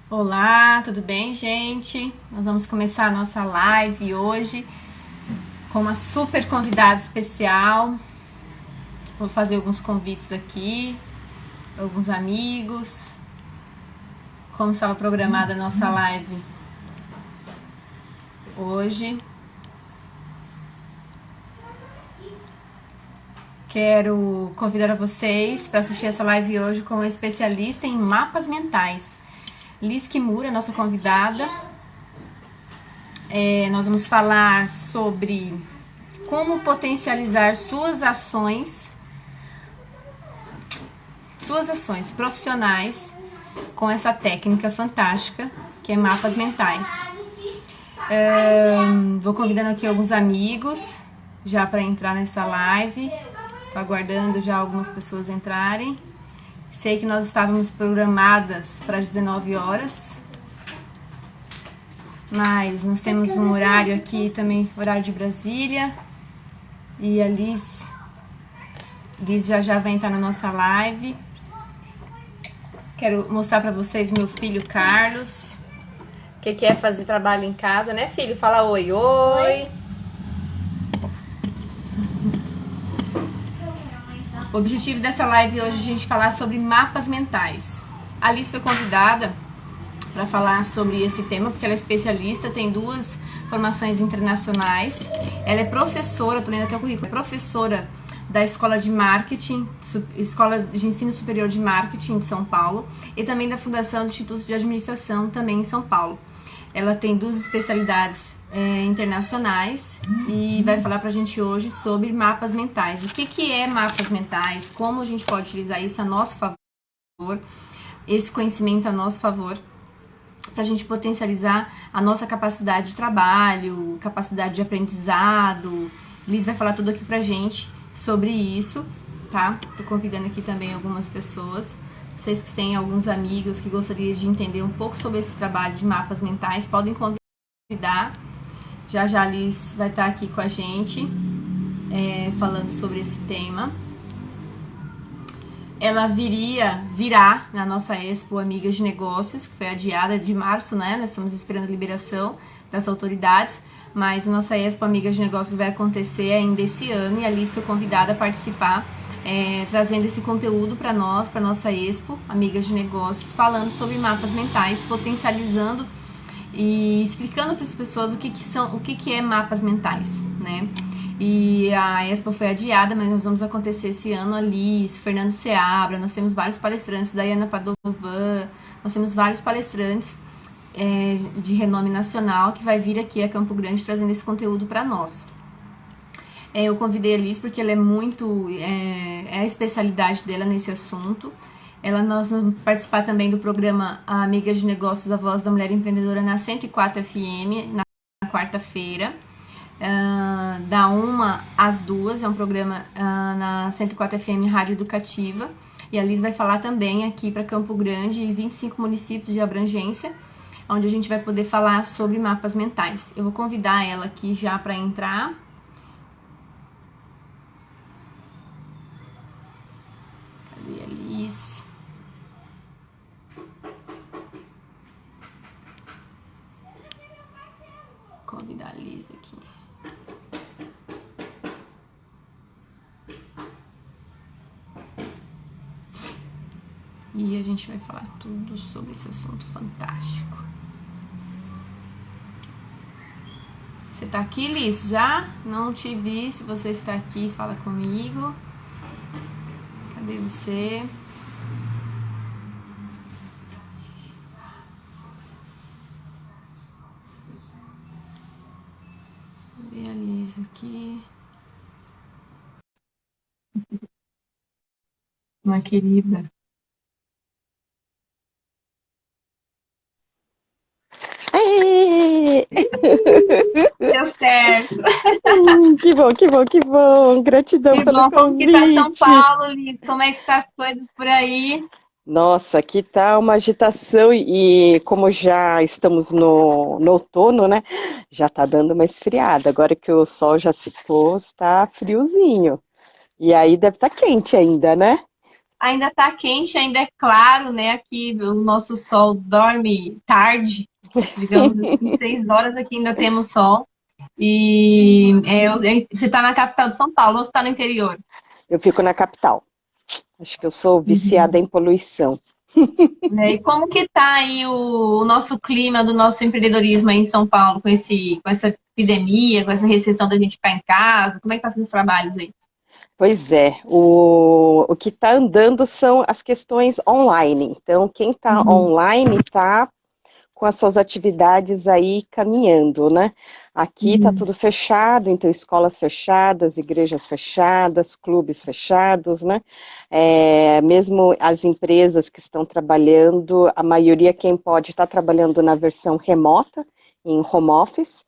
Olá, tudo bem, gente? Nós vamos começar a nossa live hoje com uma super convidada especial. Vou fazer alguns convites aqui, alguns amigos. Como estava programada a nossa live hoje. Quero convidar a vocês para assistir essa live hoje com uma especialista em mapas mentais. Liz Kimura, nossa convidada. Nós vamos falar sobre como potencializar suas ações profissionais com essa técnica fantástica que é mapas mentais. Vou convidando aqui alguns amigos já para entrar nessa live. Tô aguardando já algumas pessoas entrarem. Sei que nós estávamos programadas para as 19 horas, mas nós temos um horário aqui também, horário de Brasília. E a Liz já vai entrar na nossa live. Quero mostrar para vocês meu filho Carlos, que é fazer trabalho em casa, né, filho? Fala oi, oi. O objetivo dessa live hoje é a gente falar sobre mapas mentais. A Liz foi convidada para falar sobre esse tema, porque ela é especialista, tem 2 formações internacionais. Ela é professora, tô lendo até o currículo, é professora da Escola de Marketing, Escola de Ensino Superior de Marketing de São Paulo, e também da Fundação do Instituto de Administração, também em São Paulo. Ela tem 2 especialidades internacionais e vai falar pra gente hoje sobre mapas mentais. O que é mapas mentais, como a gente pode utilizar isso a nosso favor, esse conhecimento a nosso favor, para a gente potencializar a nossa capacidade de trabalho, capacidade de aprendizado. Liz vai falar tudo aqui pra gente sobre isso, tá? Tô convidando aqui também algumas pessoas. Vocês que têm alguns amigos que gostariam de entender um pouco sobre esse trabalho de mapas mentais, podem convidar. Já a Liz vai estar aqui com a gente, falando sobre esse tema. Ela virá na nossa Expo Amigas de Negócios, que foi adiada de março, né? Nós estamos esperando a liberação das autoridades, mas a nossa Expo Amigas de Negócios vai acontecer ainda esse ano e a Liz foi convidada a participar, trazendo esse conteúdo para nós, para nossa Expo Amigas de Negócios, falando sobre mapas mentais, potencializando e explicando para as pessoas o que é mapas mentais, né? E a Expo foi adiada, mas nós vamos acontecer esse ano ali, Fernando Seabra, nós temos vários palestrantes, Daiana Padovan, nós temos vários palestrantes de renome nacional que vai vir aqui a Campo Grande trazendo esse conteúdo para nós. Eu convidei a Liz porque ela é a especialidade dela nesse assunto. Nós vamos participar também do programa Amigas de Negócios, a Voz da Mulher Empreendedora na 104 FM, na quarta-feira. Da 1 às 2, é um programa na 104 FM Rádio Educativa. E a Liz vai falar também aqui para Campo Grande e 25 municípios de abrangência, onde a gente vai poder falar sobre mapas mentais. Eu vou convidar ela aqui já para entrar. Cadê a Liz? Vou convidar a Liz aqui. E a gente vai falar tudo sobre esse assunto fantástico. Você tá aqui, Liz? Já? Não te vi. Se você está aqui, fala comigo. Cadê você? Cadê a Liz aqui? Uma querida. Aê! Deu certo. Que bom, que bom, que bom. Gratidão Que pelo bom. Como que tá São convite. Paulo, Liz? Como é que tá as coisas por aí? Nossa, aqui tá uma agitação e como já estamos no outono, né? Já tá dando uma esfriada. Agora que o sol já se pôs, tá friozinho. E aí deve estar quente ainda, né? ainda tá quente, ainda é claro, né? Aqui o nosso sol dorme tarde, digamos assim, 6 horas aqui ainda temos sol. E você tá na capital de São Paulo ou você tá no interior? Eu fico na capital. Acho que eu sou viciada Uhum. em poluição. Né? E como que tá aí o nosso clima do nosso empreendedorismo aí em São Paulo, com essa epidemia, com essa restrição da gente ficar em casa? Como é que tá sendo os trabalhos aí? Pois é, o que está andando são as questões online. Então, quem está Uhum. online está com as suas atividades aí caminhando, né? Aqui está Uhum. tudo fechado, então escolas fechadas, igrejas fechadas, clubes fechados, né? Mesmo as empresas que estão trabalhando, a maioria quem pode está trabalhando na versão remota, em home office,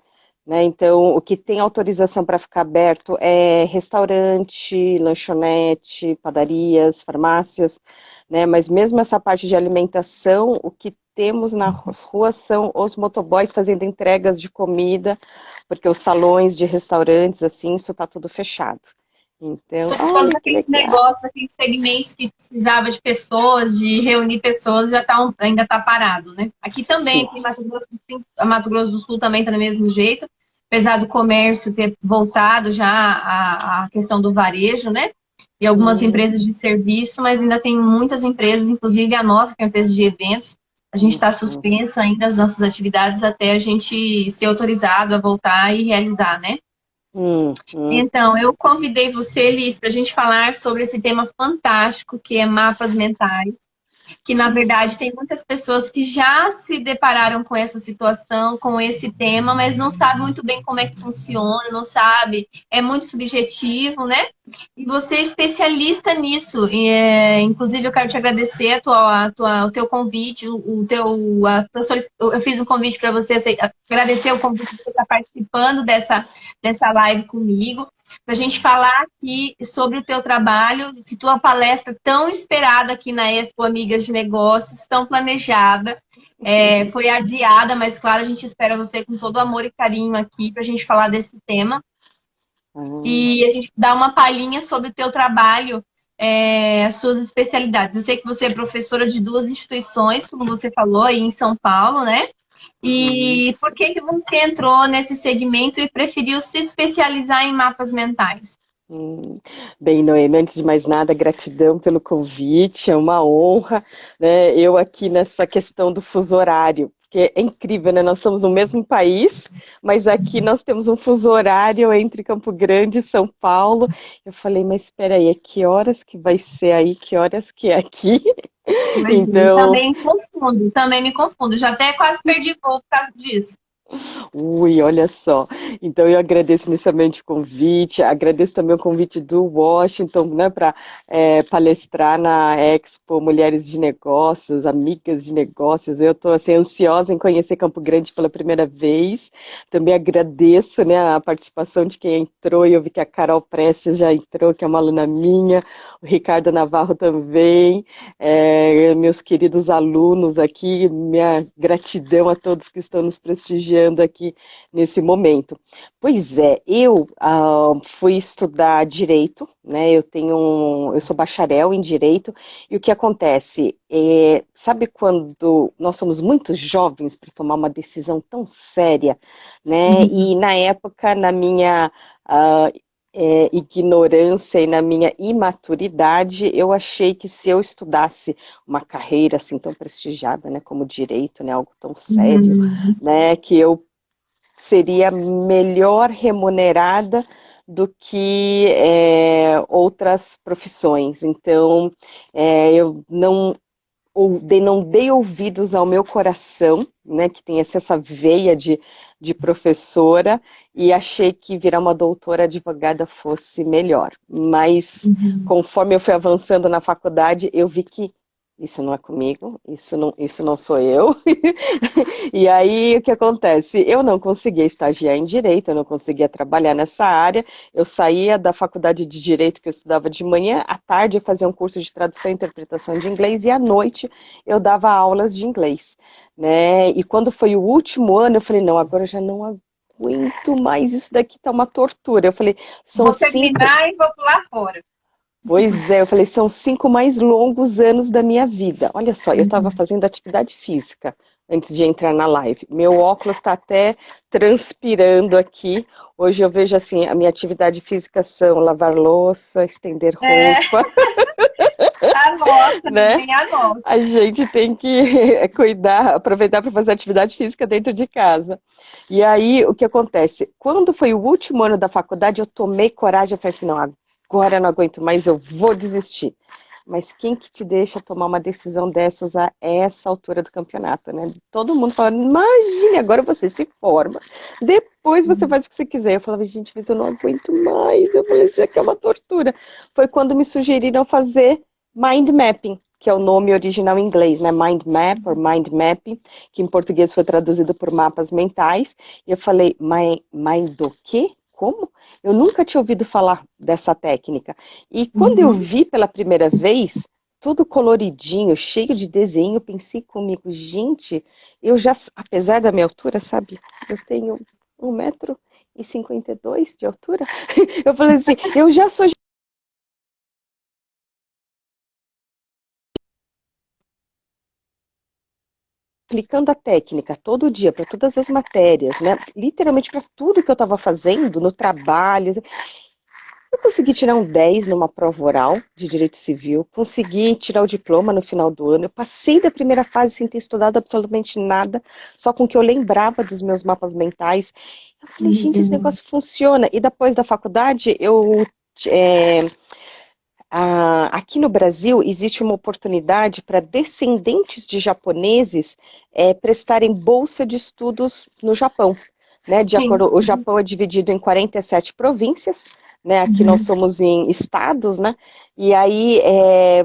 né? Então, o que tem autorização para ficar aberto é restaurante, lanchonete, padarias, farmácias, né? Mas mesmo essa parte de alimentação, o que temos nas ruas são os motoboys fazendo entregas de comida, porque os salões de restaurantes, assim, isso está tudo fechado. Então, Todos olha que aqueles legal. negócios, aqueles segmentos que precisava de pessoas, de reunir pessoas, já tá, ainda está parado, né? Aqui também, Sim. aqui em Mato Grosso do Sul, Mato Grosso do Sul também está do mesmo jeito, apesar do comércio ter voltado já à questão do varejo, né? E algumas Hum, empresas de serviço, mas ainda tem muitas empresas, inclusive a nossa, que é uma empresa de eventos, a gente está hum, suspenso ainda as nossas atividades até a gente ser autorizado a voltar e realizar, né? hum. Então, eu convidei você, Liz, para a gente falar sobre esse tema fantástico que é mapas mentais, que na verdade tem muitas pessoas que já se depararam com essa situação, com esse tema, mas não sabe muito bem como é que funciona, não sabe, é muito subjetivo, né? E você é especialista nisso. Inclusive, eu quero te agradecer o teu convite, eu fiz um convite para você, agradecer o convite de você estar participando dessa live comigo, para a gente falar aqui sobre o teu trabalho, de tua palestra tão esperada aqui na Expo Amigas de Negócios, tão planejada. Foi adiada, mas claro, a gente espera você com todo amor e carinho aqui para a gente falar desse tema Ah, e a gente dá uma palhinha sobre o teu trabalho, as suas especialidades. Eu sei que você é professora de duas instituições, como você falou, aí em São Paulo, né? E por isso. que que você entrou nesse segmento e preferiu se especializar em mapas mentais? Hum. Bem, Noemi, antes de mais nada, gratidão pelo convite, é uma honra, né? Eu aqui nessa questão do fuso horário, porque é incrível, né? Nós estamos no mesmo país, mas aqui nós temos um fuso horário entre Campo Grande e São Paulo. Eu falei, mas espera aí, que horas que vai ser aí, que horas que é aqui? Imagina, Então, também me confundo. Já até quase perdi voo por causa disso. ui, olha só. Então eu agradeço inicialmente o convite, agradeço também o convite do Washington, né, para palestrar na Expo Mulheres de Negócios, Amigas de Negócios. Eu estou assim, ansiosa em conhecer Campo Grande pela primeira vez. Também agradeço, né, a participação de quem entrou, e eu vi que a Carol Prestes já entrou, que é uma aluna minha, o Ricardo Navarro também, meus queridos alunos aqui, minha gratidão a todos que estão nos prestigiando aqui nesse momento. Pois é, eu fui estudar direito, né? Eu sou bacharel em direito, e o que acontece? Sabe quando nós somos muito jovens para tomar uma decisão tão séria, né? Uhum. E na época, na minha ah, ignorância e na minha imaturidade, eu achei que se eu estudasse uma carreira assim tão prestigiada, né, como direito, né, algo tão sério, Uhum. né, que eu seria melhor remunerada do que outras profissões. Então, eu não dei ouvidos ao meu coração, né, que tem essa veia de professora, e achei que virar uma doutora advogada fosse melhor. Mas, Uhum. conforme eu fui avançando na faculdade, eu vi que isso não é comigo, isso não sou eu. E aí, o que acontece? Eu não conseguia estagiar em direito, eu não conseguia trabalhar nessa área. Eu saía da faculdade de direito que eu estudava de manhã, à tarde eu fazia um curso de tradução e interpretação de inglês, e à noite eu dava aulas de inglês, né? E quando foi o último ano, eu falei, não, agora eu já não aguento mais, isso daqui tá uma tortura. Eu falei, são Vou cinco. terminar e vou pular fora. Pois é, eu falei, são 5 mais longos anos da minha vida. Olha só, eu estava Uhum. fazendo atividade física antes de entrar na live. Meu óculos está até transpirando aqui. Hoje eu vejo assim, a minha atividade física são lavar louça, estender É, roupa, a nossa, né? também a nossa. A gente tem que cuidar, aproveitar para fazer atividade física dentro de casa. E aí, o que acontece? Quando foi o último ano da faculdade, eu tomei coragem, eu falei assim, não, agora eu não aguento mais, eu vou desistir. Mas quem que te deixa tomar uma decisão dessas a essa altura do campeonato, né? Todo mundo falando, imagine, agora você se forma, depois você faz o que você quiser. Eu falava, gente, mas eu não aguento mais. Eu falei, isso aqui é uma tortura. Foi quando me sugeriram fazer mind mapping, que é o nome original em inglês, né? Mind map ou mind mapping, que em português foi traduzido por mapas mentais. E eu falei, mind do quê? Como? Eu nunca tinha ouvido falar dessa técnica. E quando eu Uhum. vi pela primeira vez, tudo coloridinho, cheio de desenho, eu pensei comigo, gente, eu já, apesar da minha altura, sabe, eu tenho 1,52 m de altura. Eu falei assim, eu já sou aplicando a técnica todo dia para todas as matérias, né? Literalmente para tudo que eu estava fazendo no trabalho. Eu consegui tirar um 10 numa prova oral de direito civil, consegui tirar o diploma no final do ano. Eu passei da primeira fase sem ter estudado absolutamente nada, só com o que eu lembrava dos meus mapas mentais. Eu falei, gente, esse Uhum. negócio funciona. E depois da faculdade, é, aqui no Brasil existe uma oportunidade para descendentes de japoneses prestarem bolsa de estudos no Japão. Né? De Sim. acordo, o Japão é dividido em 47 províncias, né? Aqui nós Uhum. somos em estados, né? E aí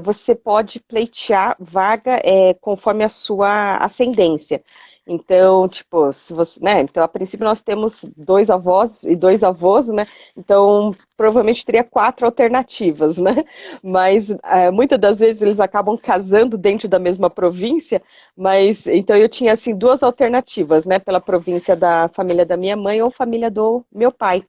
você pode pleitear vaga conforme a sua ascendência. Então, tipo, se você, né? Então, a princípio nós temos 2 avós e 2 avós, né? Então, provavelmente teria 4 alternativas, né? Mas muitas das vezes eles acabam casando dentro da mesma província, mas então eu tinha assim 2 alternativas, né? Pela província da família da minha mãe ou família do meu pai.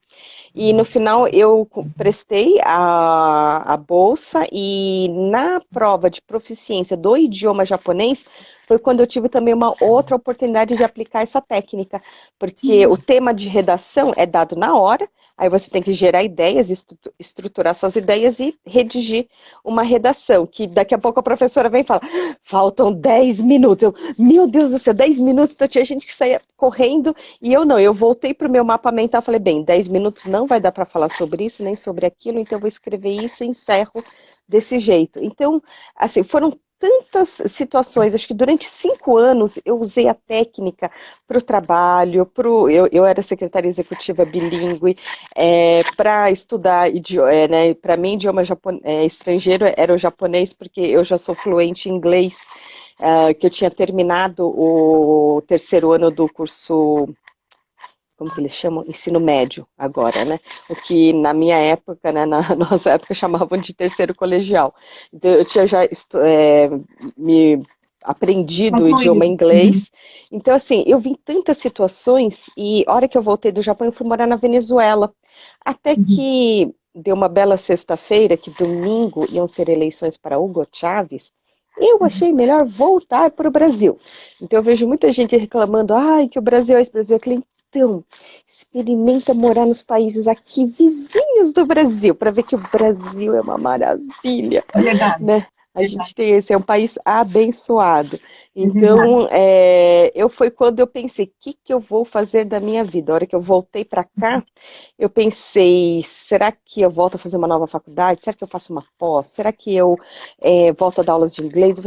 E no final eu prestei a bolsa e na prova de proficiência do idioma japonês foi quando eu tive também uma outra oportunidade de aplicar essa técnica, porque o Sim. tema de redação é dado na hora, aí você tem que gerar ideias, estruturar suas ideias e redigir uma redação, que daqui a pouco a professora vem e fala, faltam 10 minutos. Eu, meu Deus do céu, 10 minutos, então tinha gente que saía correndo e eu não, eu voltei para o meu mapa mental e falei, bem, 10 minutos não vai dar para falar sobre isso, nem sobre aquilo, então eu vou escrever isso e encerro desse jeito. Então, assim, foram tantas situações, acho que durante 5 anos eu usei a técnica para o trabalho, eu era secretária executiva bilíngue, para estudar, né, para mim idioma estrangeiro era o japonês, porque eu já sou fluente em inglês, que eu tinha terminado o terceiro ano do curso, como que eles chamam? Ensino médio agora, né? O que na minha época, né, na nossa época chamavam de terceiro colegial. Então eu tinha já me aprendido o idioma Concluído. Uhum. inglês. Então assim, eu vi tantas situações e a hora que eu voltei do Japão eu fui morar na Venezuela. Até Uhum. que deu uma bela sexta-feira, que domingo iam ser eleições para Hugo Chávez, eu achei melhor voltar para o Brasil. Então eu vejo muita gente reclamando, ai, que o Brasil é esse Brasil, aquele. Então, experimenta morar nos países aqui vizinhos do Brasil, para ver que o Brasil é uma maravilha, É verdade. né? A Verdade. gente tem esse, é um país abençoado. É verdade. Então, foi quando eu pensei, o que que eu vou fazer da minha vida? A hora que eu voltei para cá, eu pensei, será que eu volto a fazer uma nova faculdade? Será que eu faço uma pós? Será que eu volto a dar aulas de inglês? O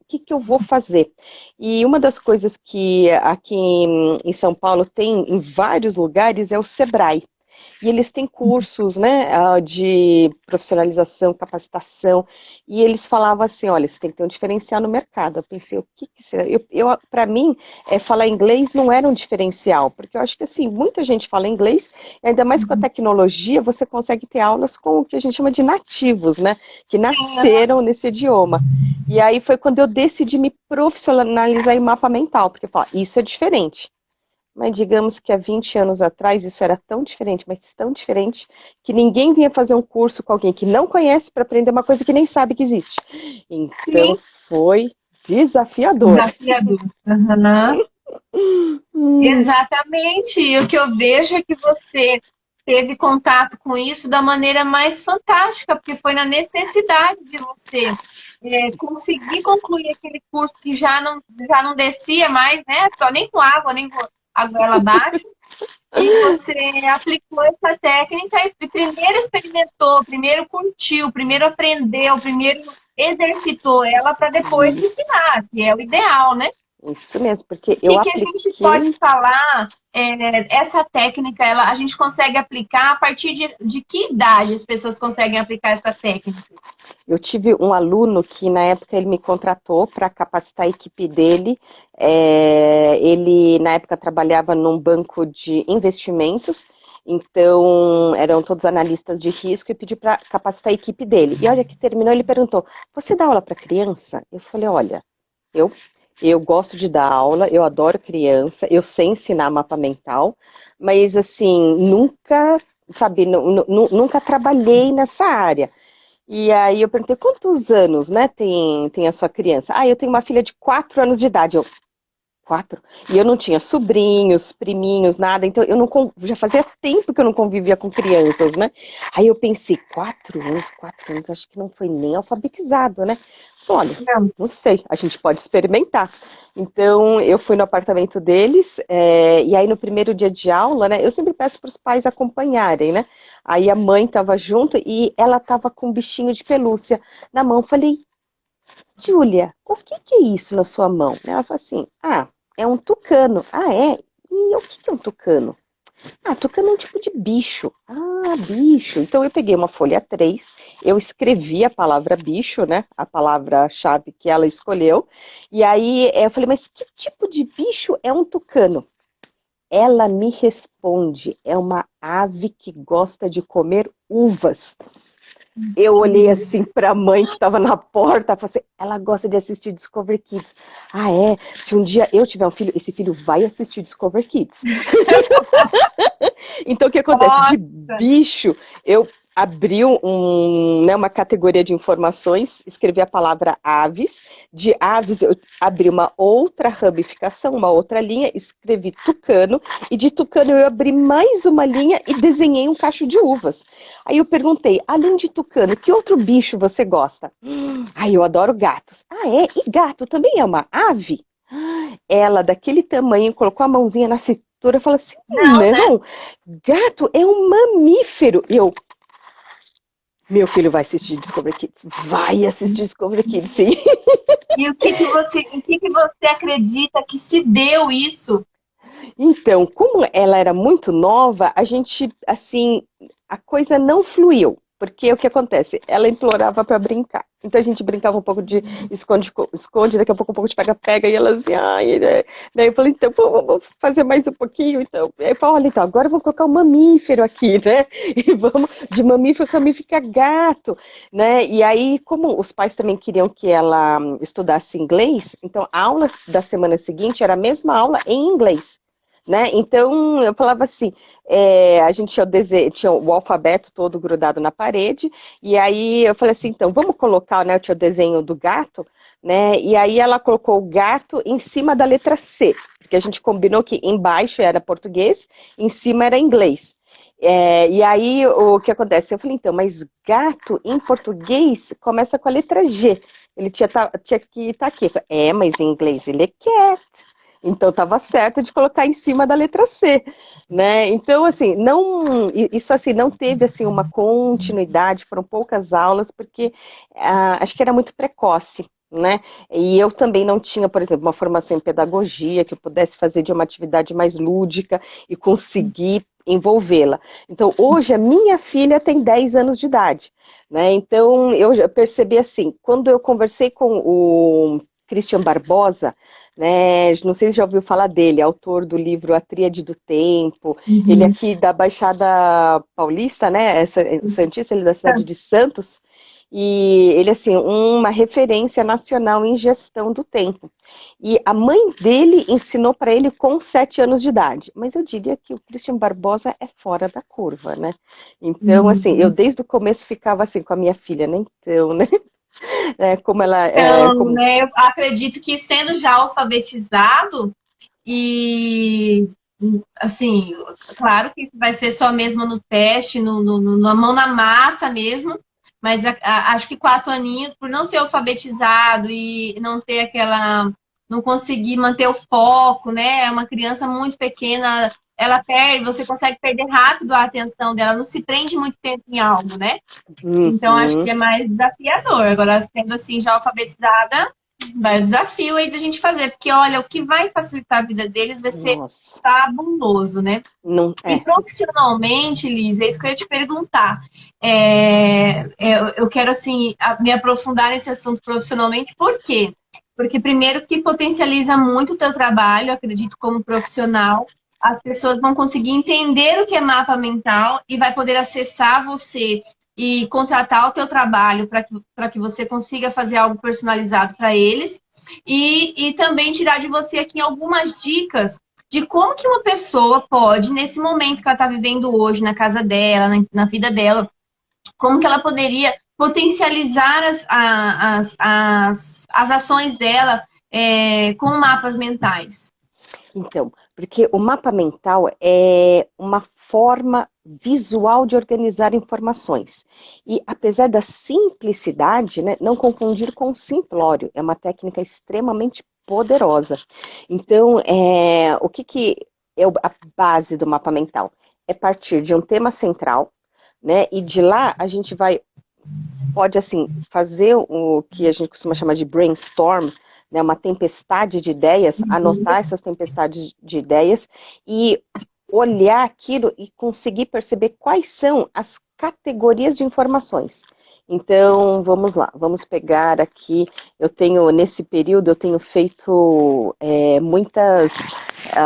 que que eu vou fazer? E uma das coisas que aqui em São Paulo tem em vários lugares é o Sebrae. E eles têm cursos, né, de profissionalização, capacitação, e eles falavam assim, olha, você tem que ter um diferencial no mercado. Eu pensei, o que que será? Para mim, falar inglês não era um diferencial, porque eu acho que assim, muita gente fala inglês, e ainda mais com a Uhum. tecnologia, você consegue ter aulas com o que a gente chama de nativos, né, que Sim, aham. nasceram nesse idioma. E aí foi quando eu decidi me profissionalizar em mapa mental, porque eu falo, isso é diferente. Mas digamos que há 20 anos atrás isso era tão diferente, mas tão diferente, que ninguém vinha fazer um curso com alguém que não conhece para aprender uma coisa que nem sabe que existe. Então Sim, foi desafiador. desafiador. Aham. Hum, Exatamente. E o que eu vejo é que você teve contato com isso da maneira mais fantástica, porque foi na necessidade de você conseguir concluir aquele curso que já não descia mais, né? Nem com água, nem com a goela abaixo. E você aplicou essa técnica e primeiro experimentou, primeiro curtiu, primeiro aprendeu, primeiro exercitou ela para depois isso, ensinar, que é o ideal, né? isso mesmo, porque O eu que que a gente pode apliquei. falar? Essa técnica, a gente consegue aplicar a partir de que idade as pessoas conseguem aplicar essa técnica? Eu tive um aluno que na época ele me contratou para capacitar a equipe dele. Ele na época trabalhava num banco de investimentos, então eram todos analistas de risco e pedi para capacitar a equipe dele. E olha que terminou, ele perguntou: "Você dá aula para criança?" Eu falei: "Olha, eu eu gosto de dar aula, eu adoro criança, eu sei ensinar mapa mental, mas assim nunca, sabe, nunca trabalhei nessa área." E aí eu perguntei, quantos anos, né, tem a sua criança? Ah, eu tenho uma filha de 4 anos de idade. Eu, 4? E eu não tinha sobrinhos, priminhos, nada, então eu não já fazia tempo que eu não convivia com crianças, né? Aí eu pensei, 4 anos, acho que não foi nem alfabetizado, né? Olha, Não. não sei, a gente pode experimentar. Então eu fui no apartamento deles, e aí no primeiro dia de aula, né? Eu sempre peço para os pais acompanharem, né? Aí a mãe estava junto e ela estava com um bichinho de pelúcia na mão. Falei, Júlia, o que que é isso na sua mão? Ela falou assim, ah, é um tucano. Ah, é? E o que que é um tucano? Ah, tucano é um tipo de bicho. Ah, bicho. Então eu peguei uma folha 3, eu escrevi a palavra bicho, né? A palavra-chave que ela escolheu. E aí eu falei, mas que tipo de bicho é um tucano? Ela me responde, é uma ave que gosta de comer uvas. Eu olhei assim para a mãe que estava na porta, falei assim, ela gosta de assistir Discovery Kids. Ah, é? Se um dia eu tiver um filho, esse filho vai assistir Discovery Kids. Então, o que acontece? De Nossa, bicho, eu abri né, uma categoria de informações, escrevi a palavra aves. De aves, eu abri uma outra ramificação, uma outra linha, escrevi tucano. E de tucano, eu abri mais uma linha e desenhei um cacho de uvas. Aí eu perguntei, além de tucano, que outro bicho você gosta? Ai, eu adoro gatos. Ah, é? E gato também é uma ave? Ela, daquele tamanho, colocou a mãozinha na cintura e falou assim: não, né? não, gato é um mamífero. E eu, meu filho vai assistir Discovery Kids. Vai assistir Discovery Kids, sim. E o que que você acredita que se deu isso? Então, como ela era muito nova, a gente, assim, a coisa não fluiu. Porque o que acontece? Ela implorava para brincar. Então a gente brincava um pouco de esconde, daqui a pouco um pouco de pega-pega, e ela assim, ai, né? Daí eu falei, então vamos fazer mais um pouquinho. Então, eu falei, olha, então, agora vamos colocar um mamífero aqui, né? E vamos de mamífero ramificar gato, né? E aí, como os pais também queriam que ela estudasse inglês, então a aula da semana seguinte era a mesma aula em inglês. Né? Então eu falava assim, a gente tinha o alfabeto todo grudado na parede, e aí eu falei assim, então vamos colocar, né, tinha o desenho do gato, né? E aí ela colocou o gato em cima da letra C, porque a gente combinou que embaixo era português, em cima era inglês. E aí o que acontece? Eu falei, então, mas gato em português começa com a letra G. Ele tinha que estar aqui. Eu falei, mas em inglês ele é cat. Então estava certo de colocar em cima da letra C, né? Então assim, isso assim não teve assim uma continuidade, foram poucas aulas porque acho que era muito precoce, né? E eu também não tinha, por exemplo, uma formação em pedagogia que eu pudesse fazer de uma atividade mais lúdica e conseguir envolvê-la. Então, hoje a minha filha tem 10 anos de idade, né? Então, eu já percebi assim, quando eu conversei com o Christian Barbosa, né? Não sei se já ouviu falar dele, autor do livro A Tríade do Tempo. Ele Uhum. aqui da Baixada Paulista, né? Santista, ele é da cidade de Santos. e ele, assim, uma referência nacional em gestão do tempo. E a mãe dele ensinou para ele com 7 anos de idade. Mas eu diria que o Christian Barbosa é fora da curva, né? Então, assim, eu Uhum. desde o começo ficava assim com a minha filha, né? Então, né? Como ela é, Então, como... né, eu acredito que sendo já alfabetizado e assim, claro que isso vai ser só mesmo no teste, na mão na massa mesmo, mas acho que 4 aninhos, por não ser alfabetizado e não ter aquela, não conseguir manter o foco, né? É uma criança muito pequena, ela perde, você consegue perder rápido a atenção dela, não se prende muito tempo em algo, né? Então acho que Uhum. é mais desafiador. Agora, sendo assim, já alfabetizada, vai o desafio aí da gente fazer, porque olha, o que vai facilitar a vida deles vai ser Nossa, fabuloso, né? não E é. profissionalmente, Liz, é isso que eu ia te perguntar. Eu quero, assim, me aprofundar nesse assunto profissionalmente, por quê? Porque, primeiro, que potencializa muito o teu trabalho, acredito, como profissional. As pessoas vão conseguir entender o que é mapa mental e vai poder acessar você e contratar o teu trabalho para que você consiga fazer algo personalizado para eles. E também tirar de você aqui algumas dicas de como que uma pessoa pode, nesse momento que ela está vivendo hoje, na casa dela, na vida dela, como que ela poderia potencializar as ações dela com mapas mentais. Então, porque o mapa mental é uma forma visual de organizar informações. E apesar da simplicidade, né, não confundir com simplório, é uma técnica extremamente poderosa. Então, o que é a base do mapa mental? É partir de um tema central, né, e de lá a gente pode assim fazer o que a gente costuma chamar de brainstorm, né, uma tempestade de ideias, anotar essas tempestades de ideias e olhar aquilo e conseguir perceber quais são as categorias de informações. Então, vamos lá, vamos pegar aqui, nesse período, eu tenho feito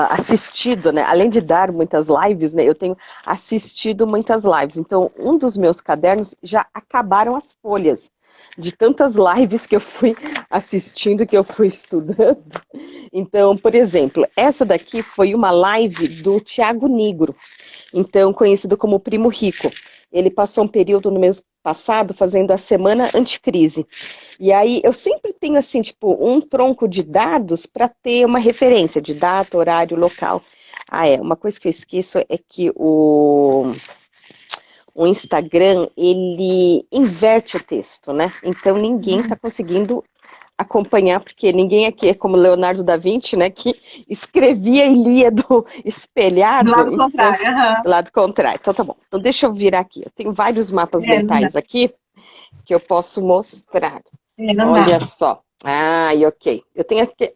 assistido, né, além de dar muitas lives, né, eu tenho assistido muitas lives. Então, um dos meus cadernos já acabaram as folhas, de tantas lives que eu fui assistindo, que eu fui estudando. Então, por exemplo, essa daqui foi uma live do Tiago Nigro, então conhecido como Primo Rico. Ele passou um período no mês passado fazendo a semana anticrise. E aí eu sempre tenho assim, tipo, um tronco de dados para ter uma referência de data, horário, local. Uma coisa que eu esqueço é que o Instagram, ele inverte o texto, né? Então ninguém está conseguindo acompanhar, porque ninguém aqui é como Leonardo da Vinci, né, que escrevia e lia do Do espelhado, lado então, contrário. Aham. do lado contrário. Então tá bom. Então deixa eu virar aqui. Eu tenho vários mapas Não dá. mentais aqui que eu posso mostrar. Não dá. Olha só. E ok. Eu tenho aqui.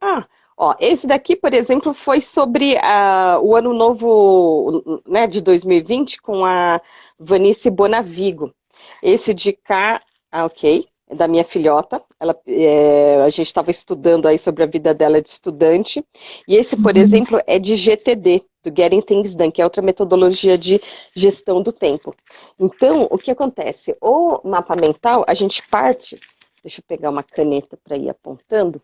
Ó, esse daqui, por exemplo, foi sobre o ano novo, né, de 2020 com a Vanice Bonavigo. Esse de cá, ok, é da minha filhota. A gente estava estudando aí sobre a vida dela de estudante. E esse, por exemplo, é de GTD, do Getting Things Done, que é outra metodologia de gestão do tempo. Então, o que acontece? O mapa mental, a gente parte, deixa eu pegar uma caneta para ir apontando,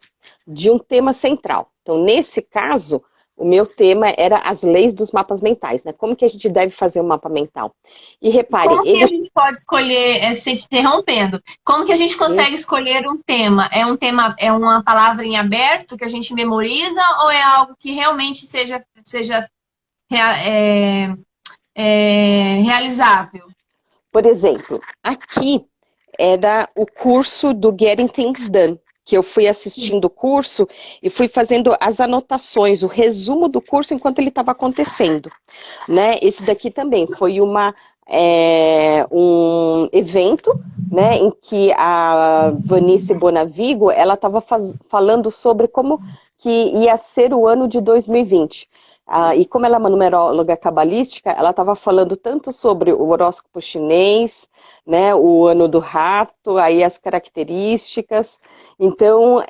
de um tema central. Então, nesse caso, o meu tema era as leis dos mapas mentais, né? Como que a gente deve fazer um mapa mental? E repare, Como que a ele... gente pode escolher, se te interrompendo, como que a gente consegue escolher um tema? Um tema, é uma palavra em aberto que a gente memoriza ou é algo que realmente seja realizável? Por exemplo, aqui era o curso do Getting Things Done, que eu fui assistindo o curso e fui fazendo as anotações, o resumo do curso enquanto ele estava acontecendo, né? Esse daqui também foi um evento, né, em que a Vanice Bonavigo ela estava falando sobre como que ia ser o ano de 2020. E como ela é uma numeróloga cabalística, ela estava falando tanto sobre o horóscopo chinês, né, o ano do rato, aí as características. Então,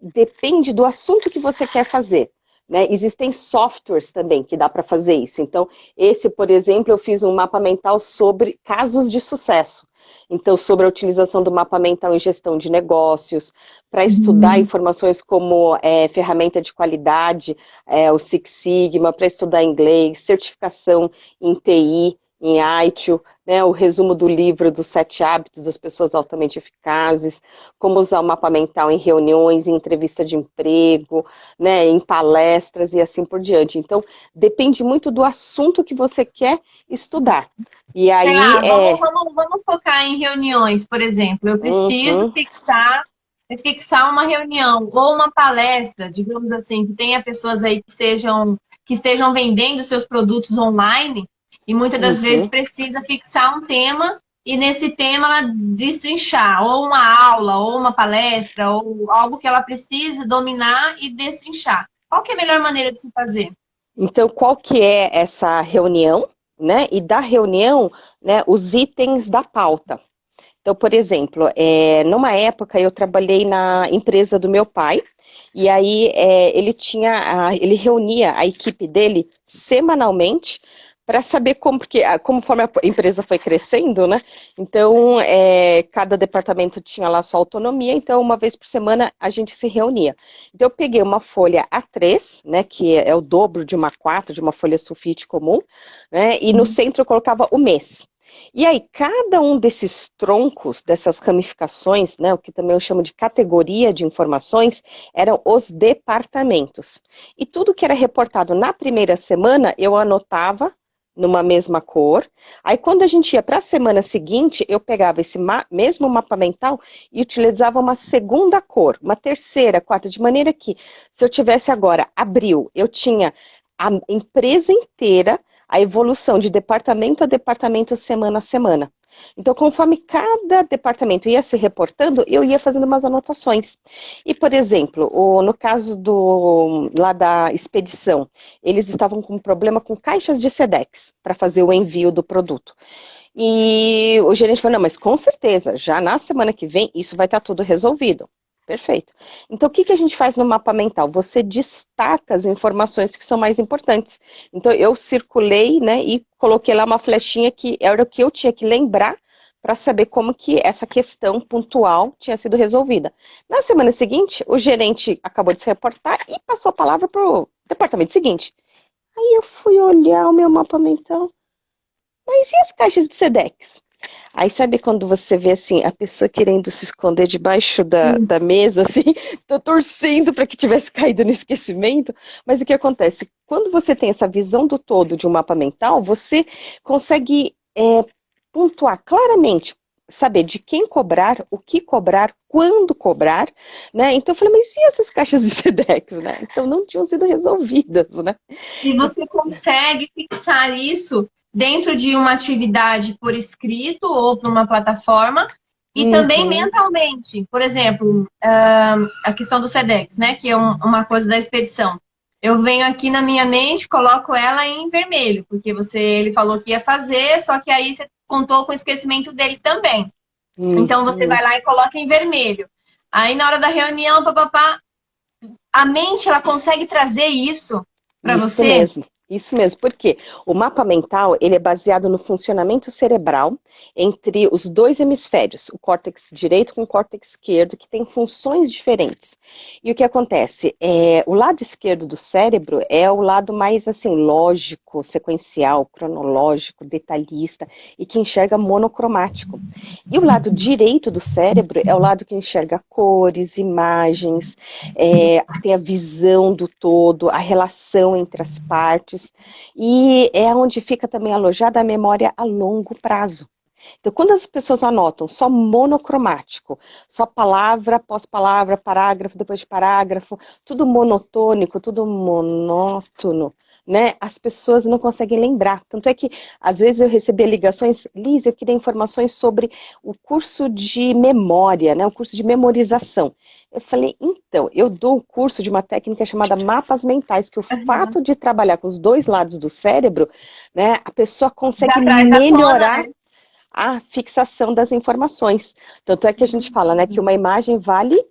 depende do assunto que você quer fazer. Né? Existem softwares também que dá para fazer isso. Então, esse, por exemplo, eu fiz um mapa mental sobre casos de sucesso. então sobre a utilização do mapa mental em gestão de negócios, para estudar informações como ferramenta de qualidade, o Six Sigma, para estudar inglês, certificação em TI, em ITIL, né, o resumo do livro dos 7 hábitos das pessoas altamente eficazes, como usar o mapa mental em reuniões, em entrevista de emprego, né, em palestras e assim por diante. Então, depende muito do assunto que você quer estudar. E aí, Sei lá, vamos focar em reuniões, por exemplo. Eu preciso fixar uma reunião ou uma palestra, digamos assim, que tenha pessoas aí que estejam vendendo seus produtos online e muitas das vezes precisa fixar um tema e nesse tema ela destrinchar, ou uma aula, ou uma palestra, ou algo que ela precisa dominar e destrinchar. Qual que é a melhor maneira de se fazer? então, qual que é essa reunião, né? E da reunião, né, os itens da pauta. Então, por exemplo, numa época eu trabalhei na empresa do meu pai, e aí ele reunia a equipe dele semanalmente para saber como, porque conforme a empresa foi crescendo, né? Então, cada departamento tinha lá sua autonomia, então uma vez por semana a gente se reunia. Então, eu peguei uma folha A3, né, que é o dobro de uma A4, de uma folha sulfite comum, né? E no centro eu colocava o mês. E aí, cada um desses troncos, dessas ramificações, né, o que também eu chamo de categoria de informações, eram os departamentos. E tudo que era reportado na primeira semana, eu anotava numa mesma cor. Aí, quando a gente ia para a semana seguinte, eu pegava esse mesmo mapa mental e utilizava uma segunda cor, uma terceira, quarta, de maneira que, se eu tivesse agora abril, eu tinha a empresa inteira, a evolução de departamento a departamento, semana a semana. Então, conforme cada departamento ia se reportando, eu ia fazendo umas anotações. E, por exemplo, no caso lá da expedição, eles estavam com um problema com caixas de Sedex para fazer o envio do produto. E o gerente falou, não, mas com certeza, já na semana que vem, isso vai estar tudo resolvido. Perfeito. Então, o que a gente faz no mapa mental? Você destaca as informações que são mais importantes. Então, eu circulei, né, e coloquei lá uma flechinha que era o que eu tinha que lembrar para saber como que essa questão pontual tinha sido resolvida. Na semana seguinte, o gerente acabou de se reportar e passou a palavra para o departamento seguinte. Aí eu fui olhar o meu mapa mental. Mas e as caixas de Sedex? Aí sabe quando você vê assim, a pessoa querendo se esconder debaixo da mesa, assim, tô torcendo para que tivesse caído no esquecimento, mas o que acontece? Quando você tem essa visão do todo de um mapa mental, você consegue pontuar claramente, saber de quem cobrar, o que cobrar, quando cobrar, né? Então eu falei, mas e essas caixas de Sedex, né? Então não tinham sido resolvidas, né? E você consegue fixar isso dentro de uma atividade por escrito ou por uma plataforma e também mentalmente. Por exemplo, a questão do Sedex, né? Que é uma coisa da expedição. Eu venho aqui na minha mente, coloco ela em vermelho, porque ele falou que ia fazer, só que aí você contou com o esquecimento dele também. Então você vai lá e coloca em vermelho. Aí na hora da reunião, papapá, a mente ela consegue trazer isso para você. Isso mesmo, porque o mapa mental ele é baseado no funcionamento cerebral entre os dois hemisférios, o córtex direito com o córtex esquerdo, que tem funções diferentes. E o que acontece? O lado esquerdo do cérebro é o lado mais assim, lógico, sequencial, cronológico, detalhista, e que enxerga monocromático. E o lado direito do cérebro é o lado que enxerga cores, imagens, tem a visão do todo, a relação entre as partes. E é onde fica também alojada a memória a longo prazo. Então, quando as pessoas anotam só monocromático, só palavra após palavra, parágrafo depois de parágrafo, tudo monotônico, tudo monótono, né? As pessoas não conseguem lembrar. Tanto é que, às vezes, eu recebia ligações, Liz, eu queria informações sobre o curso de memória, né? O curso de memorização. Eu falei, então, eu dou um curso de uma técnica chamada mapas mentais, que o fato de trabalhar com os dois lados do cérebro, né, a pessoa consegue melhorar a fixação das informações. Tanto é que a gente fala, né, que uma imagem vale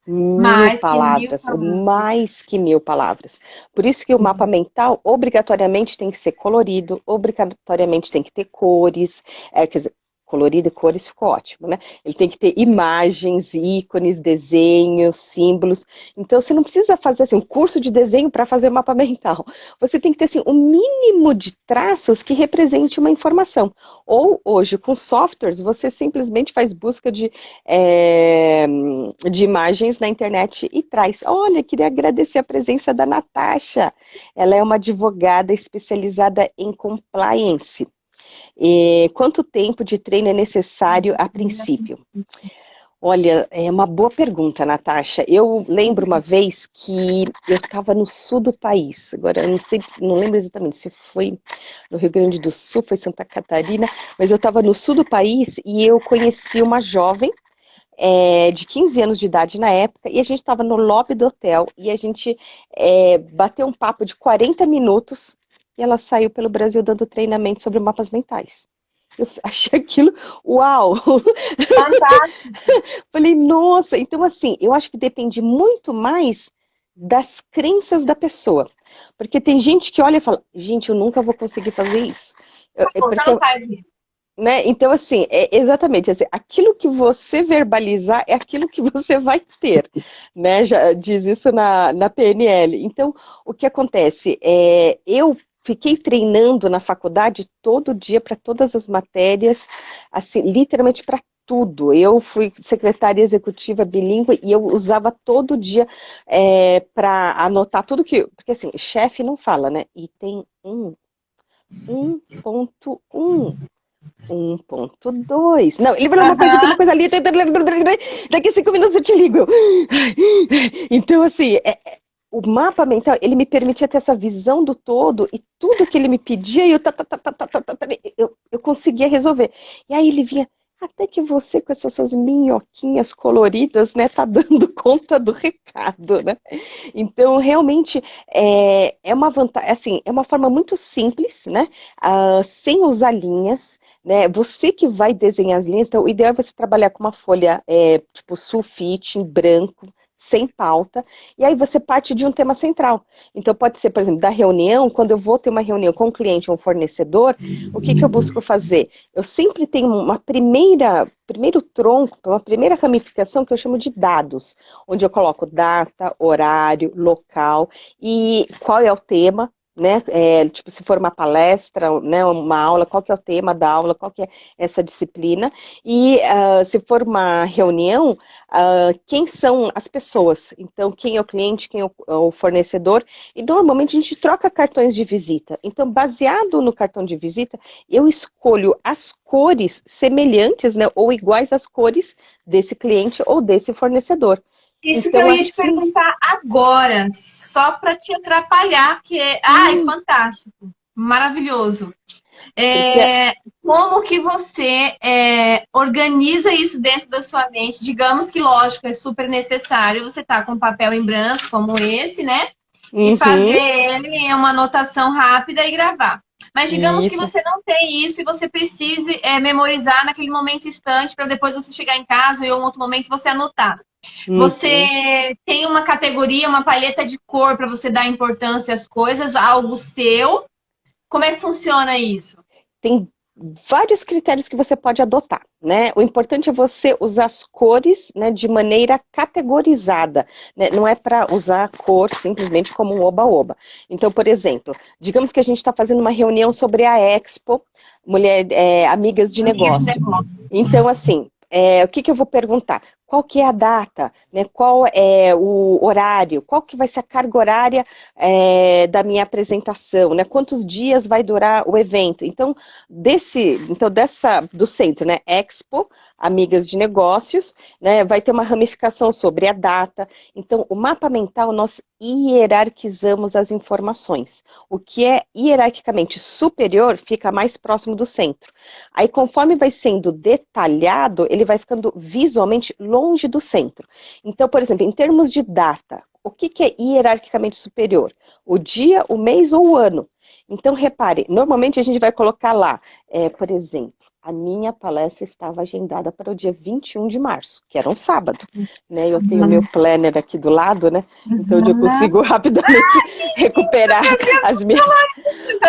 mil palavras, mais que 1000 palavras. Por isso que o mapa mental, obrigatoriamente, tem que ser colorido, obrigatoriamente tem que ter cores, quer dizer, colorido e cores ficou ótimo, né? Ele tem que ter imagens, ícones, desenhos, símbolos. Então, você não precisa fazer assim, um curso de desenho para fazer mapa mental. Você tem que ter assim, um mínimo de traços que represente uma informação. Ou, hoje, com softwares, você simplesmente faz busca de imagens na internet e traz. Olha, queria agradecer a presença da Natasha. Ela é uma advogada especializada em compliance. Quanto tempo de treino é necessário a princípio? Olha, é uma boa pergunta, Natasha. Eu lembro uma vez que eu estava no sul do país. Agora, eu não sei, não lembro exatamente se foi no Rio Grande do Sul, foi Santa Catarina, mas eu estava no sul do país e eu conheci uma jovem de 15 anos de idade na época, e a gente estava no lobby do hotel, e a gente bateu um papo de 40 minutos, e ela saiu pelo Brasil dando treinamento sobre mapas mentais. Eu achei aquilo, uau! Fantástico. Falei, nossa, então assim, eu acho que depende muito mais das crenças da pessoa. Porque tem gente que olha e fala, gente, eu nunca vou conseguir fazer isso. Você não faz mesmo. Né? Então, assim, exatamente, assim, aquilo que você verbalizar é aquilo que você vai ter, né? Já diz isso na PNL. Então, o que acontece? Eu fiquei treinando na faculdade todo dia para todas as matérias, assim, literalmente para tudo. Eu fui secretária executiva bilíngue e eu usava todo dia para anotar tudo que... Porque, assim, chefe não fala, né? E tem 1.1. 1.2. Não, ele falou uma coisa aqui, uma coisa ali. Daqui a 5 minutos eu te ligo. Então, assim, o mapa mental, ele me permitia ter essa visão do todo e tudo que ele me pedia, eu conseguia resolver. E aí ele vinha, até que você com essas suas minhoquinhas coloridas, né, tá dando conta do recado, né? Então, realmente, é uma vantagem, assim, é uma forma muito simples, né? Sem usar linhas, né? Você que vai desenhar as linhas, então o ideal é você trabalhar com uma folha tipo sulfite, em branco, sem pauta, e aí você parte de um tema central. Então pode ser, por exemplo, da reunião, quando eu vou ter uma reunião com um cliente ou um fornecedor, o que eu busco fazer? Eu sempre tenho primeiro tronco, uma primeira ramificação que eu chamo de dados, onde eu coloco data, horário, local e qual é o tema, né? Tipo, se for uma palestra, né, uma aula, qual que é o tema da aula, qual que é essa disciplina, e se for uma reunião, quem são as pessoas, então quem é o cliente, quem é o fornecedor, e normalmente a gente troca cartões de visita, então baseado no cartão de visita, eu escolho as cores semelhantes, né, ou iguais às cores desse cliente ou desse fornecedor. Isso então, que eu ia te perguntar agora, só para te atrapalhar, que ai, fantástico, maravilhoso. Como que você organiza isso dentro da sua mente? Digamos que, lógico, é super necessário você estar com um papel em branco como esse, né? E fazer ele uma anotação rápida e gravar. Mas digamos que você não tem isso e você precise memorizar naquele momento instante para depois você chegar em casa ou em outro momento você anotar. Você tem uma categoria, uma palheta de cor para você dar importância às coisas, algo seu. Como é que funciona isso? Tem vários critérios que você pode adotar, né? O importante é você usar as cores, né, de maneira categorizada, né? Não é para usar a cor simplesmente como um oba-oba. Então, por exemplo, digamos que a gente está fazendo uma reunião sobre a Expo, Amigas de Negócio. Então, assim, o que eu vou perguntar? Qual que é a data, né? Qual é o horário, qual que vai ser a carga horária da minha apresentação, né? Quantos dias vai durar o evento? Então, do centro, né? Expo, Amigas de Negócios, né? Vai ter uma ramificação sobre a data. Então, o mapa mental, nós hierarquizamos as informações. O que é hierarquicamente superior fica mais próximo do centro. Aí, conforme vai sendo detalhado, ele vai ficando visualmente longe do centro. Então, por exemplo, em termos de data, o que é hierarquicamente superior? O dia, o mês ou o ano? Então, repare, normalmente a gente vai colocar lá, por exemplo, a minha palestra estava agendada para o dia 21 de março, que era um sábado, né? Eu tenho meu planner aqui do lado, né? Então eu consigo rapidamente recuperar as minhas...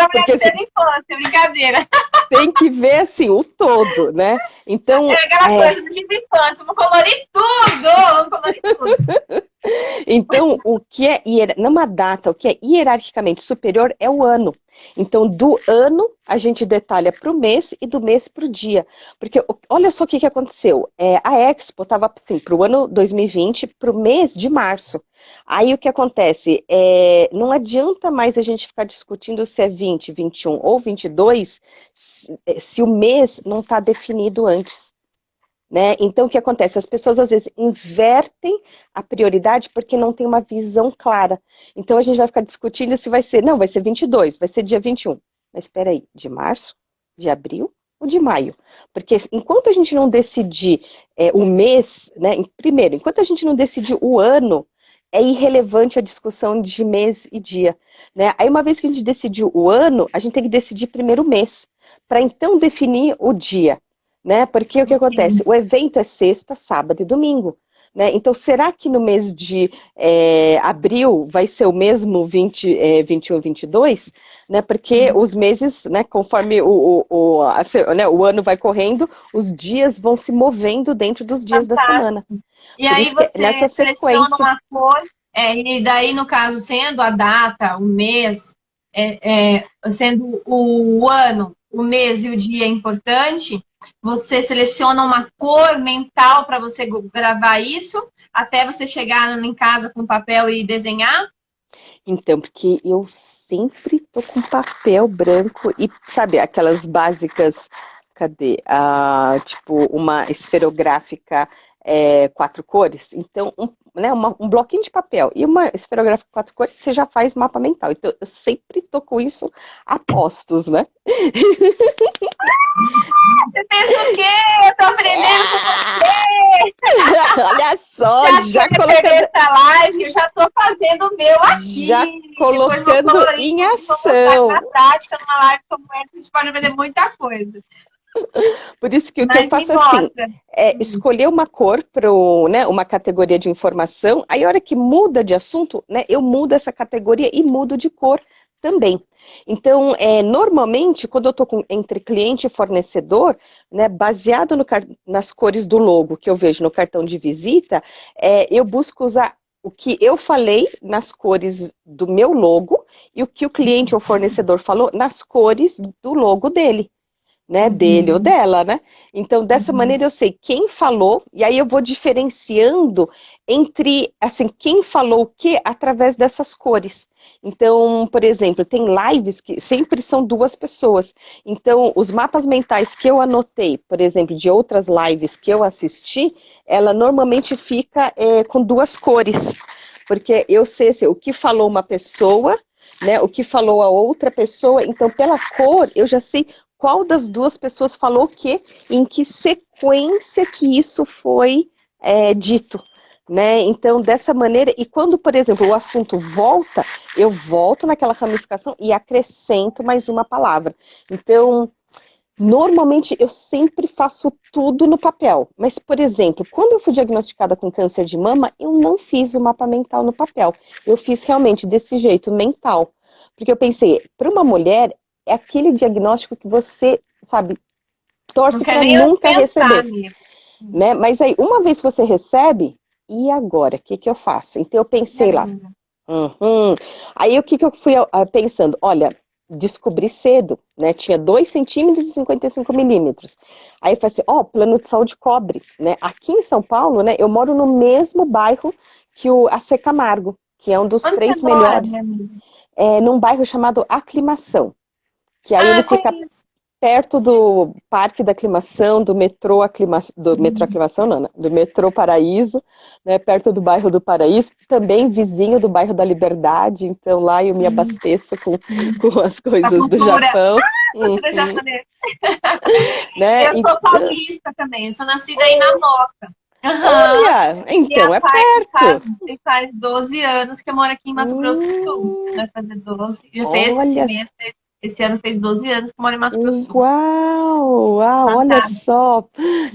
Porque minha infância, brincadeira. tem que ver, assim, o todo, né? Então, É aquela coisa do tipo infância, vamos colorir tudo! Vamos colorir tudo. então, o que é numa data, o que é hierarquicamente superior é o ano. Então, do ano, a gente detalha para o mês e do mês para o dia. Porque olha só o que aconteceu. A Expo estava assim, para o ano 2020, para o mês de março. Aí o que acontece? Não adianta mais a gente ficar discutindo se é 20, 21 ou 22, se o mês não está definido antes. Né? Então, o que acontece? As pessoas, às vezes, invertem a prioridade porque não tem uma visão clara. Então, a gente vai ficar discutindo se vai ser... Não, vai ser 22, vai ser dia 21. Mas, espera aí, de março, de abril ou de maio? Porque enquanto a gente não decidir o mês, né? Primeiro, enquanto a gente não decidir o ano, é irrelevante a discussão de mês e dia. Né? Aí, uma vez que a gente decidiu o ano, a gente tem que decidir primeiro o mês, para então definir o dia. Né? Porque o que acontece? O evento é sexta, sábado e domingo. Né? Então, será que no mês de abril vai ser o mesmo 21, 22? Né? Porque os meses, né, conforme o ano vai correndo, os dias vão se movendo dentro dos dias da semana. E aí você seleciona uma cor, e daí, no caso, sendo a data, o mês, sendo o ano, o mês e o dia importante, você seleciona uma cor mental para você gravar isso, até você chegar em casa com papel e desenhar? Então, porque eu sempre tô com papel branco e, sabe, aquelas básicas, cadê? Tipo, uma esferográfica 4 cores. Então, um bloquinho de papel e uma esferográfica 4 cores, você já faz mapa mental. Então, eu sempre tô com isso a postos, né? Você fez o quê? Eu tô aprendendo com você! Olha só, já colocando essa live, eu já tô fazendo o meu aqui. Já colocando em ação. Na prática, numa live como essa, a gente pode aprender muita coisa. Por isso que o que eu faço assim, é escolher uma cor para uma categoria de informação, aí a hora que muda de assunto, né, eu mudo essa categoria e mudo de cor também. Então, normalmente, quando eu estou entre cliente e fornecedor, né, baseado nas cores do logo que eu vejo no cartão de visita, eu busco usar o que eu falei nas cores do meu logo e o que o cliente ou fornecedor falou nas cores do logo dele. Né, dele ou dela, né? Então, dessa maneira eu sei quem falou, e aí eu vou diferenciando entre, assim, quem falou o que através dessas cores. Então, por exemplo, tem lives que sempre são 2 pessoas. Então, os mapas mentais que eu anotei, por exemplo, de outras lives que eu assisti, ela normalmente fica com 2 cores. Porque eu sei assim, o que falou uma pessoa, né, o que falou a outra pessoa, então pela cor eu já sei qual das 2 pessoas falou o quê, em que sequência que isso foi dito, né? Então, dessa maneira, e quando, por exemplo, o assunto volta, eu volto naquela ramificação e acrescento mais uma palavra. Então, normalmente, eu sempre faço tudo no papel. Mas, por exemplo, quando eu fui diagnosticada com câncer de mama, eu não fiz o mapa mental no papel. Eu fiz realmente desse jeito, mental. Porque eu pensei, para uma mulher, é aquele diagnóstico que você, sabe, torce para nunca receber. Né? Mas aí, uma vez que você recebe, e agora? O que eu faço? Então eu pensei lá. Aí o que eu fui pensando? Olha, descobri cedo, né? Tinha 2 centímetros e 55 milímetros. Aí eu falei assim, plano de saúde cobre, né? Aqui em São Paulo, né? Eu moro no mesmo bairro que o AC Camargo, que é um dos 3 melhores. Num bairro chamado Aclimação. Que aí ele fica perto do Parque da Aclimação, do metrô Aclimação, não, do metrô Paraíso, né, perto do bairro do Paraíso, também vizinho do bairro da Liberdade, então lá eu me abasteço com as coisas do Japão. Né? Eu sou paulista também, eu sou nascida aí na Moca. Olha, então é perto. Faz 12 anos que eu moro aqui em Mato Grosso do Sul. Vai fazer 12. Já fez esse ano fez 12 anos que moro em Mato Grosso do Sul. Uau, olha só,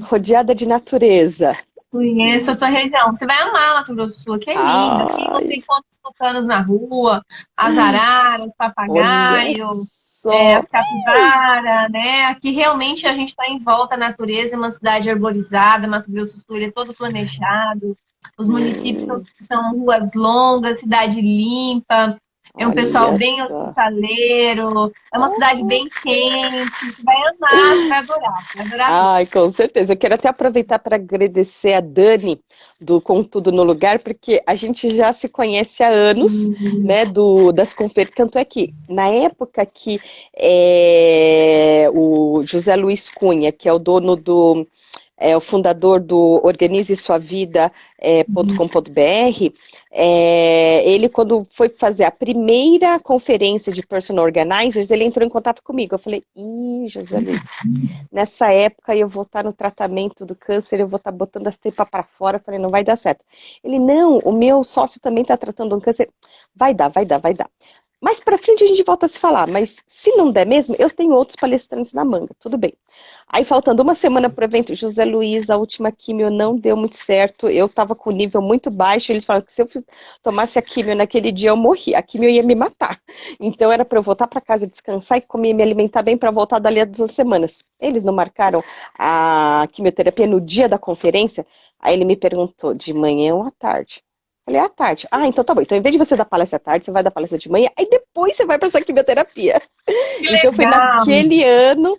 rodeada de natureza. Conheço a tua região. Você vai amar Mato Grosso do Sul, que é lindo. Aqui você encontra os tucanos na rua, as araras, os papagaios. só. As capivara, né? Aqui realmente a gente está em volta à natureza, é uma cidade arborizada, Mato Grosso do Sul ele é todo planejado, os municípios são ruas longas, cidade limpa, é um pessoal Olha bem só. hospitaleiro, é uma cidade bem quente, você vai amar, você vai adorar, vai adorar mesmo. Ai, com certeza. Eu quero até aproveitar para agradecer a Dani do Com Tudo no Lugar, porque a gente já se conhece há anos, né, das conferências. Tanto é que, na época que o José Luiz Cunha, que é o dono o fundador do Organize Sua Vida.com.br, ele, quando foi fazer a primeira conferência de Personal Organizers, ele entrou em contato comigo. Eu falei, José Luiz, nessa época eu vou estar no tratamento do câncer, eu vou estar botando as tripas para fora. Eu falei, não vai dar certo. Ele, não, o meu sócio também está tratando um câncer. Vai dar. Mais para frente a gente volta a se falar, mas se não der mesmo, eu tenho outros palestrantes na manga, tudo bem. Aí, faltando uma semana para o evento, José Luiz, a última quimio não deu muito certo, eu estava com o nível muito baixo, eles falaram que se eu tomasse a quimio naquele dia eu morri, a quimio ia me matar. Então era para eu voltar para casa, descansar e comer e me alimentar bem para voltar dali a 2 semanas. Eles não marcaram a quimioterapia no dia da conferência, aí ele me perguntou, de manhã ou à tarde? Falei, à tarde. Ah, então tá bom. Então, em vez de você dar palestra à tarde, você vai dar palestra de manhã, aí depois você vai para sua quimioterapia. Que Então, foi legal! naquele ano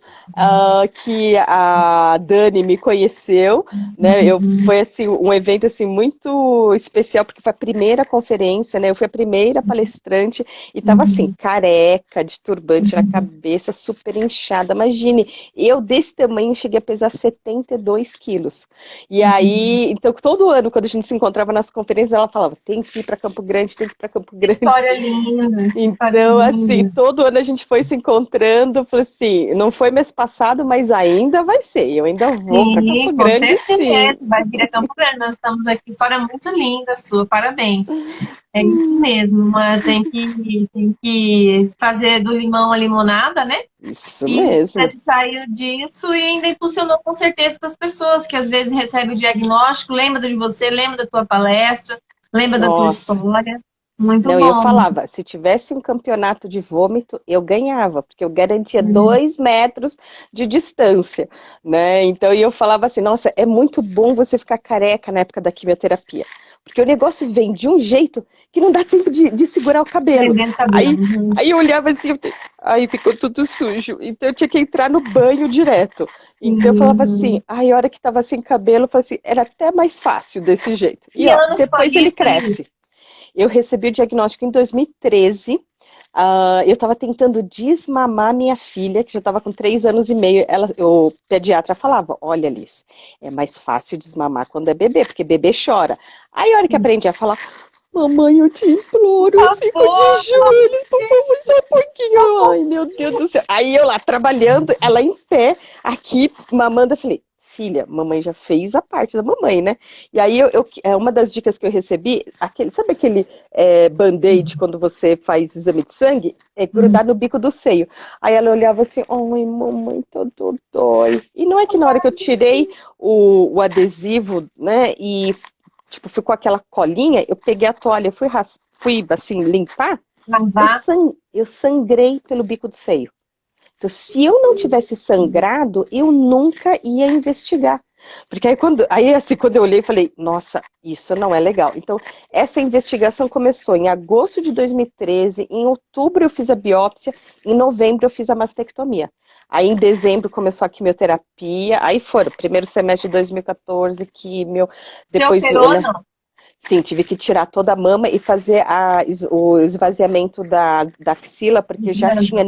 que a Dani me conheceu, né? Foi assim, um evento assim, muito especial, porque foi a primeira conferência, né? Eu fui a primeira palestrante e tava assim, careca, de turbante na cabeça, super inchada. Imagine, eu desse tamanho cheguei a pesar 72 quilos. E aí, então, todo ano, quando a gente se encontrava nas conferências, ela falava, tem que ir para Campo Grande, tem que ir para Campo Que Grande. história linda! Que história Então, linda. assim, todo ano a gente foi se encontrando, falei assim, não foi mês passado, mas ainda vai ser. Eu ainda vou para Sim, Campo com Grande, sim. certeza. Vai vir a Campo Grande. Nós estamos aqui. História muito linda sua. Parabéns. É isso mesmo. Tem que fazer do limão a limonada, né? Isso E você mesmo. se saiu disso e ainda impulsionou com certeza para as pessoas que às vezes recebem o diagnóstico, lembra de você, lembra da tua palestra, lembra da tua Nossa. história. Muito Não, eu bom. falava, se tivesse um campeonato de vômito, eu ganhava, porque eu garantia 2 metros de distância, né? Então, eu falava assim, nossa, é muito bom você ficar careca na época da quimioterapia, porque o negócio vem de um jeito que não dá tempo de segurar o cabelo. Prendendo o cabelo. Aí eu olhava assim, aí ficou tudo sujo, então eu tinha que entrar no banho direto. Então eu falava assim, aí a hora que tava sem cabelo, eu falava assim, era até mais fácil desse jeito. E Que ó, ano foi depois ele isso, Liz? cresce. Eu recebi o diagnóstico em 2013. Eu estava tentando desmamar minha filha, que já estava com 3 anos e meio. O pediatra falava, olha, Liz, é mais fácil desmamar quando é bebê, porque bebê chora. Aí a hora que aprendi a falar, mamãe, eu te imploro, eu fico Favor, de joelhos, por favor, só um pouquinho. Ai, meu Deus do céu. Aí eu lá trabalhando, ela em pé, aqui mamando, eu falei, filha, mamãe já fez a parte da mamãe, né? E aí uma das dicas que eu recebi, sabe aquele band-aid quando você faz exame de sangue? É grudar no bico do seio. Aí ela olhava assim, ai, mamãe, todo dói. E não é que na hora que eu tirei o adesivo, né, e tipo, ficou aquela colinha, eu peguei a toalha, fui assim, limpar, lavar. eu sangrei pelo bico do seio. Então, se eu não tivesse sangrado, eu nunca ia investigar. Porque quando eu olhei, eu falei, nossa, isso não é legal. Então, essa investigação começou em agosto de 2013, em outubro eu fiz a biópsia, em novembro eu fiz a mastectomia. Aí, em dezembro, começou a quimioterapia, aí foram, primeiro semestre de 2014, quimio, Você depois, operou, né? não? Sim, tive que tirar toda a mama e fazer o esvaziamento da axila, porque já tinha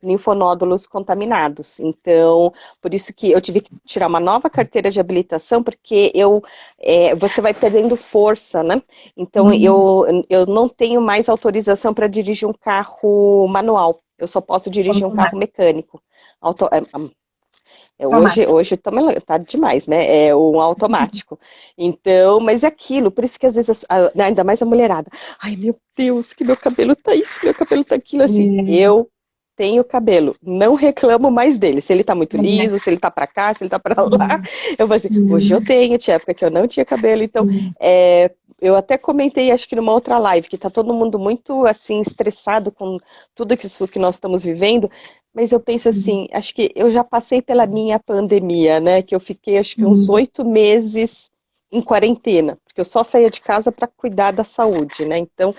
linfonódulos contaminados. Então, por isso que eu tive que tirar uma nova carteira de habilitação, porque você vai perdendo força, né? Então, eu não tenho mais autorização para dirigir um carro manual. Eu só posso dirigir um carro mecânico. Hoje tá demais, né? É um automático. Então, mas é aquilo, por isso que às vezes, ainda mais a mulherada, ai meu Deus, que meu cabelo tá isso, meu cabelo tá aquilo, assim. Eu tenho cabelo, não reclamo mais dele. Se ele tá muito liso, se ele tá pra cá, se ele tá pra lá, eu vou assim, hoje eu tenho, tinha época que eu não tinha cabelo, então eu até comentei, acho que numa outra live, que tá todo mundo muito, assim, estressado com tudo isso que nós estamos vivendo, mas eu penso assim, acho que eu já passei pela minha pandemia, né, que eu fiquei, acho que uns 8 meses em quarentena, porque eu só saía de casa para cuidar da saúde, né, então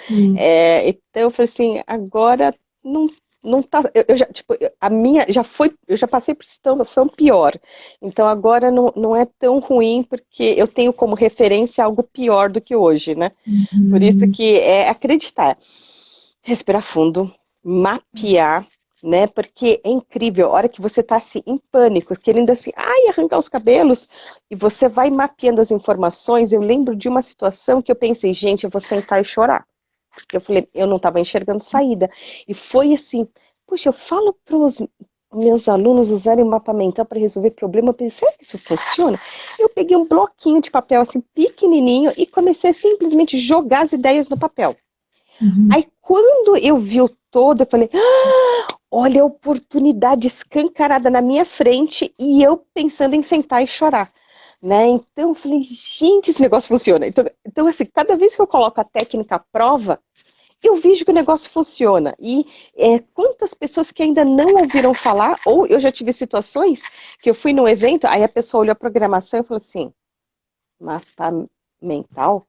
eu falei assim, agora não tá, eu já, tipo, a minha já foi, eu já passei por situação pior. Então agora não é tão ruim porque eu tenho como referência algo pior do que hoje, né? Por isso que é acreditar, respirar fundo, mapear, né? Porque é incrível, a hora que você tá assim em pânico, querendo assim, ai, arrancar os cabelos, e você vai mapeando as informações. Eu lembro de uma situação que eu pensei, gente, eu vou sentar e chorar. Porque eu falei, eu não estava enxergando saída. E foi assim, puxa, eu falo para os meus alunos usarem o mapa mental para resolver problema, eu pensei, será que isso funciona? Eu peguei um bloquinho de papel assim, pequenininho, e comecei a simplesmente jogar as ideias no papel. Aí quando eu vi o todo, eu falei, olha a oportunidade escancarada na minha frente, e eu pensando em sentar e chorar. Né? Então eu falei, gente, esse negócio funciona. Então, assim, cada vez que eu coloco a técnica à prova, eu vejo que o negócio funciona. E quantas pessoas que ainda não ouviram falar, ou eu já tive situações que eu fui num evento, aí a pessoa olhou a programação e falou assim, mapa mental?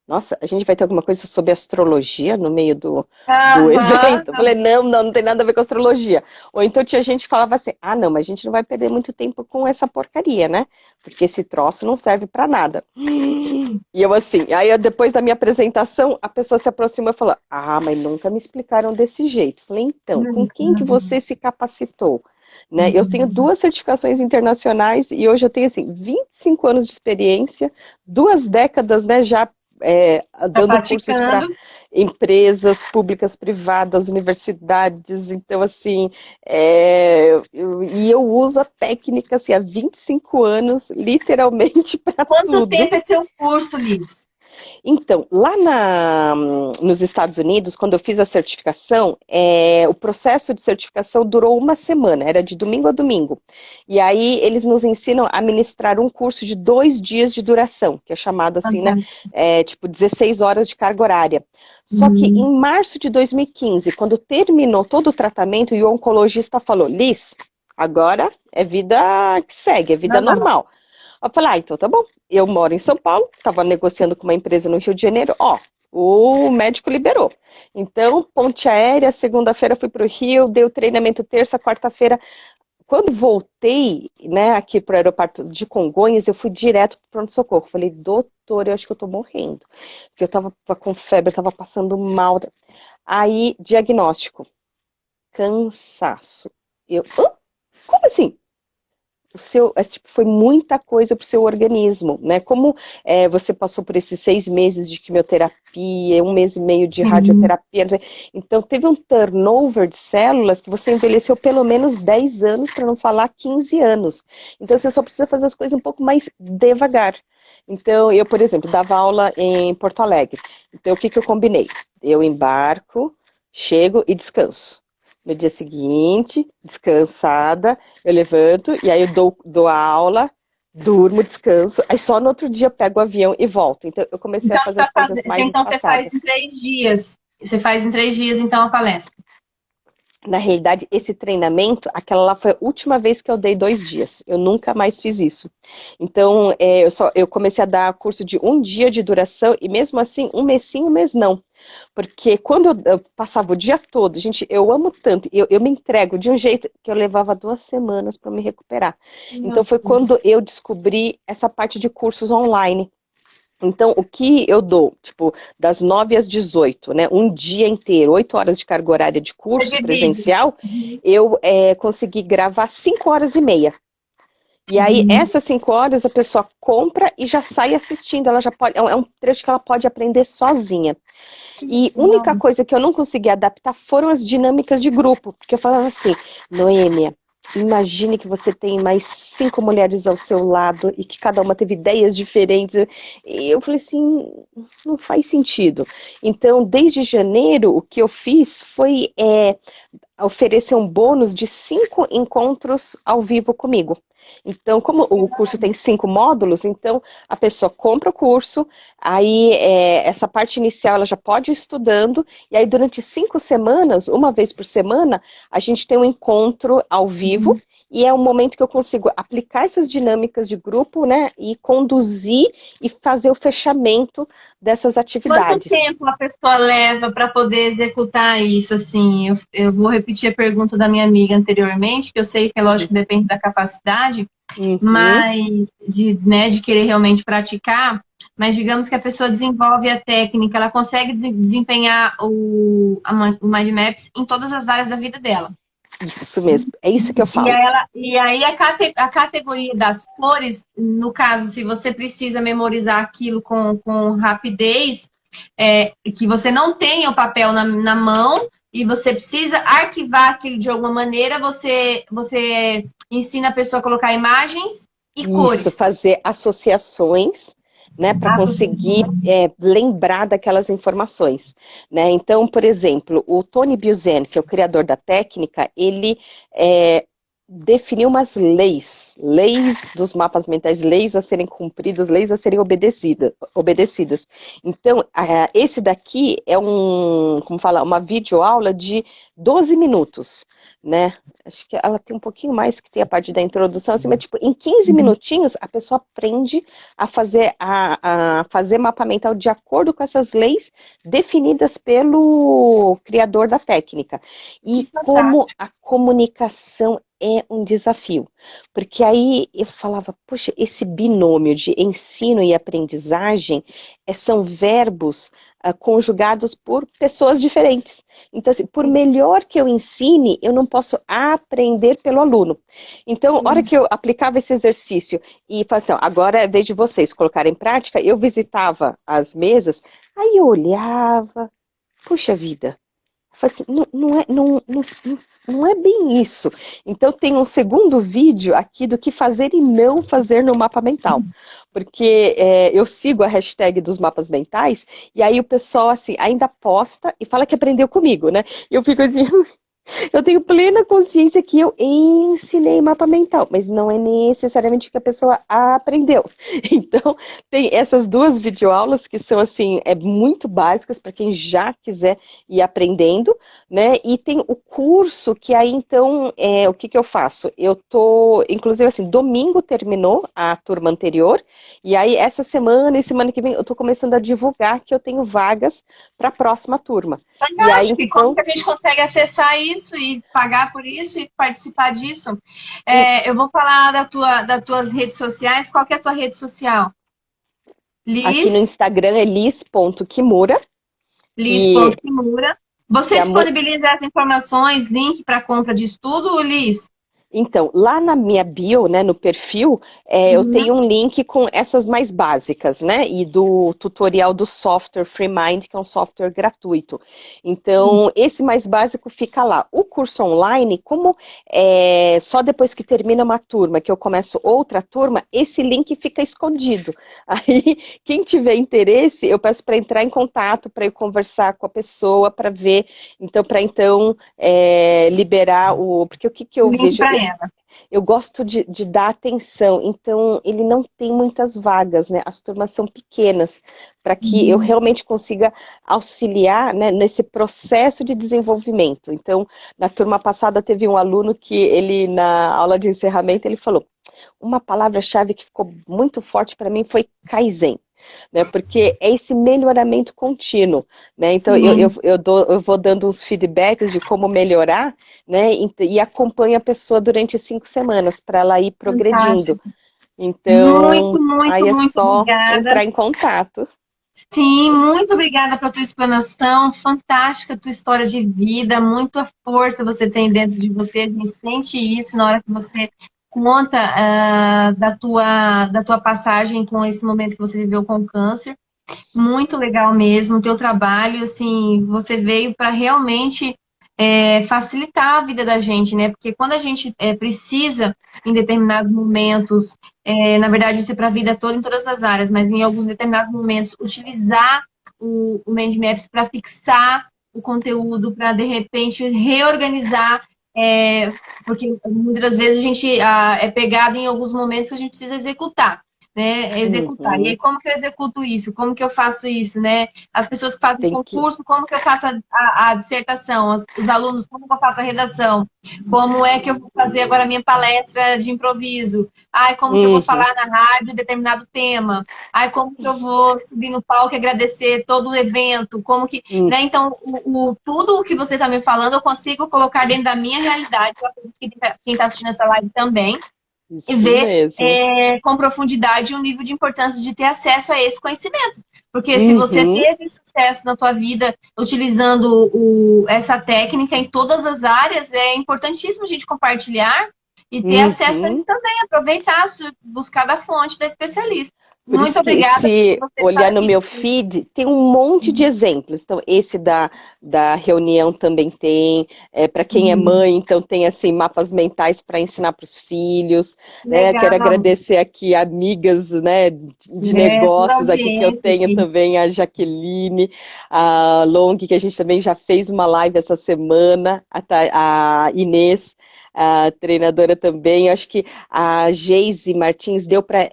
Nossa, a gente vai ter alguma coisa sobre astrologia no meio do evento? Eu falei, não tem nada a ver com astrologia. Ou então tinha gente que falava assim, não, mas a gente não vai perder muito tempo com essa porcaria, né? Porque esse troço não serve pra nada. E eu assim, aí depois da minha apresentação, a pessoa se aproximou e falou, mas nunca me explicaram desse jeito. Eu falei, então, com quem que você se capacitou? Né? Eu tenho 2 certificações internacionais e hoje eu tenho, assim, 25 anos de experiência, 2 décadas, né, já dando cursos para empresas públicas, privadas, universidades. Então, assim, eu uso a técnica assim, há 25 anos, literalmente, para tudo. Quanto tempo é seu curso, Liz? Então, lá nos Estados Unidos, quando eu fiz a certificação, o processo de certificação durou uma semana, era de domingo a domingo. E aí eles nos ensinam a ministrar um curso de 2 dias de duração, que é chamado assim, né? Tipo 16 horas de carga horária. Só que em março de 2015, quando terminou todo o tratamento, e o oncologista falou, Liz, agora é vida que segue, é vida normal. Eu falei, então tá bom. Eu moro em São Paulo, estava negociando com uma empresa no Rio de Janeiro, o médico liberou. Então, ponte aérea, segunda-feira fui para o Rio, dei o treinamento terça, quarta-feira. Quando voltei, né, aqui para o aeroporto de Congonhas, eu fui direto para o pronto-socorro. Falei, doutor, eu acho que eu tô morrendo. Porque eu tava com febre, eu tava passando mal. Aí, diagnóstico, cansaço. Como assim? Foi muita coisa para o seu organismo, né? Como você passou por esses 6 meses de quimioterapia, 1 mês e meio de radioterapia, então teve um turnover de células que você envelheceu pelo menos 10 anos, para não falar 15 anos. Então você só precisa fazer as coisas um pouco mais devagar. Então, eu, por exemplo, dava aula em Porto Alegre. Então, o que eu combinei? Eu embarco, chego e descanso. No dia seguinte, descansada, eu levanto e aí eu dou a aula, durmo, descanso, aí só no outro dia eu pego o avião e volto. Então eu comecei a fazer as coisas mais espaçadas. Você faz em 3 dias. Você faz em 3 dias, então, a palestra. Na realidade, esse treinamento, aquela lá foi a última vez que eu dei 2 dias. Eu nunca mais fiz isso. Então, eu comecei a dar curso de 1 dia de duração e mesmo assim, 1 mês sim, 1 mês não. Porque quando eu passava o dia todo, gente, eu amo tanto, eu me entrego de um jeito que eu levava 2 semanas para me recuperar. Nossa. Então foi quando eu descobri essa parte de cursos online. Então, o que eu dou, tipo, das 9 às 18, né, um dia inteiro, 8 horas de carga horária de curso presencial, eu consegui gravar 5 horas e meia. E aí, essas 5 horas, a pessoa compra e já sai assistindo, ela já pode, é um trecho que ela pode aprender sozinha. E a única coisa que eu não consegui adaptar foram as dinâmicas de grupo, porque eu falava assim, Noêmia, imagine que você tem mais 5 mulheres ao seu lado e que cada uma teve ideias diferentes. E eu falei assim, não faz sentido. Então, desde janeiro, o que eu fiz foi oferecer um bônus de 5 encontros ao vivo comigo. Então, como o curso tem 5 módulos, então a pessoa compra o curso, aí essa parte inicial ela já pode ir estudando, e aí durante 5 semanas, uma vez por semana, a gente tem um encontro ao vivo, e é um momento que eu consigo aplicar essas dinâmicas de grupo, né, e conduzir e fazer o fechamento dessas Quanto atividades. tempo a pessoa leva para poder executar isso? Assim, eu vou repetir a pergunta da minha amiga anteriormente, que eu sei que é lógico que depende da capacidade, Uhum. mas de querer realmente praticar, mas digamos que a pessoa desenvolve a técnica, ela consegue desempenhar o Mind Maps em todas as áreas da vida dela. Isso mesmo, é isso que eu falo. E aí a categoria das cores, no caso, se você precisa memorizar aquilo com rapidez, que você não tenha o papel na mão e você precisa arquivar aquilo de alguma maneira, você ensina a pessoa a colocar imagens e Isso, cores. fazer associações, né, para conseguir lembrar daquelas informações, né? Então, por exemplo, o Tony Buzan, que é o criador da técnica, ele definiu umas leis dos mapas mentais, leis a serem cumpridas, leis a serem obedecidas. Então, esse daqui é como falar, uma videoaula de 12 minutos, né? Acho que ela tem um pouquinho mais que tem a parte da introdução, assim, mas tipo, em 15 minutinhos a pessoa aprende a fazer mapa mental de acordo com essas leis definidas pelo criador da técnica. E como a comunicação é um desafio, porque aí eu falava, poxa, esse binômio de ensino e aprendizagem são verbos conjugados por pessoas diferentes. Então, assim, por melhor que eu ensine, eu não posso aprender pelo aluno. Então, a hora que eu aplicava esse exercício e falava, então, agora é vez de vocês colocarem em prática, eu visitava as mesas, aí eu olhava, puxa vida, eu falei assim, não é bem isso. Então tem um segundo vídeo aqui do que fazer e não fazer no mapa mental. Porque eu sigo a hashtag dos mapas mentais, e aí o pessoal assim, ainda posta e fala que aprendeu comigo, né? E eu fico assim, eu tenho plena consciência que eu ensinei mapa mental, mas não é necessariamente que a pessoa aprendeu. Então, tem essas duas videoaulas que são assim, muito básicas para quem já quiser ir aprendendo, né? E tem o curso que aí então, o que eu faço? Eu tô, inclusive assim, domingo terminou a turma anterior, e aí essa semana e semana que vem eu tô começando a divulgar que eu tenho vagas para a próxima turma. E aí Fantástico! E como então que a gente consegue acessar isso e pagar por isso e participar disso? Eu vou falar das tuas redes sociais. Qual que é a tua rede social? aqui no Liz, Instagram é lis.kimura, que, Liz.kimura. que Você é a disponibiliza as informações, link para compra de estudo, Liz? Então, lá na minha bio, né, no perfil, eu tenho Uhum. um link com essas mais básicas, né, e do tutorial do software FreeMind, que é um software gratuito. Então, esse mais básico fica lá. O curso online, como só depois que termina uma turma, que eu começo outra turma, esse link fica escondido. Aí, quem tiver interesse, eu peço para entrar em contato, para eu conversar com a pessoa, para ver, para liberar porque o que eu Link vejo? para ela. Eu gosto de dar atenção, então ele não tem muitas vagas, né? As turmas são pequenas, para que eu realmente consiga auxiliar, né, nesse processo de desenvolvimento. Então, na turma passada teve um aluno que ele, na aula de encerramento, ele falou, uma palavra-chave que ficou muito forte para mim foi Kaizen. Né, porque é esse melhoramento contínuo, né? Então Sim, eu vou dando uns feedbacks de como melhorar, né? E acompanho a pessoa durante 5 semanas para ela ir progredindo. fantástico. Muito, Então, muito, aí é muito só obrigada. entrar em contato. Sim, muito obrigada pela tua explanação, fantástica a tua história de vida, muita força você tem dentro de você, a gente sente isso na hora que você conta da tua passagem com esse momento que você viveu com o câncer. Muito legal mesmo, o teu trabalho, assim, você veio para realmente facilitar a vida da gente, né? Porque quando a gente precisa, em determinados momentos, na verdade isso é para a vida toda, em todas as áreas, mas em alguns determinados momentos, utilizar o Mind Maps para fixar o conteúdo, para de repente reorganizar Porque muitas das vezes a gente é pegado em alguns momentos que a gente precisa executar, né? Executar. E aí, como que eu executo isso? Como que eu faço isso, né? As pessoas que fazem Tem que. concurso, como que eu faço a dissertação? Os alunos, como que eu faço a redação? Como é que eu vou fazer agora a minha palestra de improviso? Ai, como que eu vou falar na rádio determinado tema? Ai, como que eu vou subir no palco e agradecer todo o evento? Como que, né? Então, tudo o que você está me falando, eu consigo colocar dentro da minha realidade. Eu acredito que quem está assistindo essa live também. Isso E ver mesmo. com profundidade o nível de importância de ter acesso a esse conhecimento. Porque se você teve sucesso na tua vida utilizando essa técnica em todas as áreas, é importantíssimo a gente compartilhar e ter acesso a isso também, aproveitar, buscar da fonte da especialista. Por Muito isso que, obrigada se por você olhar estar no aqui. meu feed, tem um monte de exemplos. Então, esse da reunião também tem. Para quem é mãe, então tem assim mapas mentais para ensinar para os filhos. Né? Quero Legal. agradecer aqui amigas, né, de Toda a negócios aqui que eu audiência tenho aqui. também, a Jaqueline, a Long, que a gente também já fez uma live essa semana, a Inês, a treinadora também. Eu acho que a Geise Martins deu para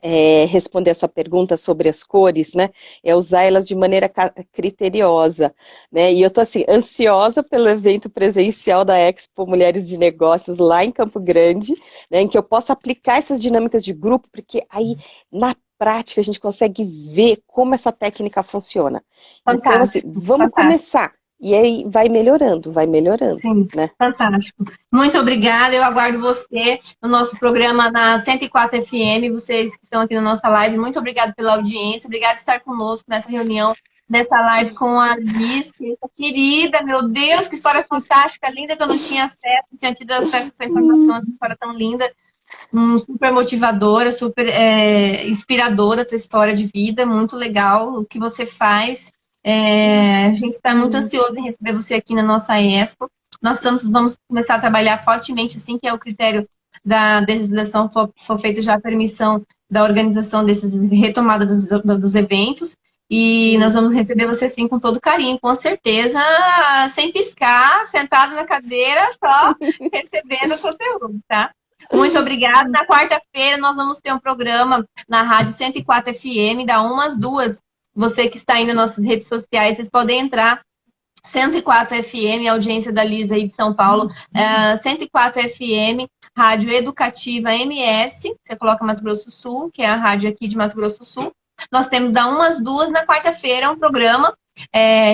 responder a sua pergunta sobre as cores, né? É usar elas de maneira criteriosa, né? E eu tô assim ansiosa pelo evento presencial da Expo Mulheres de Negócios lá em Campo Grande, né? Em que eu possa aplicar essas dinâmicas de grupo, porque aí na prática a gente consegue ver como essa técnica funciona. Então, assim, Fantástico, vamos fantástico. começar. E aí vai melhorando, Sim, né? fantástico. Muito obrigada. Eu aguardo você no nosso programa na 104 FM. Vocês que estão aqui na nossa live, muito obrigada pela audiência. Obrigada por estar conosco nessa reunião, nessa live com a Liz, querida. Meu Deus, que história fantástica, linda, que eu não tinha acesso, não tinha tido acesso a essa informação, essa história tão linda. Super motivadora, super inspiradora a tua história de vida, muito legal o que você faz. A gente está muito ansioso em receber você aqui na nossa Expo. Nós vamos começar a trabalhar fortemente, assim que é o critério da legislação for feita já a permissão da organização desses retomada dos eventos. E nós vamos receber você sim com todo carinho, com certeza, sem piscar, sentado na cadeira, só recebendo o conteúdo, tá? Muito obrigada. Na quarta-feira nós vamos ter um programa na Rádio 104 FM, da 1 às 2. Você que está aí nas nossas redes sociais, vocês podem entrar. 104 FM, audiência da Lisa aí de São Paulo. 104 FM, Rádio Educativa MS. Você coloca Mato Grosso do Sul, que é a rádio aqui de Mato Grosso do Sul. Nós temos da 1 às 2 na quarta-feira, um programa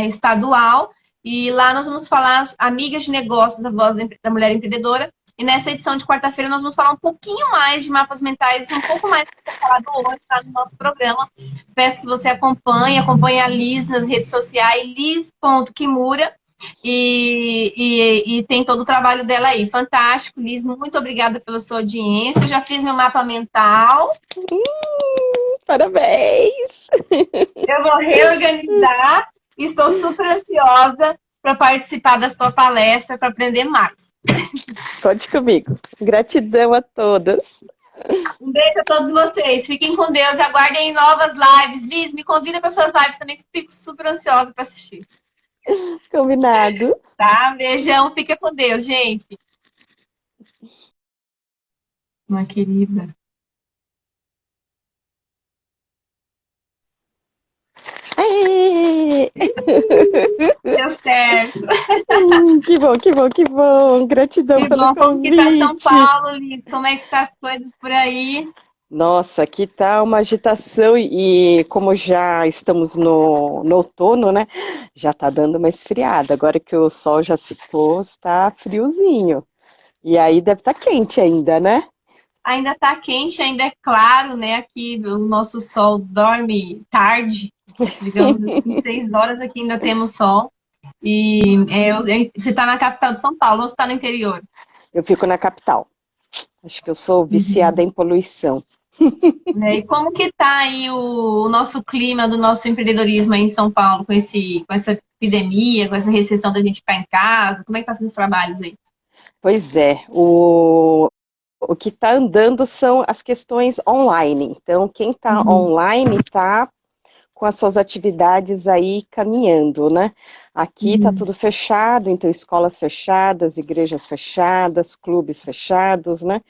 estadual. E lá nós vamos falar amigas de negócios da Voz da Mulher Empreendedora. E nessa edição de quarta-feira nós vamos falar um pouquinho mais de mapas mentais, um pouco mais do que foi falado hoje, tá, no nosso programa. Peço que você acompanhe a Liz nas redes sociais, liz.kimura, e tem todo o trabalho dela aí. Fantástico, Liz, muito obrigada pela sua audiência. Eu já fiz meu mapa mental. Parabéns! Eu vou reorganizar e estou super ansiosa para participar da sua palestra, para aprender mais. Conte comigo. Gratidão a todas. Um beijo a todos vocês. Fiquem com Deus e aguardem novas lives. Liz, me convida para suas lives também, que eu fico super ansiosa para assistir. Combinado. Tá? Beijão. Fica com Deus, gente. Uma querida. Deu certo. Que bom, que bom, que bom. Gratidão Que pelo bom. Como que tá São convite. Paulo, Liz? Como é que tá as coisas por aí? Nossa, aqui tá uma agitação e como já estamos no outono, né? Já tá dando uma esfriada. Agora que o sol já se pôs, tá friozinho. E aí deve estar quente ainda, né? Ainda tá quente, ainda é claro, né? Aqui o nosso sol dorme tarde. Digamos assim, 6 horas aqui ainda temos sol. E você tá na capital de São Paulo ou você tá no interior? Eu fico na capital. Acho que eu sou viciada em poluição. E como que tá aí o nosso clima do nosso empreendedorismo aí em São Paulo, com essa epidemia, com essa recessão da gente ficar em casa? Como é que tá sendo os trabalhos aí? Pois é, o que está andando são as questões online. Então, quem está online está com as suas atividades aí caminhando, né? Aqui está tudo fechado, então escolas fechadas, igrejas fechadas, clubes fechados, né?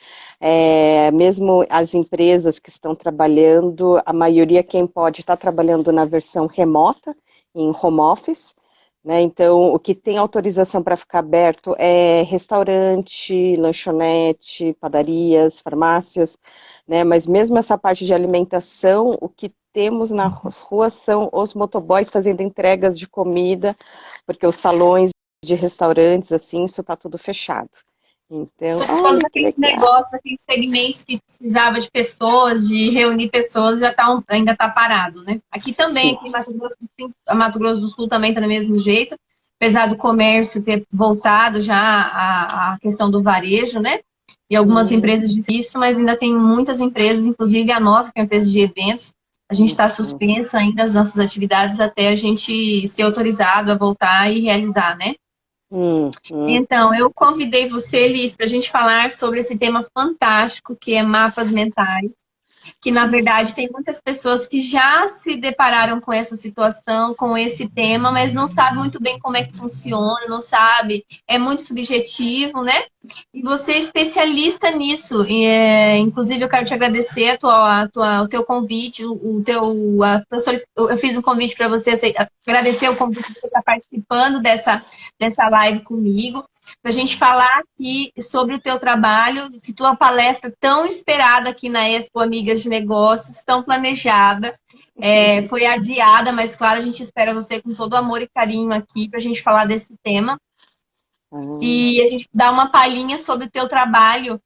Mesmo as empresas que estão trabalhando, a maioria quem pode está trabalhando na versão remota, em home office, né? Então o que tem autorização para ficar aberto é restaurante, lanchonete, padarias, farmácias, né? Mas mesmo essa parte de alimentação, o que temos nas ruas são os motoboys fazendo entregas de comida, porque os salões de restaurantes, assim, isso está tudo fechado. Então, Todos olha que aqueles legal. negócios, aqueles segmentos que precisava de pessoas, de reunir pessoas, já ainda está parado, né? Aqui também, Sim. aqui em Mato Grosso do Sul, Mato Grosso do Sul também está do mesmo jeito, apesar do comércio ter voltado já à questão do varejo, né? E algumas empresas dizem isso, mas ainda tem muitas empresas, inclusive a nossa, que é uma empresa de eventos, a gente está suspenso ainda as nossas atividades até a gente ser autorizado a voltar e realizar, né? Então, eu convidei você, Liz, para a gente falar sobre esse tema fantástico que é mapas mentais, que na verdade tem muitas pessoas que já se depararam com essa situação, com esse tema, mas não sabe muito bem como é que funciona, não sabe, é muito subjetivo, né? E você é especialista nisso. Inclusive, eu quero te agradecer o teu convite, eu fiz um convite para você, agradecer o convite de você estar participando dessa live comigo, para a gente falar aqui sobre o teu trabalho, de tua palestra tão esperada aqui na Expo Amigas de Negócios, tão planejada. Foi adiada, mas claro, a gente espera você com todo amor e carinho aqui para a gente falar desse tema. E a gente dá uma palhinha sobre o teu trabalho,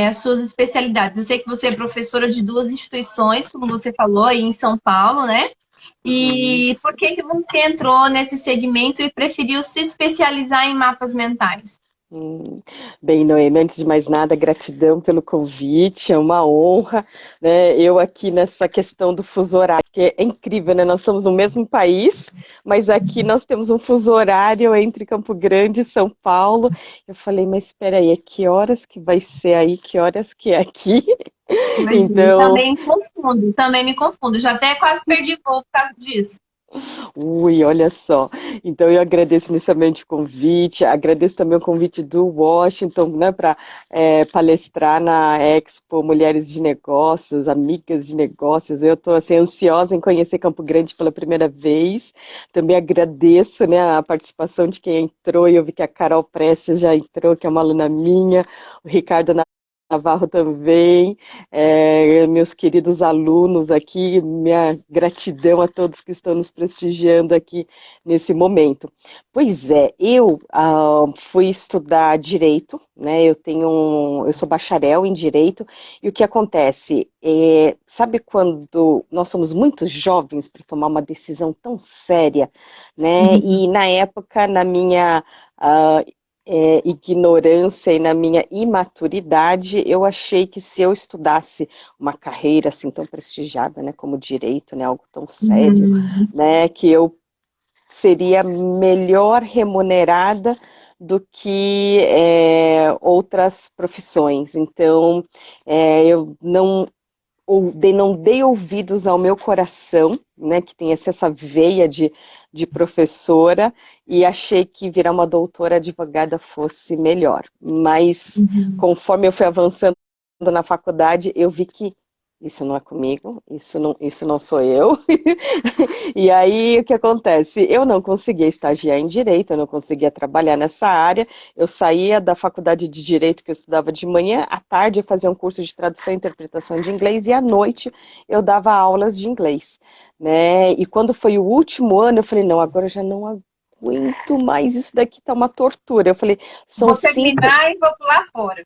as suas especialidades. Eu sei que você é professora de 2 instituições, como você falou, aí em São Paulo, né? E por que você entrou nesse segmento e preferiu se especializar em mapas mentais? Bem, Noemi, antes de mais nada, gratidão pelo convite, é uma honra, né? Eu aqui nessa questão do fuso horário, que é incrível, né? Nós estamos no mesmo país, mas aqui nós temos um fuso horário entre Campo Grande e São Paulo. Eu falei, mas espera aí, que horas que vai ser aí, que horas que é aqui? Imagina, Então, também me confundo. Já até quase perdi voo por causa disso. Olha só. Então eu agradeço inicialmente o convite, agradeço também o convite do Washington, né, para palestrar na Expo Mulheres de Negócios, Amigas de Negócios. Eu estou assim, ansiosa em conhecer Campo Grande pela primeira vez. Também agradeço, né, a participação de quem entrou, e eu vi que a Carol Prestes já entrou, que é uma aluna minha, o Ricardo Navarro também, meus queridos alunos aqui, minha gratidão a todos que estão nos prestigiando aqui nesse momento. Pois é, eu fui estudar Direito, né? Eu sou bacharel em Direito, e o que acontece? Sabe quando nós somos muito jovens para tomar uma decisão tão séria, né? E na época, na minha ignorância e na minha imaturidade, eu achei que se eu estudasse uma carreira assim tão prestigiada, né, como direito, né, algo tão sério, né, que eu seria melhor remunerada do que outras profissões. Então, eu não dei ouvidos ao meu coração, né, que tem essa veia de professora, e achei que virar uma doutora advogada fosse melhor. Mas, conforme eu fui avançando na faculdade, eu vi que isso não é comigo, isso não sou eu. E aí, o que acontece? Eu não conseguia estagiar em Direito, eu não conseguia trabalhar nessa área. Eu saía da faculdade de Direito, que eu estudava de manhã, à tarde eu fazia um curso de tradução e interpretação de inglês, e à noite eu dava aulas de inglês, né? E quando foi o último ano, eu falei, não, agora eu já não aguento mais, isso daqui tá uma tortura. Eu falei, são Vou 5... terminar e vou pular fora.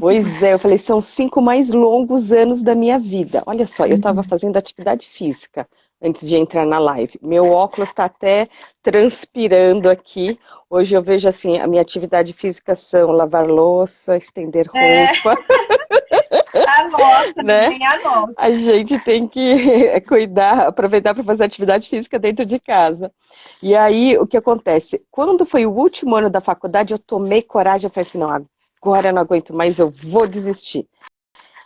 Pois é, eu falei, são 5 mais longos anos da minha vida. Olha só, eu estava fazendo atividade física antes de entrar na live. Meu óculos está até transpirando aqui. Hoje eu vejo assim, a minha atividade física são lavar louça, estender roupa. Anota, Né? também anota. A gente tem que cuidar, aproveitar para fazer atividade física dentro de casa. E aí, o que acontece? Quando foi o último ano da faculdade, eu tomei coragem e falei assim, não, agora eu não aguento mais, eu vou desistir.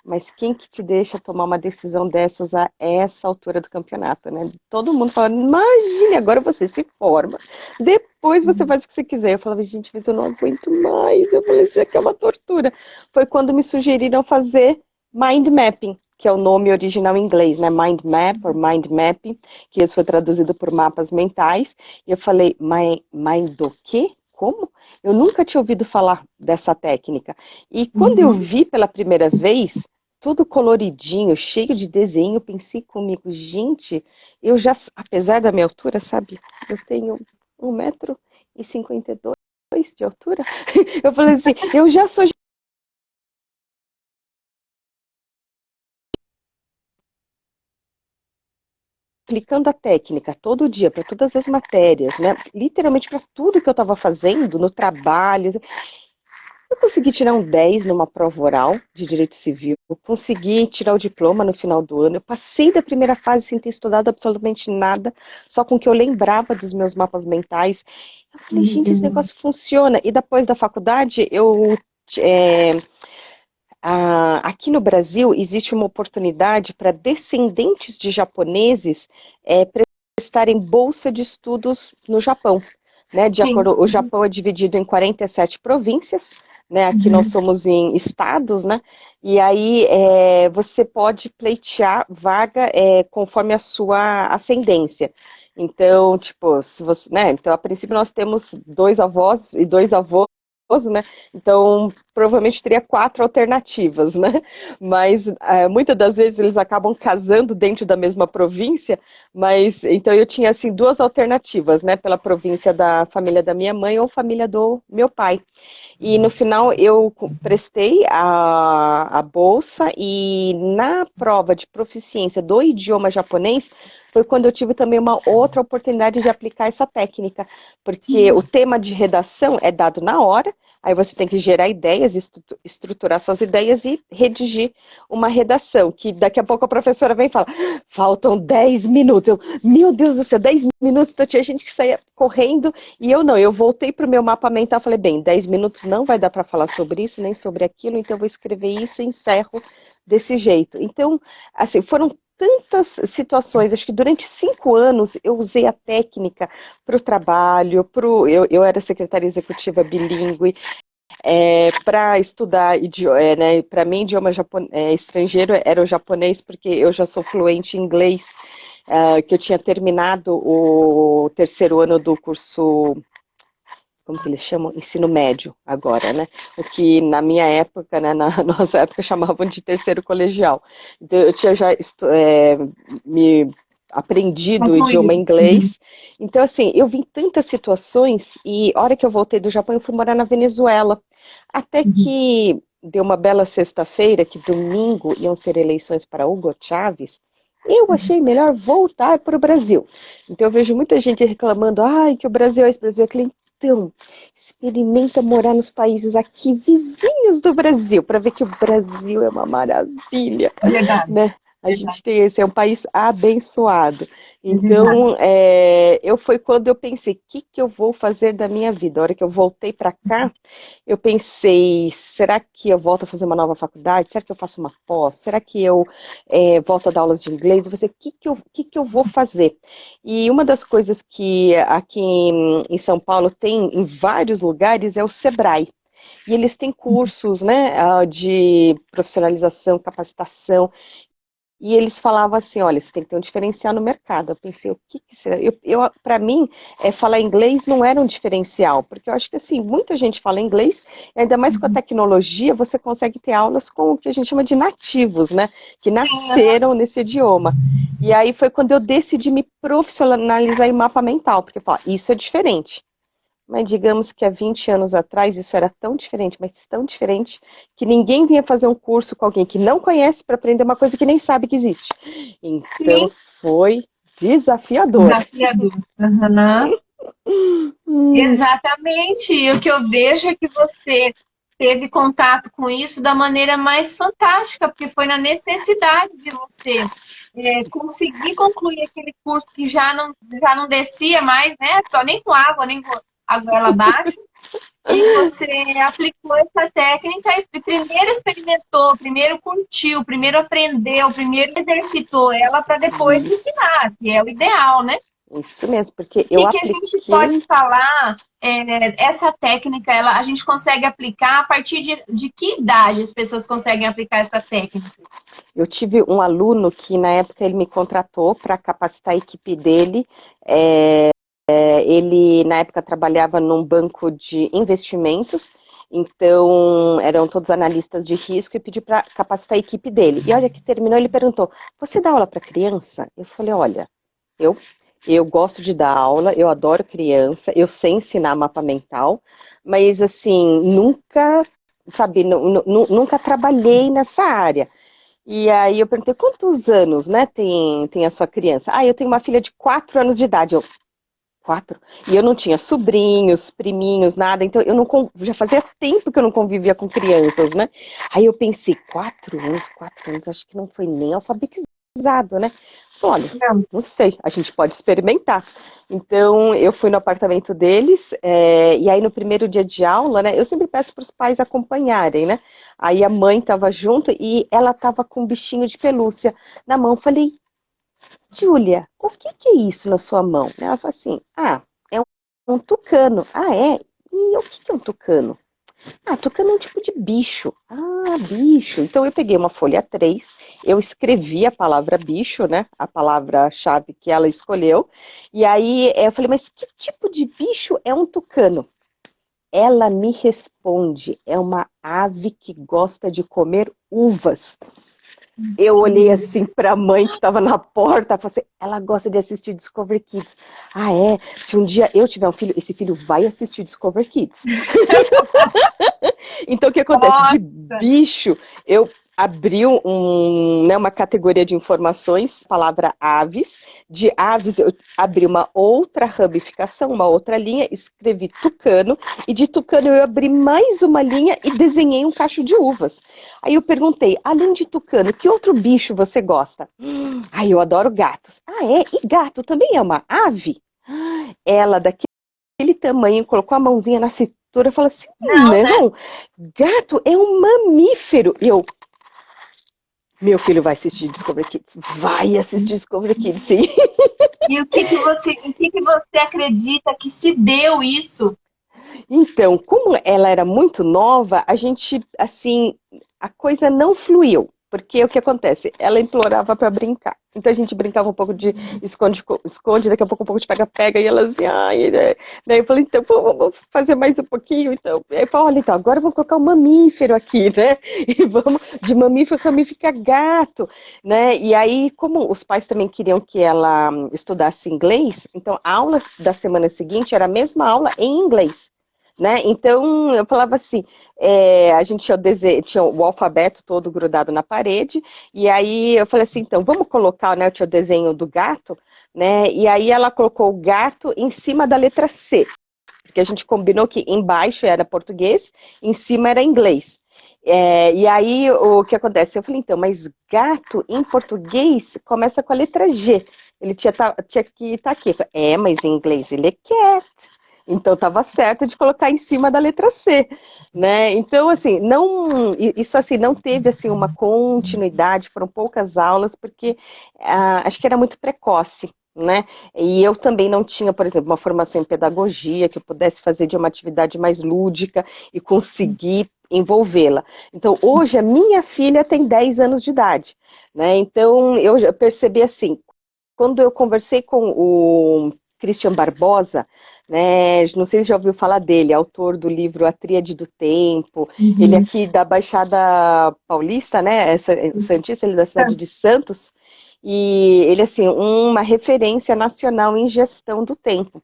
mas quem que te deixa tomar uma decisão dessas a essa altura do campeonato, né? Todo mundo falando, imagine, agora você se forma, depois você faz o que você quiser. Eu falava, gente, mas eu não aguento mais. Eu falei, isso aqui é uma tortura. Foi quando me sugeriram fazer mind mapping, que é o nome original em inglês, né? Mind map ou mind mapping, que isso foi traduzido por mapas mentais. E eu falei, mind o quê? Como? Eu nunca tinha ouvido falar dessa técnica. E quando eu vi pela primeira vez, tudo coloridinho, cheio de desenho, eu pensei comigo, gente, eu já, apesar da minha altura, sabe, eu tenho 1,52 m de altura. Eu falei assim, eu já sou aplicando a técnica todo dia para todas as matérias, né? Literalmente para tudo que eu estava fazendo no trabalho. Eu consegui tirar um 10 numa prova oral de direito civil, eu consegui tirar o diploma no final do ano, eu passei da primeira fase sem ter estudado absolutamente nada, só com o que eu lembrava dos meus mapas mentais. Eu falei, gente, esse negócio funciona. E depois da faculdade, aqui no Brasil existe uma oportunidade para descendentes de japoneses prestarem bolsa de estudos no Japão. Né, o Japão é dividido em 47 províncias, né, aqui nós somos em estados, né, e aí você pode pleitear vaga conforme a sua ascendência. Então, tipo, se você, né, então a princípio nós temos 2 avós e 2 avós, né? Então, provavelmente teria 4 alternativas, né? Mas muitas das vezes eles acabam casando dentro da mesma província, mas então eu tinha assim 2 alternativas, né? Pela província da família da minha mãe ou família do meu pai. E no final eu prestei a bolsa e na prova de proficiência do idioma japonês foi quando eu tive também uma outra oportunidade de aplicar essa técnica, porque o tema de redação é dado na hora, aí você tem que gerar ideias, estruturar suas ideias e redigir uma redação, que daqui a pouco a professora vem e fala, faltam 10 minutos. Eu, meu Deus do céu, 10 minutos, então tinha gente que saía correndo, e eu não, eu voltei para o meu mapa mental e falei, bem, 10 minutos não vai dar para falar sobre isso, nem sobre aquilo, então eu vou escrever isso e encerro desse jeito. Então, assim, foram tantas situações, acho que durante 5 anos eu usei a técnica para o trabalho, eu era secretária executiva bilíngue, para estudar, né, para mim idioma estrangeiro era o japonês, porque eu já sou fluente em inglês, que eu tinha terminado o 3º ano do curso, como que eles chamam? Ensino médio agora, né? O que na minha época, né, na nossa época, chamavam de 3º colegial. Então, eu tinha já me aprendido o idioma inglês. Então, assim, eu vi em tantas situações e a hora que eu voltei do Japão, eu fui morar na Venezuela. Até que deu uma bela sexta-feira, que domingo iam ser eleições para Hugo Chávez, eu achei melhor voltar para o Brasil. Então eu vejo muita gente reclamando, ai, que o Brasil é esse Brasil, aquele. Então, experimenta morar nos países aqui vizinhos do Brasil, para ver que o Brasil é uma maravilha. É verdade. Né? A gente tem esse, é um país abençoado. Então, foi quando eu pensei, o que eu vou fazer da minha vida? A hora que eu voltei para cá, eu pensei, será que eu volto a fazer uma nova faculdade? Será que eu faço uma pós? Será que eu volto a dar aulas de inglês? Eu falei, o que eu vou fazer? E uma das coisas que aqui em São Paulo tem em vários lugares é o Sebrae. E eles têm cursos, né, de profissionalização, capacitação. E eles falavam assim, olha, você tem que ter um diferencial no mercado. Eu pensei, o que será? Para mim, falar inglês não era um diferencial, porque eu acho que assim, muita gente fala inglês, e ainda mais com a tecnologia, você consegue ter aulas com o que a gente chama de nativos, né? Que nasceram nesse idioma. E aí foi quando eu decidi me profissionalizar em mapa mental, porque eu falo, isso é diferente. Mas digamos que há 20 anos atrás isso era tão diferente, mas tão diferente, que ninguém vinha fazer um curso com alguém que não conhece para aprender uma coisa que nem sabe que existe. Então foi desafiador. Desafiador. Exatamente. E o que eu vejo é que você teve contato com isso da maneira mais fantástica, porque foi na necessidade de você conseguir concluir aquele curso que já não descia mais, né? Nem com água, nem com a goela abaixo. E você aplicou essa técnica e primeiro experimentou, primeiro curtiu, primeiro aprendeu, primeiro exercitou ela para depois Isso, ensinar, que é o ideal, né? isso mesmo, porque O eu que que a gente pode apliquei. falar? Essa técnica, a gente consegue aplicar a partir de que idade as pessoas conseguem aplicar essa técnica? Eu tive um aluno que na época ele me contratou para capacitar a equipe dele. Ele na época trabalhava num banco de investimentos, então eram todos analistas de risco e pediu para capacitar a equipe dele. E olha que terminou, ele perguntou: "Você dá aula para criança?" Eu falei: "Olha, eu eu gosto de dar aula, eu adoro criança, eu sei ensinar mapa mental, mas assim, nunca, sabe, nunca trabalhei nessa área." E aí eu perguntei, quantos anos, né, tem a sua criança? Ah, eu tenho uma filha de 4 anos de idade. Eu, 4? E eu não tinha sobrinhos, priminhos, nada, então eu não já fazia tempo que eu não convivia com crianças, né? Aí eu pensei, 4 anos, 4 anos, acho que não foi nem alfabetizado, né? Falei, olha, Não. não sei, a gente pode experimentar. Então eu fui no apartamento deles, e aí no primeiro dia de aula, né? Eu sempre peço para os pais acompanharem, né? Aí a mãe estava junto e ela estava com um bichinho de pelúcia na mão. Falei, Júlia, o que que é isso na sua mão? Ela falou assim, é um tucano. Ah, é? E o que que é um tucano? Ah, tucano é um tipo de bicho. Ah, bicho. Então eu peguei uma folha 3, eu escrevi a palavra bicho, né? A palavra-chave que ela escolheu. E aí eu falei, mas que tipo de bicho é um tucano? Ela me responde, é uma ave que gosta de comer uvas. Eu olhei assim para a mãe que estava na porta, falei assim, ela gosta de assistir Discovery Kids. Ah, é? Se um dia eu tiver um filho, esse filho vai assistir Discovery Kids. Então, o que acontece? De Nossa, bicho, eu abri né, uma categoria de informações, palavra aves. De aves, eu abri uma outra ramificação, uma outra linha, escrevi tucano. E de tucano, eu abri mais uma linha e desenhei um cacho de uvas. Aí eu perguntei, além de tucano, que outro bicho você gosta? Eu adoro gatos. Ah, é? E gato também é uma ave? Ela, daquele tamanho, colocou a mãozinha na cintura e falou assim, não, né? não, gato é um mamífero. E eu, meu filho vai assistir Discovery Kids. Vai assistir Discovery Kids, sim. E o que que você acredita que se deu isso? Então, como ela era muito nova, a gente, assim, a coisa não fluiu. Porque o que acontece? Ela implorava para brincar. Então a gente brincava um pouco de esconde, daqui a pouco um pouco de pega-pega, e ela assim, ai, né? Daí eu falei, então vamos fazer mais um pouquinho. Então, aí eu falei, olha, então, agora vamos colocar um mamífero aqui, né? E vamos, de mamífero ramifica gato, né? E aí, como os pais também queriam que ela estudasse inglês, então a aula da semana seguinte era a mesma aula em inglês. Né? Então eu falava assim, a gente tinha o alfabeto todo grudado na parede, e aí eu falei assim, então vamos colocar, né, eu tinha o desenho do gato, né? E aí ela colocou o gato em cima da letra C, porque a gente combinou que embaixo era português, em cima era inglês. E aí o que acontece? Eu falei, então, mas gato em português começa com a letra G. Ele tinha que estar aqui. Eu falei, mas em inglês ele é cat. Então estava certo de colocar em cima da letra C, né? Então assim, isso assim não teve assim uma continuidade, foram poucas aulas porque acho que era muito precoce, né? E eu também não tinha, por exemplo, uma formação em pedagogia que eu pudesse fazer de uma atividade mais lúdica e conseguir envolvê-la. Então hoje a minha filha tem 10 anos de idade, né? Então eu já percebi assim, quando eu conversei com o Christian Barbosa, né, não sei se já ouviu falar dele, autor do livro A Tríade do Tempo, ele Uhum. aqui da Baixada Paulista, né, Santista, ele é da cidade de Santos, e ele, assim, uma referência nacional em gestão do tempo.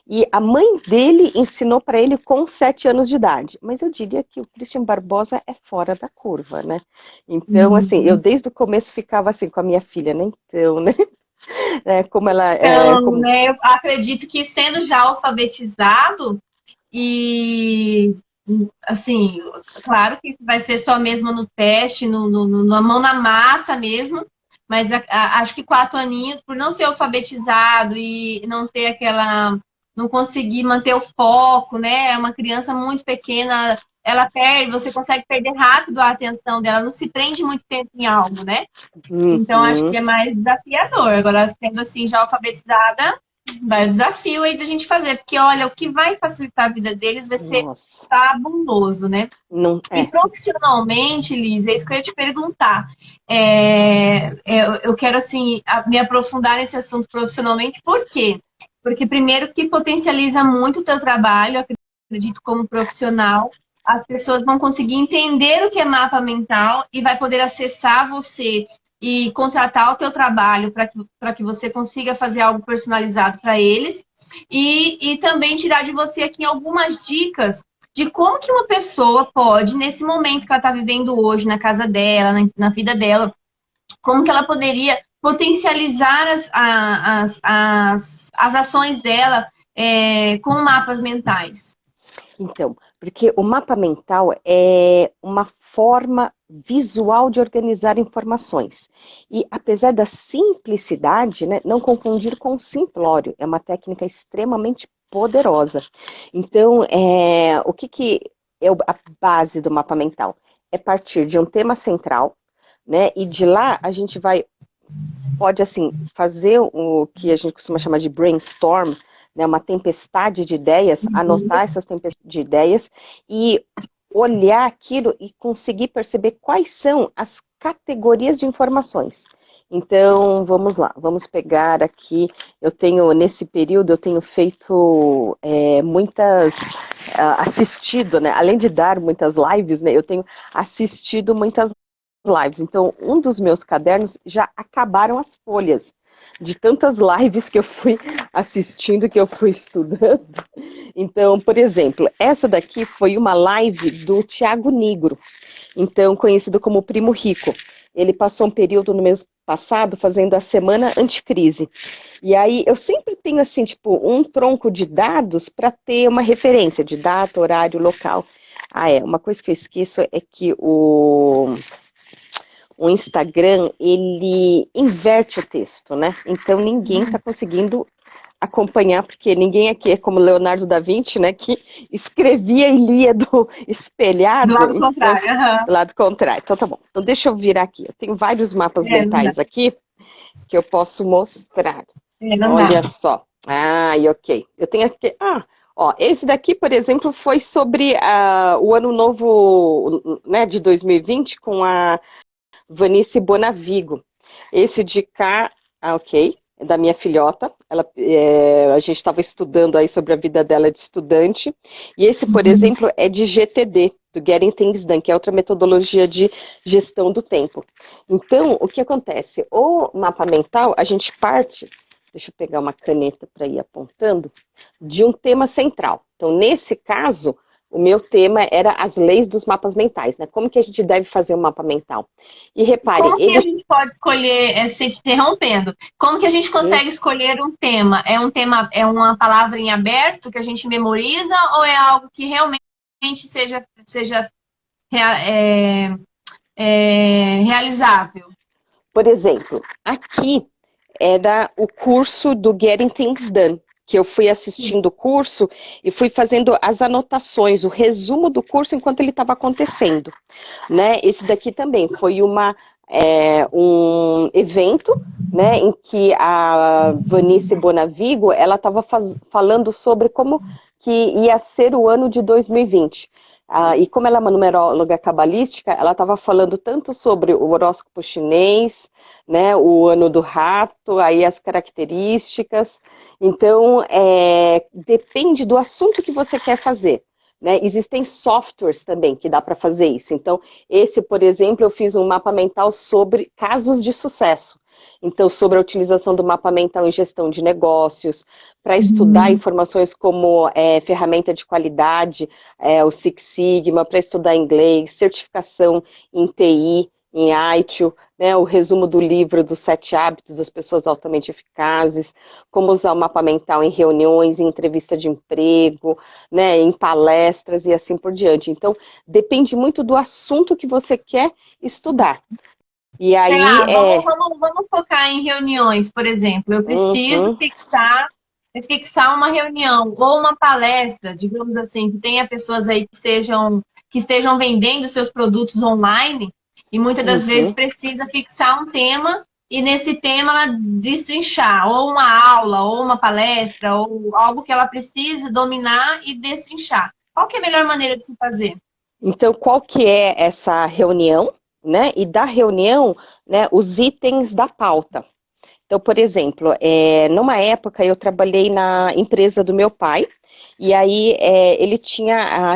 E a mãe dele ensinou para ele com 7 anos de idade, mas eu diria que o Christian Barbosa é fora da curva, né? Então, assim, eu Uhum. desde o começo ficava assim com a minha filha, né? Então, né? Como ela é, Então, como né, eu acredito que sendo já alfabetizado e assim, claro que isso vai ser só mesmo no teste, na mão na massa mesmo, mas acho que 4 aninhos, por não ser alfabetizado e não ter aquela não conseguir manter o foco, né? É uma criança muito pequena, ela perde, você consegue perder rápido a atenção dela, não se prende muito tempo em algo, né? Então, acho que Uhum. é mais desafiador. Agora, sendo assim, já alfabetizada, vai o desafio aí da gente fazer. Porque, olha, o que vai facilitar a vida deles vai ser Nossa, fabuloso, né? não E é. profissionalmente, Liz, é isso que eu ia te perguntar. Eu quero, assim, me aprofundar nesse assunto profissionalmente. Por quê? Porque, primeiro, que potencializa muito o teu trabalho, acredito, como profissional. As pessoas vão conseguir entender o que é mapa mental e vai poder acessar você e contratar o teu trabalho para que você consiga fazer algo personalizado para eles. E também tirar de você aqui algumas dicas de como que uma pessoa pode, nesse momento que ela está vivendo hoje, na casa dela, na vida dela, como que ela poderia potencializar as ações dela com mapas mentais. Então, porque o mapa mental é uma forma visual de organizar informações. E apesar da simplicidade, né, não confundir com simplório, é uma técnica extremamente poderosa. Então, o que é a base do mapa mental? É partir de um tema central, né, e de lá a gente pode assim, fazer o que a gente costuma chamar de brainstorm, né, uma tempestade de ideias, anotar essas tempestades de ideias e olhar aquilo e conseguir perceber quais são as categorias de informações. Então, vamos lá, vamos pegar aqui, nesse período, eu tenho feito assistido, né, além de dar muitas lives, né, eu tenho assistido muitas lives. Então, um dos meus cadernos já acabaram as folhas de tantas lives que eu fui assistindo, que eu fui estudando. Então, por exemplo, essa daqui foi uma live do Tiago Nigro, então conhecido como Primo Rico. Ele passou um período no mês passado fazendo a semana anticrise. E aí eu sempre tenho assim, tipo, um tronco de dados para ter uma referência de data, horário, local. Uma coisa que eu esqueço é que o Instagram, ele inverte o texto, né? Então ninguém está conseguindo acompanhar, porque ninguém aqui é como Leonardo da Vinci, né? Que escrevia e lia do Do espelhado, lado então, contrário. Uhum. do lado contrário. Então tá bom. Então deixa eu virar aqui. Eu tenho vários mapas Não dá. mentais aqui que eu posso mostrar. Não dá. Olha só. Ok. Eu tenho aqui. Esse daqui, por exemplo, foi sobre o ano novo, né, de 2020 com a Vanice Bonavigo. Esse de cá, ok, é da minha filhota. A gente estava estudando aí sobre a vida dela de estudante. E esse, por exemplo, é de GTD, do Getting Things Done, que é outra metodologia de gestão do tempo. Então, o que acontece? O mapa mental, a gente parte, deixa eu pegar uma caneta para ir apontando, de um tema central. Então, nesse caso, o meu tema era as leis dos mapas mentais, né? Como que a gente deve fazer um mapa mental? E repare, Como que a gente pode escolher, se te interrompendo, como que a gente consegue escolher um tema? É uma palavra em aberto que a gente memoriza ou é algo que realmente seja realizável? Por exemplo, aqui era o curso do Getting Things Done, que eu fui assistindo o curso e fui fazendo as anotações, o resumo do curso enquanto ele estava acontecendo, né? Esse daqui também foi um evento, né, em que a Vanice Bonavigo, ela estava falando sobre como que ia ser o ano de 2020. E como ela é uma numeróloga cabalística, ela estava falando tanto sobre o horóscopo chinês, né, o ano do rato, aí as características. Então, depende do assunto que você quer fazer, né? Existem softwares também que dá para fazer isso. Então, esse, por exemplo, eu fiz um mapa mental sobre casos de sucesso. Então, sobre a utilização do mapa mental em gestão de negócios, para estudar informações como ferramenta de qualidade, o Six Sigma, para estudar inglês, certificação em TI, em ITIL, né, o resumo do livro dos 7 hábitos das pessoas altamente eficazes, como usar o mapa mental em reuniões, em entrevista de emprego, né, em palestras e assim por diante. Então, depende muito do assunto que você quer estudar. E aí, Vamos focar em reuniões, por exemplo. Eu preciso fixar é fixar uma reunião ou uma palestra, digamos assim, que tenha pessoas aí que estejam vendendo seus produtos online e muitas das vezes Uhum. precisa fixar um tema e nesse tema ela destrinchar, ou uma aula, ou uma palestra, ou algo que ela precisa dominar e destrinchar. Qual que é a melhor maneira de se fazer? Então, qual que é essa reunião, né? E da reunião, né, os itens da pauta. Então, por exemplo, numa época eu trabalhei na empresa do meu pai, e aí ele tinha,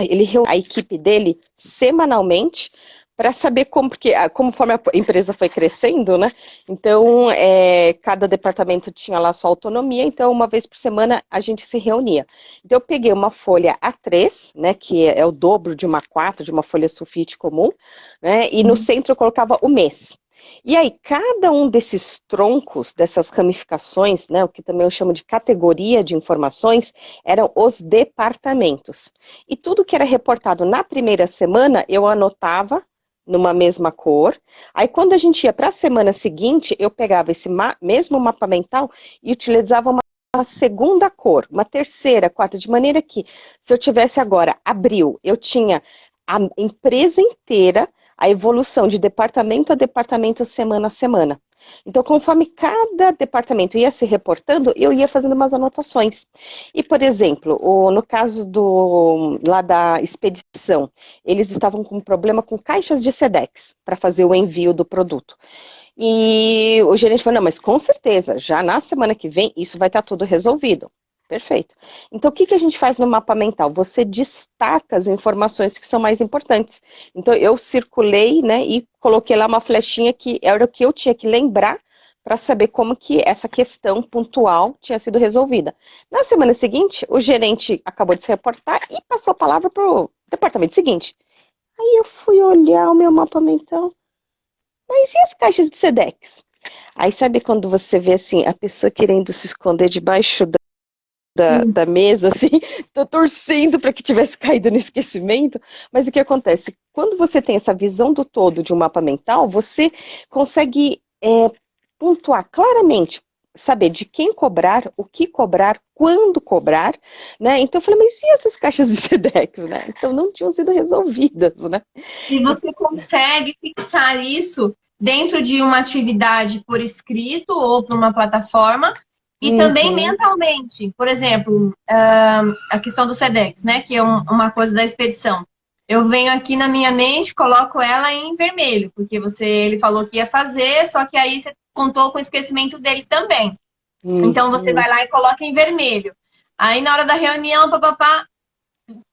a equipe dele semanalmente para saber como, porque conforme a empresa foi crescendo, né? Então, cada departamento tinha lá sua autonomia, então uma vez por semana a gente se reunia. Então, eu peguei uma folha A3, né, que é o dobro de uma A4, de uma folha sulfite comum, né? E no centro eu colocava o mês. E aí, cada um desses troncos, dessas ramificações, né, o que também eu chamo de categoria de informações, eram os departamentos. E tudo que era reportado na primeira semana, eu anotava numa mesma cor. Aí, quando a gente ia para a semana seguinte, eu pegava esse mesmo mapa mental e utilizava uma segunda cor, uma terceira, quarta, de maneira que, se eu tivesse agora abril, eu tinha a empresa inteira, a evolução de departamento a departamento, semana a semana. Então, conforme cada departamento ia se reportando, eu ia fazendo umas anotações. E, por exemplo, no caso lá da expedição, eles estavam com um problema com caixas de Sedex para fazer o envio do produto. E o gerente falou, não, mas com certeza, já na semana que vem, isso vai estar tudo resolvido. Perfeito. Então, o que a gente faz no mapa mental? Você destaca as informações que são mais importantes. Então, eu circulei, né, e coloquei lá uma flechinha que era o que eu tinha que lembrar para saber como que essa questão pontual tinha sido resolvida. Na semana seguinte, o gerente acabou de se reportar e passou a palavra para o departamento seguinte. Aí eu fui olhar o meu mapa mental. Mas e as caixas de Sedex? Aí sabe quando você vê assim, a pessoa querendo se esconder debaixo da mesa, assim, tô torcendo para que tivesse caído no esquecimento, mas o que acontece? Quando você tem essa visão do todo de um mapa mental, você consegue pontuar claramente, saber de quem cobrar, o que cobrar, quando cobrar, né? Então eu falei, mas e essas caixas de Sedex, né? Então não tinham sido resolvidas, né? E você consegue fixar isso dentro de uma atividade por escrito ou por uma plataforma e também Uhum. mentalmente. Por exemplo, a questão do SEDEX, né? Que é uma coisa da expedição. Eu venho aqui na minha mente, coloco ela em vermelho, porque ele falou que ia fazer, só que aí você contou com o esquecimento dele também. Então você Uhum. vai lá e coloca em vermelho. Aí na hora da reunião, papapá,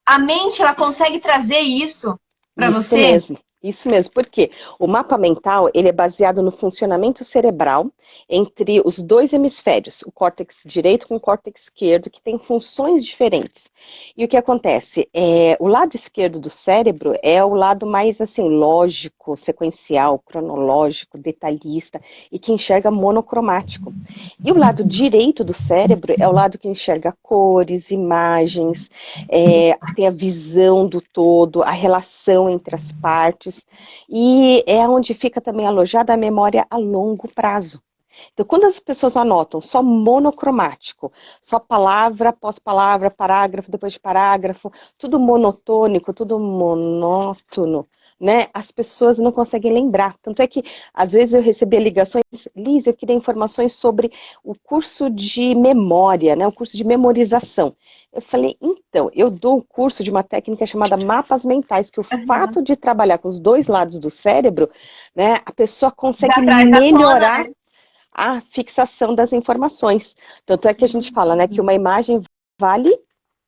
a mente ela consegue trazer isso para Isso você. mesmo, isso mesmo. Por quê? O mapa mental, ele é baseado no funcionamento cerebral entre os dois hemisférios, o córtex direito com o córtex esquerdo, que tem funções diferentes. E o que acontece? O lado esquerdo do cérebro é o lado mais, assim, lógico, sequencial, cronológico, detalhista, e que enxerga monocromático. E o lado direito do cérebro é o lado que enxerga cores, imagens, tem a visão do todo, a relação entre as partes, e é onde fica também alojada a memória a longo prazo. Então, quando as pessoas anotam só monocromático, só palavra após palavra, parágrafo depois de parágrafo, tudo monotônico, tudo monótono, né? As pessoas não conseguem lembrar. Tanto é que, às vezes, eu recebia ligações, Liz, eu queria informações sobre o curso de memória, né? O curso de memorização. Eu falei, então, eu dou o curso de uma técnica chamada mapas mentais, que o fato de trabalhar com os dois lados do cérebro, né, a pessoa consegue Já traz à tona, melhorar né? a fixação das informações. Tanto é que a gente fala, né, que uma imagem vale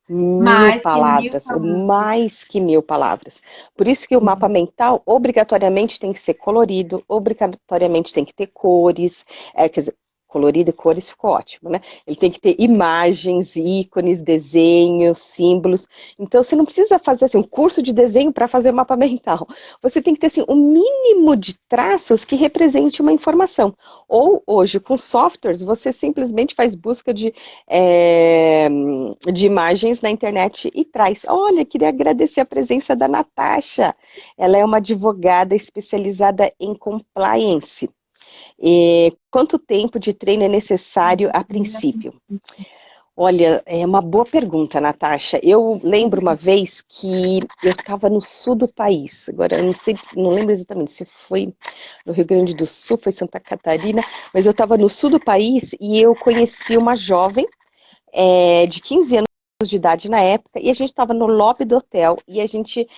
mil Mais que mil palavras, palavras. mais que 1000 palavras. Por isso que o mapa mental, obrigatoriamente, tem que ser colorido, obrigatoriamente tem que ter cores, quer dizer, colorido e cores ficou ótimo, né? Ele tem que ter imagens, ícones, desenhos, símbolos. Então, você não precisa fazer assim, um curso de desenho para fazer mapa mental. Você tem que ter assim, um mínimo de traços que represente uma informação. Ou, hoje, com softwares, você simplesmente faz busca de imagens na internet e traz. Olha, queria agradecer a presença da Natasha. Ela é uma advogada especializada em compliance. Quanto tempo de treino é necessário a princípio? Olha, é uma boa pergunta, Natasha. Eu lembro uma vez que eu estava no sul do país. Agora, eu não sei, não lembro exatamente se foi no Rio Grande do Sul, foi Santa Catarina, mas eu estava no sul do país e eu conheci uma jovem de 15 anos de idade na época, e a gente estava no lobby do hotel e a gente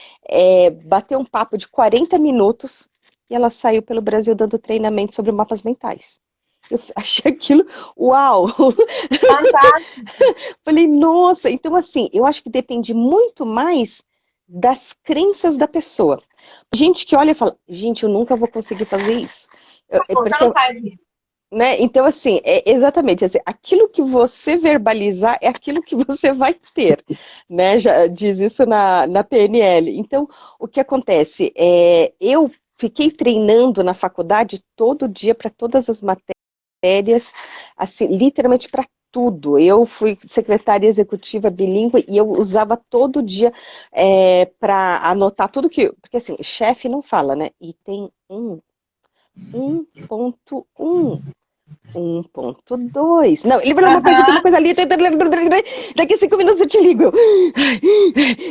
bateu um papo de 40 minutos e ela saiu pelo Brasil dando treinamento sobre mapas mentais. Eu achei aquilo, uau! Fantástico. Falei, nossa, então assim, eu acho que depende muito mais das crenças da pessoa. Gente que olha e fala, gente, eu nunca vou conseguir fazer isso. Você Porque, não faz mesmo. né? Então, assim, exatamente, assim, aquilo que você verbalizar é aquilo que você vai ter, né? Já diz isso na PNL. Então, o que acontece? Eu fiquei treinando na faculdade todo dia para todas as matérias, assim, literalmente para tudo. Eu fui secretária executiva bilíngue e eu usava todo dia para anotar tudo que. Porque assim, chefe não fala, né? E tem 1.1. 1.2. Não, ele falou uma coisa, tem uma coisa ali. Daqui a 5 minutos eu te ligo.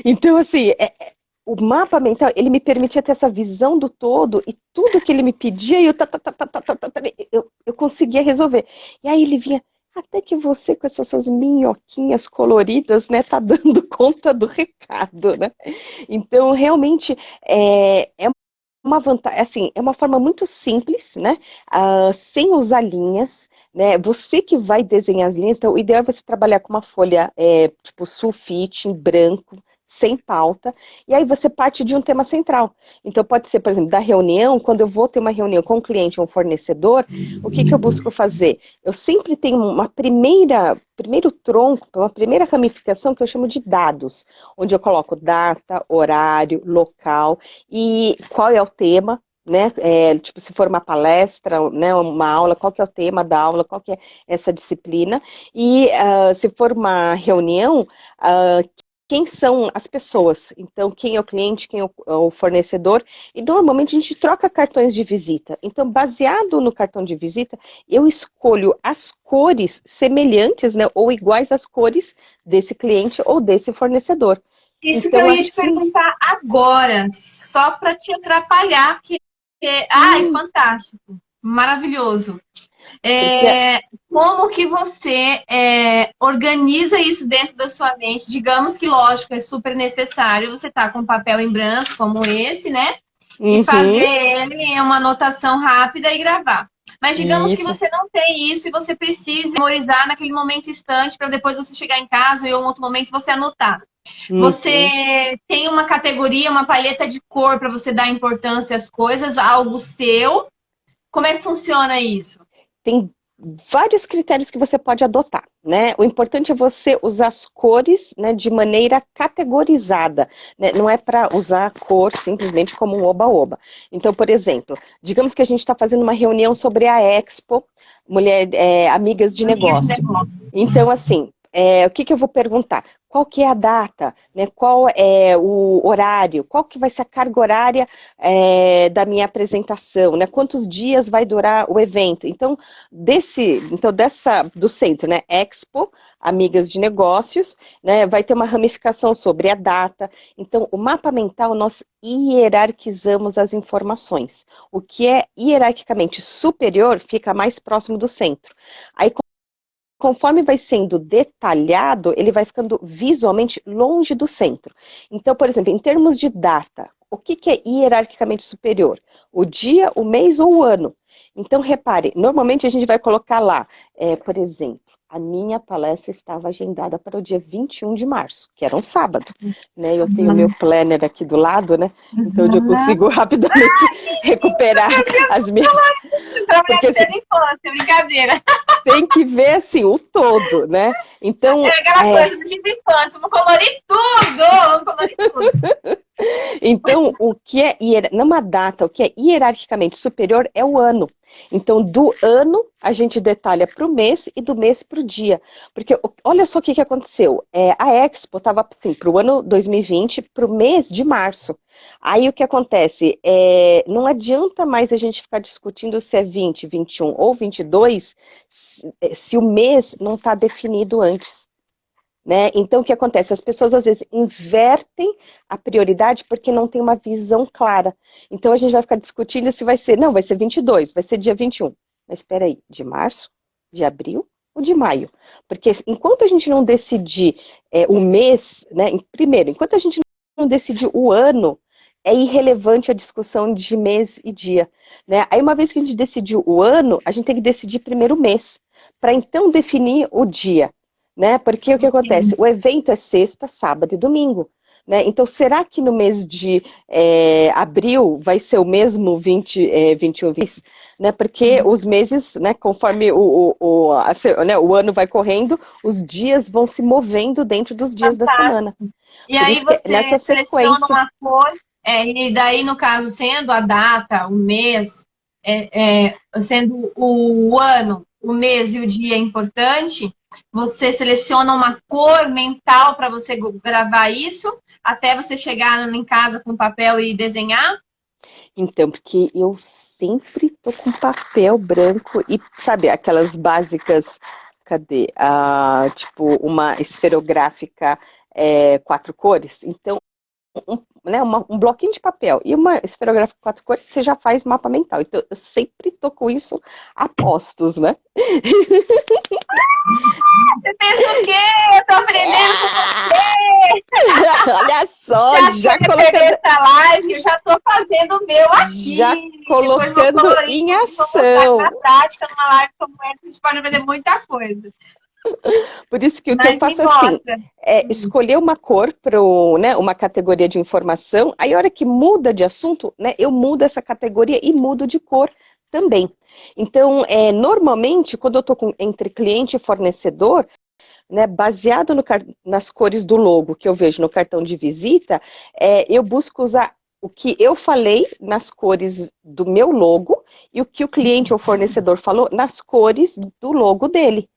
Então, assim, o mapa mental, ele me permitia ter essa visão do todo e tudo que ele me pedia, eu conseguia resolver. E aí ele vinha, até que você com essas suas minhoquinhas coloridas, né, tá dando conta do recado, né? Então, realmente, é uma vantagem, assim, é uma forma muito simples, né? Sem usar linhas, né? Você que vai desenhar as linhas, então o ideal é você trabalhar com uma folha tipo sulfite, em branco, sem pauta, e aí você parte de um tema central. Então pode ser, por exemplo, da reunião, quando eu vou ter uma reunião com um cliente ou um fornecedor, o que eu busco fazer? Eu sempre tenho primeiro tronco, uma primeira ramificação que eu chamo de dados, onde eu coloco data, horário, local e qual é o tema, né? Tipo, se for uma palestra, né, uma aula, qual que é o tema da aula, qual que é essa disciplina, e se for uma reunião, quem são as pessoas, então quem é o cliente, quem é o fornecedor, e normalmente a gente troca cartões de visita. Então, baseado no cartão de visita, eu escolho as cores semelhantes, né, ou iguais às cores desse cliente ou desse fornecedor. Isso que Então, eu ia te assim, perguntar agora, só para te atrapalhar, ai, fantástico, maravilhoso. porque Como que você organiza isso dentro da sua mente? Digamos que, lógico, é super necessário você estar com um papel em branco como esse, né? E fazer uhum, ele em uma anotação rápida e gravar. Mas digamos que isso, você não tem isso e você precisa memorizar naquele momento instante para depois você chegar em casa ou em outro momento você anotar. uhum. Você tem uma categoria, uma palheta de cor para você dar importância às coisas, algo seu. Como é que funciona isso? Tem vários critérios que você pode adotar, né? O importante é você usar as cores, né, de maneira categorizada, né? Não é para usar a cor simplesmente como um oba-oba. Então, por exemplo, digamos que a gente está fazendo uma reunião sobre a Expo, Amigas de Amigas de Negócio. negócio. Então, assim, o que eu vou perguntar? Qual que é a data, né? Qual é o horário? Qual que vai ser a carga horária da minha apresentação, né? Quantos dias vai durar o evento? Então, do centro, né? Expo, Amigas de Negócios, né? Vai ter uma ramificação sobre a data. Então, o mapa mental, nós hierarquizamos as informações. O que é hierarquicamente superior fica mais próximo do centro. Aí, conforme vai sendo detalhado, ele vai ficando visualmente longe do centro. Então, por exemplo, em termos de data, o que é hierarquicamente superior? O dia, o mês ou o ano? Então, repare, normalmente a gente vai colocar lá, por exemplo, a minha palestra estava agendada para o dia 21 de março, que era um sábado, né? Eu tenho meu planner aqui do lado, né? Então eu consigo rapidamente recuperar as minhas. Pra minha Porque vida assim, de infância, brincadeira. tem que ver assim o todo, né? É Então, aquela coisa do tipo infância, vamos colorir tudo! Vamos colorir tudo. o que é numa data, o que é hierarquicamente superior é o ano. Então, do ano a gente detalha para o mês e do mês para o dia. Porque olha só o que aconteceu. A Expo estava assim, para o ano 2020, para o mês de março. Aí o que acontece? Não adianta mais a gente ficar discutindo se é 20, 21 ou 22, se o mês não está definido antes. né? Então, o que acontece? As pessoas, às vezes, invertem a prioridade porque não tem uma visão clara. Então, a gente vai ficar discutindo se vai ser, não, vai ser 22, vai ser dia 21. Mas espera aí, de março, de abril ou de maio? Porque enquanto a gente não decidir o mês, né? Primeiro, enquanto a gente não decidir o ano, é irrelevante a discussão de mês e dia, né? Aí, uma vez que a gente decidiu o ano, a gente tem que decidir primeiro o mês, para então definir o dia, né? Porque o que acontece? O evento é sexta, sábado e domingo, né? Então, será que no mês de abril vai ser o mesmo 21 vezes? Né? Porque os meses, né, conforme o ano vai correndo, os dias vão se movendo dentro dos dias da semana. E Por aí isso que você nessa seleciona sequência. uma cor, e daí, no caso, sendo a data, o mês, sendo o ano, o mês e o dia importante, você seleciona uma cor mental para você gravar isso, até você chegar em casa com papel e desenhar? Então, porque eu sempre tô com papel branco e, sabe, aquelas básicas, cadê? Tipo, uma esferográfica 4 cores. Então, né, um bloquinho de papel e uma esferográfica 4 cores, você já faz mapa mental. Então, eu sempre tô com isso a postos, né? Você pensa o quê? Eu tô aprendendo com você! Olha só, já colocando essa live, eu já tô fazendo o meu aqui. Já colocando em ação. Na prática, numa live como essa, a gente pode aprender muita coisa. Por isso que o que eu faço assim, é escolher uma cor para uma categoria de informação, aí a hora que muda de assunto, né, eu mudo essa categoria e mudo de cor também. Então, normalmente, quando eu estou entre cliente e fornecedor, né, baseado nas cores do logo que eu vejo no cartão de visita, eu busco usar o que eu falei nas cores do meu logo e o que o cliente ou fornecedor falou nas cores do logo dele.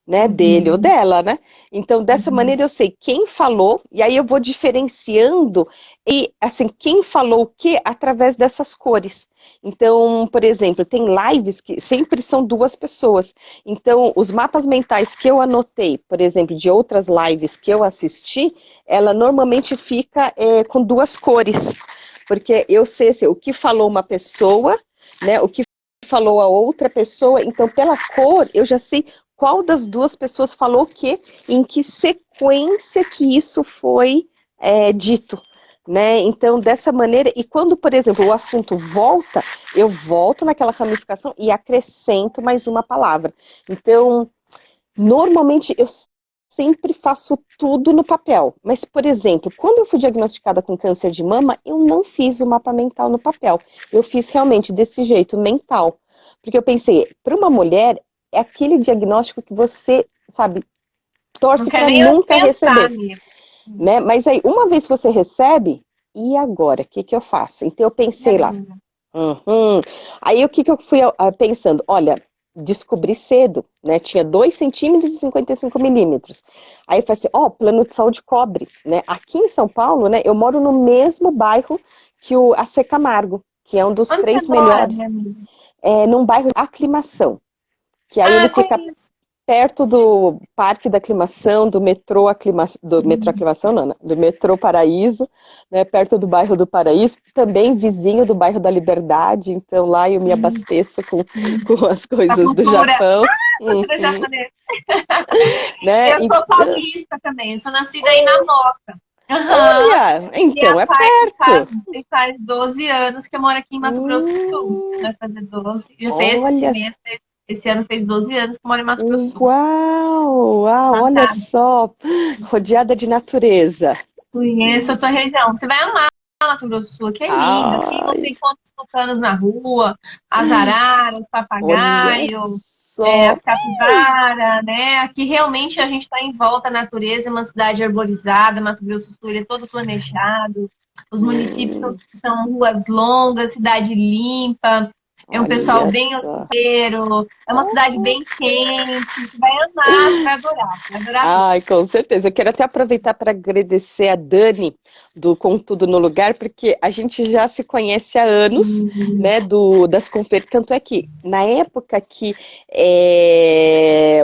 Né, dele ou dela, né? Então, dessa maneira eu sei quem falou, e aí eu vou diferenciando, e assim, quem falou o que através dessas cores. Então, por exemplo, tem lives que sempre são 2 pessoas. Então, os mapas mentais que eu anotei, por exemplo, de outras lives que eu assisti, ela normalmente fica com 2 cores. Porque eu sei assim, o que falou uma pessoa, né? O que falou a outra pessoa, então pela cor eu já sei qual das 2 pessoas falou o quê, em que sequência que isso foi dito, né? Então, dessa maneira, e quando, por exemplo, o assunto volta, eu volto naquela ramificação e acrescento mais uma palavra. Então, normalmente, eu sempre faço tudo no papel. Mas, por exemplo, quando eu fui diagnosticada com câncer de mama, eu não fiz o mapa mental no papel. Eu fiz realmente desse jeito, mental. Porque eu pensei, para uma mulher, é aquele diagnóstico que você, sabe, torce para nunca receber. Né? Mas aí, uma vez que você recebe, e agora? O que eu faço? Então, eu pensei lá. Aí, o que eu fui pensando? Olha, descobri cedo, né? Tinha 2 centímetros e 55 milímetros. Aí, eu falei assim, plano de saúde cobre, né? Aqui em São Paulo, né, eu moro no mesmo bairro que o AC Camargo, que é um dos 3 melhores. Num bairro de Aclimação. Que aí ele fica perto do Parque da Aclimação, do metrô Aclimação, não, do metrô Paraíso, né, perto do bairro do Paraíso, também vizinho do bairro da Liberdade, então lá eu me abasteço com as coisas do Japão. Né? Eu sou paulista também, eu sou nascida aí na Moca. Olha, então é perto. Faz 12 anos que eu moro aqui em Mato Grosso do Sul. Vai fazer 12. Já fez esse ano fez 12 anos que eu moro em Mato Grosso do Sul. Uau, olha só, rodeada de natureza. Conheço a tua região. Você vai amar Mato Grosso do Sul, que é lindo. Aqui você encontra os tucanos na rua, as araras, os papagaios. A capivara, né? Aqui realmente a gente está em volta à natureza, é uma cidade arborizada, Mato Grosso do Sul ele é todo planejado, os municípios são ruas longas, cidade limpa, é um pessoal bem hospedeiro, é uma cidade bem quente, você vai amar, você vai adorar. Ai, com certeza. Eu quero até aproveitar para agradecer a Dani do Com Tudo no Lugar, porque a gente já se conhece há anos, né, das conferências. Tanto é que, na época que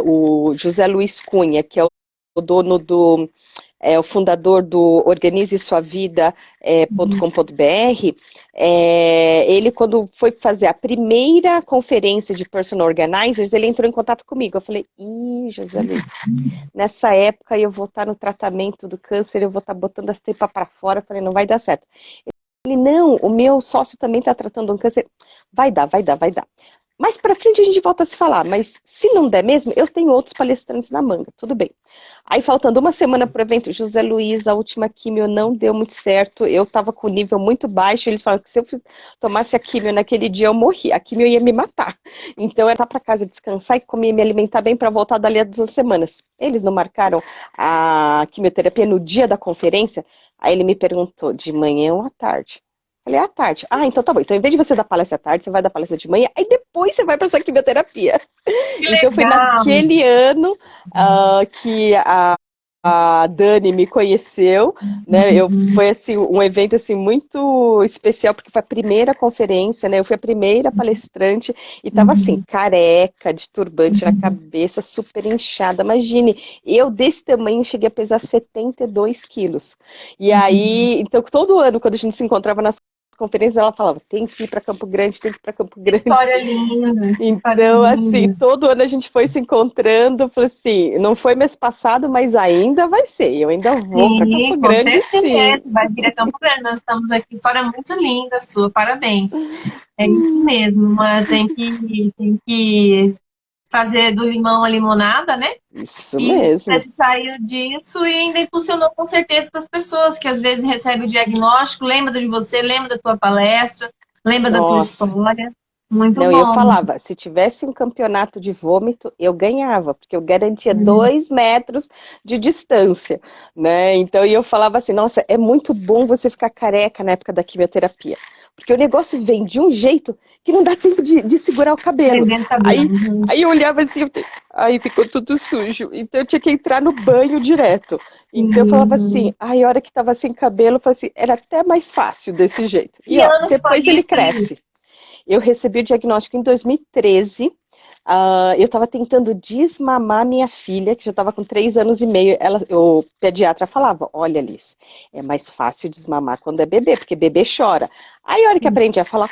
o José Luiz Cunha, que é dono do, o fundador do organizesuavida.com.br, ele quando foi fazer a primeira conferência de Personal Organizers, ele entrou em contato comigo. Eu falei, José Luiz, nessa época eu vou estar no tratamento do câncer, eu vou estar botando as tripas para fora. Eu falei, não vai dar certo. Ele, não, o meu sócio também está tratando um câncer. Vai dar. Mais pra frente a gente volta a se falar, mas se não der mesmo, eu tenho outros palestrantes na manga, tudo bem. Aí faltando uma semana pro evento, José Luiz, a última químio não deu muito certo, eu tava com o nível muito baixo, eles falaram que se eu tomasse a químio naquele dia eu morria, a químio ia me matar. Então eu ia para casa descansar e comer, me alimentar bem para voltar dali a 2 semanas. Eles não marcaram a quimioterapia no dia da conferência, aí ele me perguntou, de manhã ou à tarde? Falei, à tarde. Então tá bom. Então, em vez de você dar palestra à tarde, você vai dar palestra de manhã, aí depois você vai para sua quimioterapia. Então, foi naquele ano que a Dani me conheceu, né? Foi assim, um evento assim, muito especial, porque foi a primeira conferência, né? Eu fui a primeira palestrante e tava assim, careca, de turbante na cabeça, super inchada. Imagine, eu desse tamanho cheguei a pesar 72 quilos. E aí, então, todo ano, quando a gente se encontrava nas conferências, ela falava, tem que ir para Campo Grande, tem que ir para Campo Grande. História linda. Então, assim, todo ano a gente foi se encontrando, falei assim, não foi mês passado, mas ainda vai ser, eu ainda vou para Campo Grande, sim. Vai vir a Campo Grande, nós estamos aqui, história muito linda sua, parabéns. É isso mesmo, tem que fazer do limão a limonada, né? Isso mesmo. Você saiu disso e ainda impulsionou com certeza para as pessoas que às vezes recebem o diagnóstico, lembra de você, lembra da tua palestra, lembra da tua história. Muito bom. Eu falava, se tivesse um campeonato de vômito, eu ganhava, porque eu garantia 2 metros de distância, né? Então, eu falava assim, nossa, é muito bom você ficar careca na época da quimioterapia, porque o negócio vem de um jeito que não dá tempo de segurar o cabelo. Aí eu olhava assim, aí ficou tudo sujo, então eu tinha que entrar no banho direto. Então eu falava assim, a hora que tava sem cabelo, eu falava assim, era até mais fácil desse jeito. E depois ele cresce. Eu recebi o diagnóstico em 2013. Eu estava tentando desmamar minha filha, que já estava com 3 anos e meio. O pediatra falava, olha, Liz, é mais fácil desmamar quando é bebê, porque bebê chora. Aí a hora que aprendi a falar,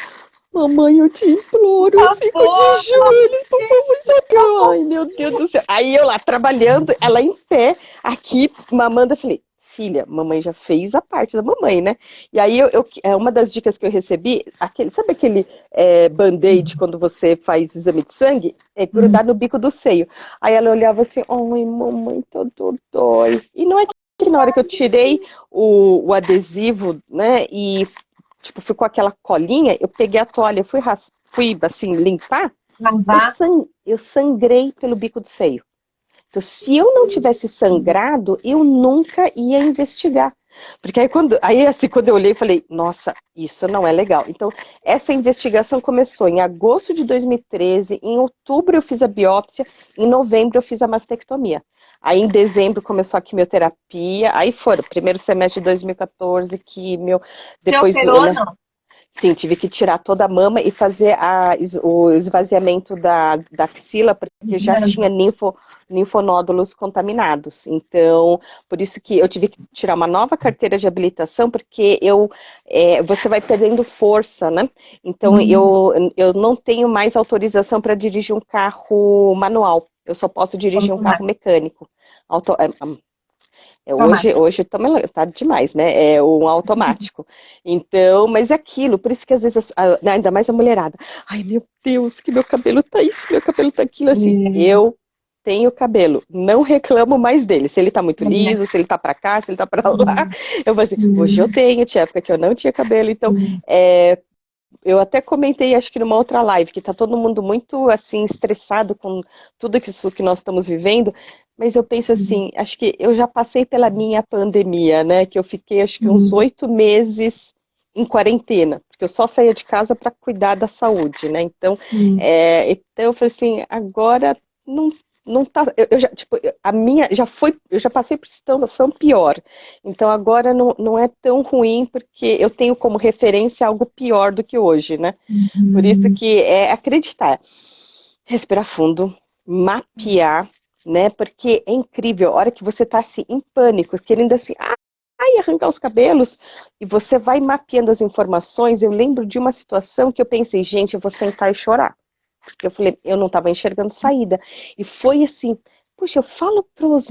mamãe, eu te imploro, eu fico de joelhos, por favor, socorro. Ai, meu Deus do céu. Aí eu lá, trabalhando, ela em pé, aqui, mamando, eu falei, filha, mamãe já fez a parte da mamãe, né? E aí, uma das dicas que eu recebi, sabe aquele band-aid quando você faz exame de sangue? É grudar no bico do seio. Aí ela olhava assim, ai, mamãe, todo dói. E não é que na hora que eu tirei o adesivo, né, e tipo, ficou aquela colinha, eu peguei a toalha, fui assim, limpar, eu sangrei pelo bico do seio. Então, se eu não tivesse sangrado, eu nunca ia investigar. Porque aí quando eu olhei, falei, nossa, isso não é legal. Então, essa investigação começou em agosto de 2013, em outubro eu fiz a biópsia, em novembro eu fiz a mastectomia. Aí em dezembro começou a quimioterapia, aí foi o primeiro semestre de 2014, quimio. Depois, você operou, não? Sim, tive que tirar toda a mama e fazer o esvaziamento da axila, porque já tinha linfonódulos contaminados. Então, por isso que eu tive que tirar uma nova carteira de habilitação, porque você vai perdendo força, né? Então, eu não tenho mais autorização para dirigir um carro manual. Eu só posso dirigir um carro mecânico. Hoje tá demais, né? É um automático. Então, mas é aquilo, por isso que às vezes, ainda mais a mulherada, ai meu Deus, que meu cabelo tá isso, meu cabelo tá aquilo, assim. Eu tenho cabelo, não reclamo mais dele. Se ele tá muito liso, se ele tá pra cá, se ele tá pra lá. Eu vou assim, hoje eu tenho, tinha época que eu não tinha cabelo, então eu até comentei, acho que numa outra live, que tá todo mundo muito, assim, estressado com tudo isso que nós estamos vivendo, mas eu penso assim, acho que eu já passei pela minha pandemia, né, que eu fiquei, acho que uns 8 meses em quarentena, porque eu só saía de casa para cuidar da saúde, né, então, então eu falei assim, agora não tá, eu já, tipo, eu já passei por situação pior, então agora não é tão ruim, porque eu tenho como referência algo pior do que hoje, né, por isso que é acreditar, respirar fundo, mapear, né? Porque é incrível, a hora que você tá assim, em pânico, querendo assim, arrancar os cabelos, e você vai mapeando as informações. Eu lembro de uma situação que eu pensei, gente, eu vou sentar e chorar. Porque eu falei, eu não estava enxergando saída. E foi assim, puxa, eu falo para os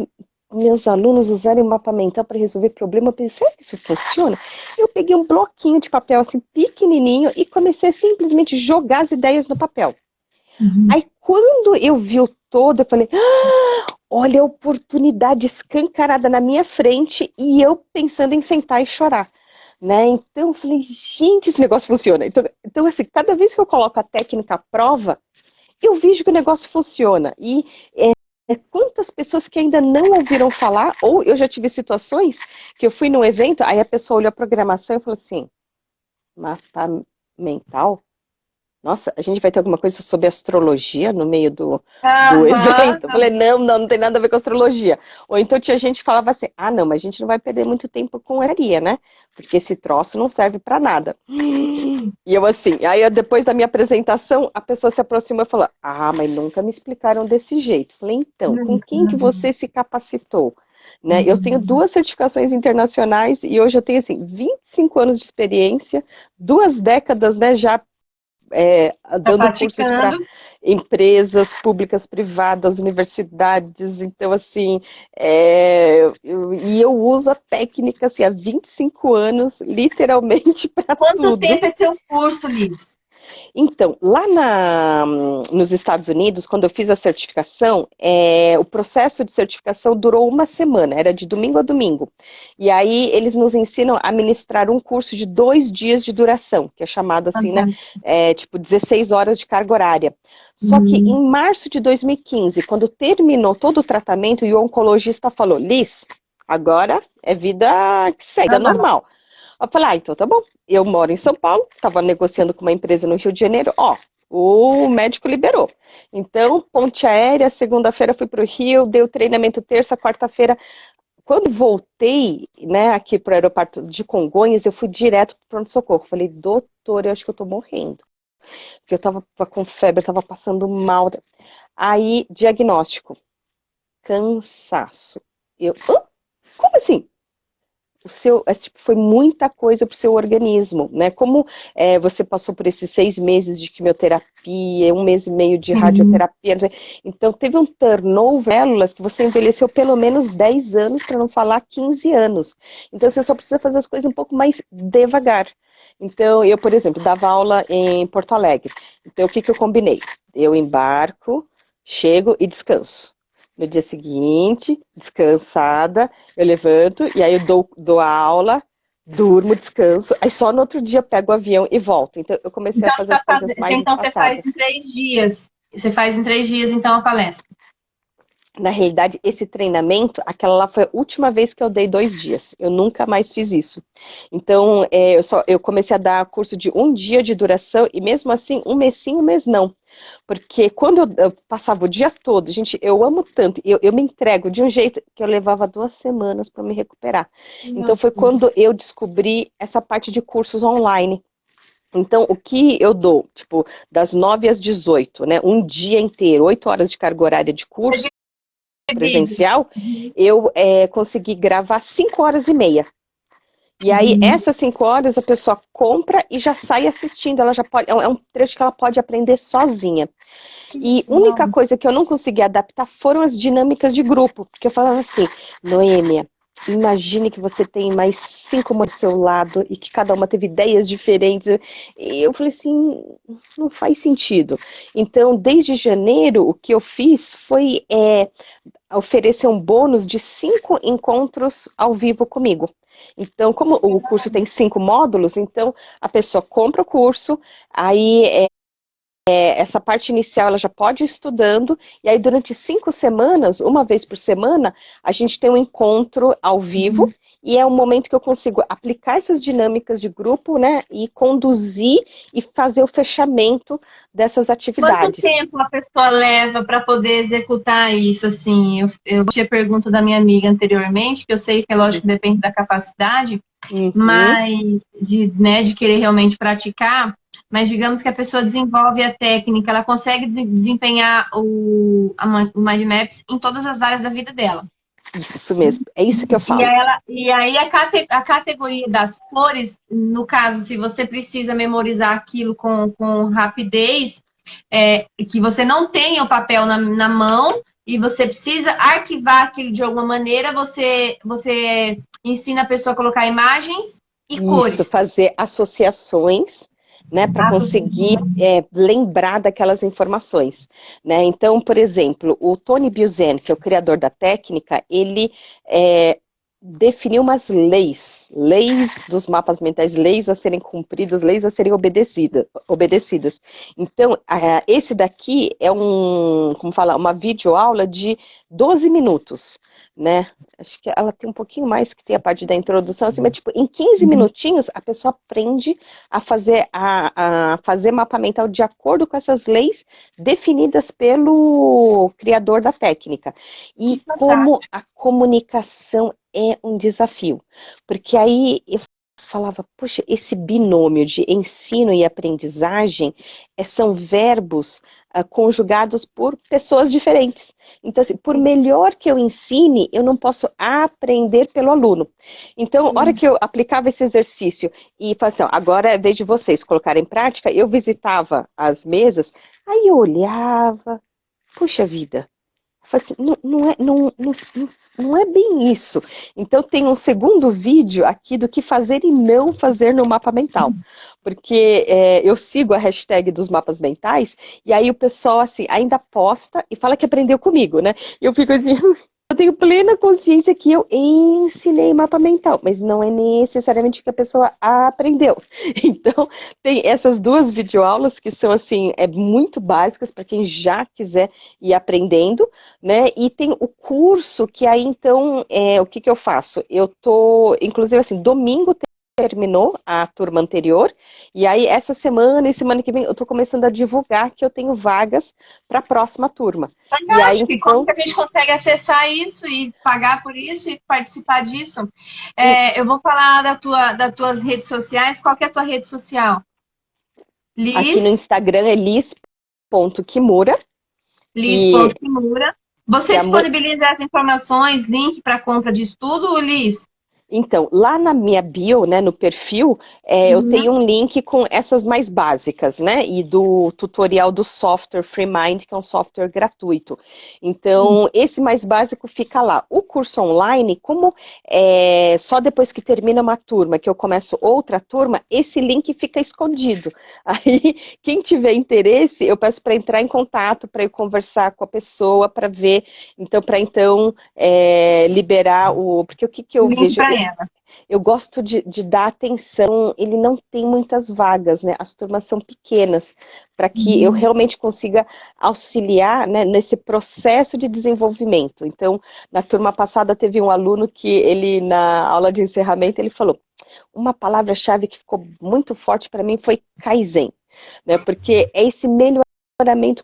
meus alunos usarem o mapa mental para resolver problema, eu pensei, será que isso funciona? Eu peguei um bloquinho de papel assim, pequenininho, e comecei a simplesmente jogar as ideias no papel. Aí, quando eu vi o todo, eu falei, olha a oportunidade escancarada na minha frente, e eu pensando em sentar e chorar. Né? Então, eu falei, gente, esse negócio funciona. Então, assim, cada vez que eu coloco a técnica à prova, eu vejo que o negócio funciona. E quantas pessoas que ainda não ouviram falar, ou eu já tive situações que eu fui num evento, aí a pessoa olhou a programação e falou assim, mapa mental? Nossa, a gente vai ter alguma coisa sobre astrologia no meio do evento? Eu falei, não tem nada a ver com astrologia. Ou então tinha gente que falava assim, não, mas a gente não vai perder muito tempo com herria, né? Porque esse troço não serve para nada. E eu assim, aí depois da minha apresentação, a pessoa se aproximou e falou, mas nunca me explicaram desse jeito. Eu falei, então, com quem que você se capacitou? Né? Eu tenho 2 certificações internacionais e hoje eu tenho, assim, 25 anos de experiência, 2 décadas, né, já dando cursos para empresas públicas, privadas, universidades. Então, assim, eu uso a técnica assim, há 25 anos, literalmente, para tudo. Quanto tempo é seu curso, Liz? Então, lá nos Estados Unidos, quando eu fiz a certificação, o processo de certificação durou 1 semana, era de domingo a domingo. E aí eles nos ensinam a ministrar um curso de 2 dias de duração, que é chamado assim, né, tipo 16 horas de carga horária. Só que em março de 2015, quando terminou todo o tratamento, e o oncologista falou, Liz, agora é vida que segue, normal. Eu falei, então tá bom. Eu moro em São Paulo, estava negociando com uma empresa no Rio de Janeiro, o médico liberou. Então, ponte aérea, segunda-feira fui para o Rio, dei o treinamento terça, quarta-feira. Quando voltei, né, aqui para o aeroporto de Congonhas, eu fui direto para o pronto-socorro. Falei, doutor, eu acho que eu estou morrendo. Porque eu estava com febre, estava passando mal. Aí, diagnóstico, cansaço. Como assim? Foi muita coisa para o seu organismo, né? Como você passou por esses 6 meses de quimioterapia, 1 mês e meio de radioterapia, então teve um turnover de células que você envelheceu pelo menos 10 anos, para não falar 15 anos. Então você só precisa fazer as coisas um pouco mais devagar. Então, eu, por exemplo, dava aula em Porto Alegre. Então, o que eu combinei? Eu embarco, chego e descanso. No dia seguinte, descansada, eu levanto e aí eu dou a aula, durmo, descanso, aí só no outro dia pego o avião e volto. Então eu comecei a fazer as coisas mais espaçadas. Então você faz em 3 dias. Você faz em 3 dias, então, a palestra. Na realidade, esse treinamento, aquela lá foi a última vez que eu dei 2 dias. Eu nunca mais fiz isso. Então, eu comecei a dar curso de 1 dia de duração e mesmo assim, 1 mês sim, 1 mês não. Porque quando eu passava o dia todo, gente, eu amo tanto, eu me entrego de um jeito que eu levava 2 semanas para me recuperar. Nossa. Então foi quando eu descobri essa parte de cursos online. Então, o que eu dou, tipo, das 9 às 18, né, um dia inteiro, 8 horas de carga horária de curso presencial, eu consegui gravar 5 horas e meia. E aí, essas 5 horas, a pessoa compra e já sai assistindo. Ela já pode, é um trecho que ela pode aprender sozinha. E a única coisa que eu não consegui adaptar foram as dinâmicas de grupo. Porque eu falava assim, Noêmia, imagine que você tem mais 5 do seu lado e que cada uma teve ideias diferentes. E eu falei assim, não faz sentido. Então, desde janeiro, o que eu fiz foi oferecer um bônus de 5 encontros ao vivo comigo. Então, como o curso tem 5 módulos, então a pessoa compra o curso, aí essa parte inicial ela já pode ir estudando, e aí durante 5 semanas, 1 vez por semana, a gente tem um encontro ao vivo, e é um momento que eu consigo aplicar essas dinâmicas de grupo, né, e conduzir e fazer o fechamento dessas atividades. Quanto tempo a pessoa leva para poder executar isso? Assim, eu tinha pergunta da minha amiga anteriormente, que eu sei que é lógico que depende da capacidade, mas de querer realmente praticar, mas digamos que a pessoa desenvolve a técnica, ela consegue desempenhar o Mind Maps em todas as áreas da vida dela. Isso mesmo, é isso que eu falo. E aí a categoria das cores, no caso, se você precisa memorizar aquilo com rapidez, que você não tenha o papel na mão e você precisa arquivar aquilo de alguma maneira, você ensina a pessoa a colocar imagens e cores. Isso, fazer associações, né, para conseguir lembrar daquelas informações, né? Então, por exemplo, o Tony Buzan, que é o criador da técnica, ele definiu umas leis dos mapas mentais, leis a serem cumpridas, leis a serem obedecidas. Então, esse daqui é uma videoaula de 12 minutos, né? Acho que ela tem um pouquinho mais, que tem a parte da introdução, assim, mas tipo, em 15 minutinhos a pessoa aprende a fazer mapa mental de acordo com essas leis definidas pelo criador da técnica. E como a comunicação é um desafio, porque aí eu falava, puxa, esse binômio de ensino e aprendizagem são verbos conjugados por pessoas diferentes. Então, assim, por melhor que eu ensine, eu não posso aprender pelo aluno. Então, a hora que eu aplicava esse exercício e falava, então, agora é vez de vocês colocarem em prática, eu visitava as mesas, aí eu olhava, puxa vida, eu falei assim, não é bem isso. Então tem um segundo vídeo aqui do que fazer e não fazer no mapa mental. Porque eu sigo a hashtag dos mapas mentais, e aí o pessoal assim, ainda posta e fala que aprendeu comigo, né? E eu fico assim, eu tenho plena consciência que eu ensinei mapa mental, mas não é necessariamente que a pessoa aprendeu. Então, tem essas duas videoaulas que são, assim, muito básicas para quem já quiser ir aprendendo, né? E tem o curso que aí, então, o que eu faço? Eu tô, inclusive, assim, domingo terminou a turma anterior, e aí essa semana e semana que vem eu estou começando a divulgar que eu tenho vagas para a próxima turma. Fantástico. E aí, então, como que a gente consegue acessar isso e pagar por isso e participar disso? Eu vou falar das tuas redes sociais. Qual que é a tua rede social? Liz? Aqui no Instagram é liz.kimura. Liz.kimura. Você disponibiliza as informações, link para compra de estudo, Liz? Então, lá na minha bio, né, no perfil, eu tenho um link com essas mais básicas, né, e do tutorial do software FreeMind, que é um software gratuito. Então, esse mais básico fica lá. O curso online, como só depois que termina uma turma, que eu começo outra turma, esse link fica escondido. Aí, quem tiver interesse, eu peço para entrar em contato, para eu conversar com a pessoa, para ver, então, liberar porque o que eu vejo... Eu gosto de dar atenção, ele não tem muitas vagas, né? As turmas são pequenas, para que eu realmente consiga auxiliar, né, nesse processo de desenvolvimento. Então, na turma passada teve um aluno que ele, na aula de encerramento, ele falou, uma palavra-chave que ficou muito forte para mim foi Kaizen, né? Porque é esse melhoramento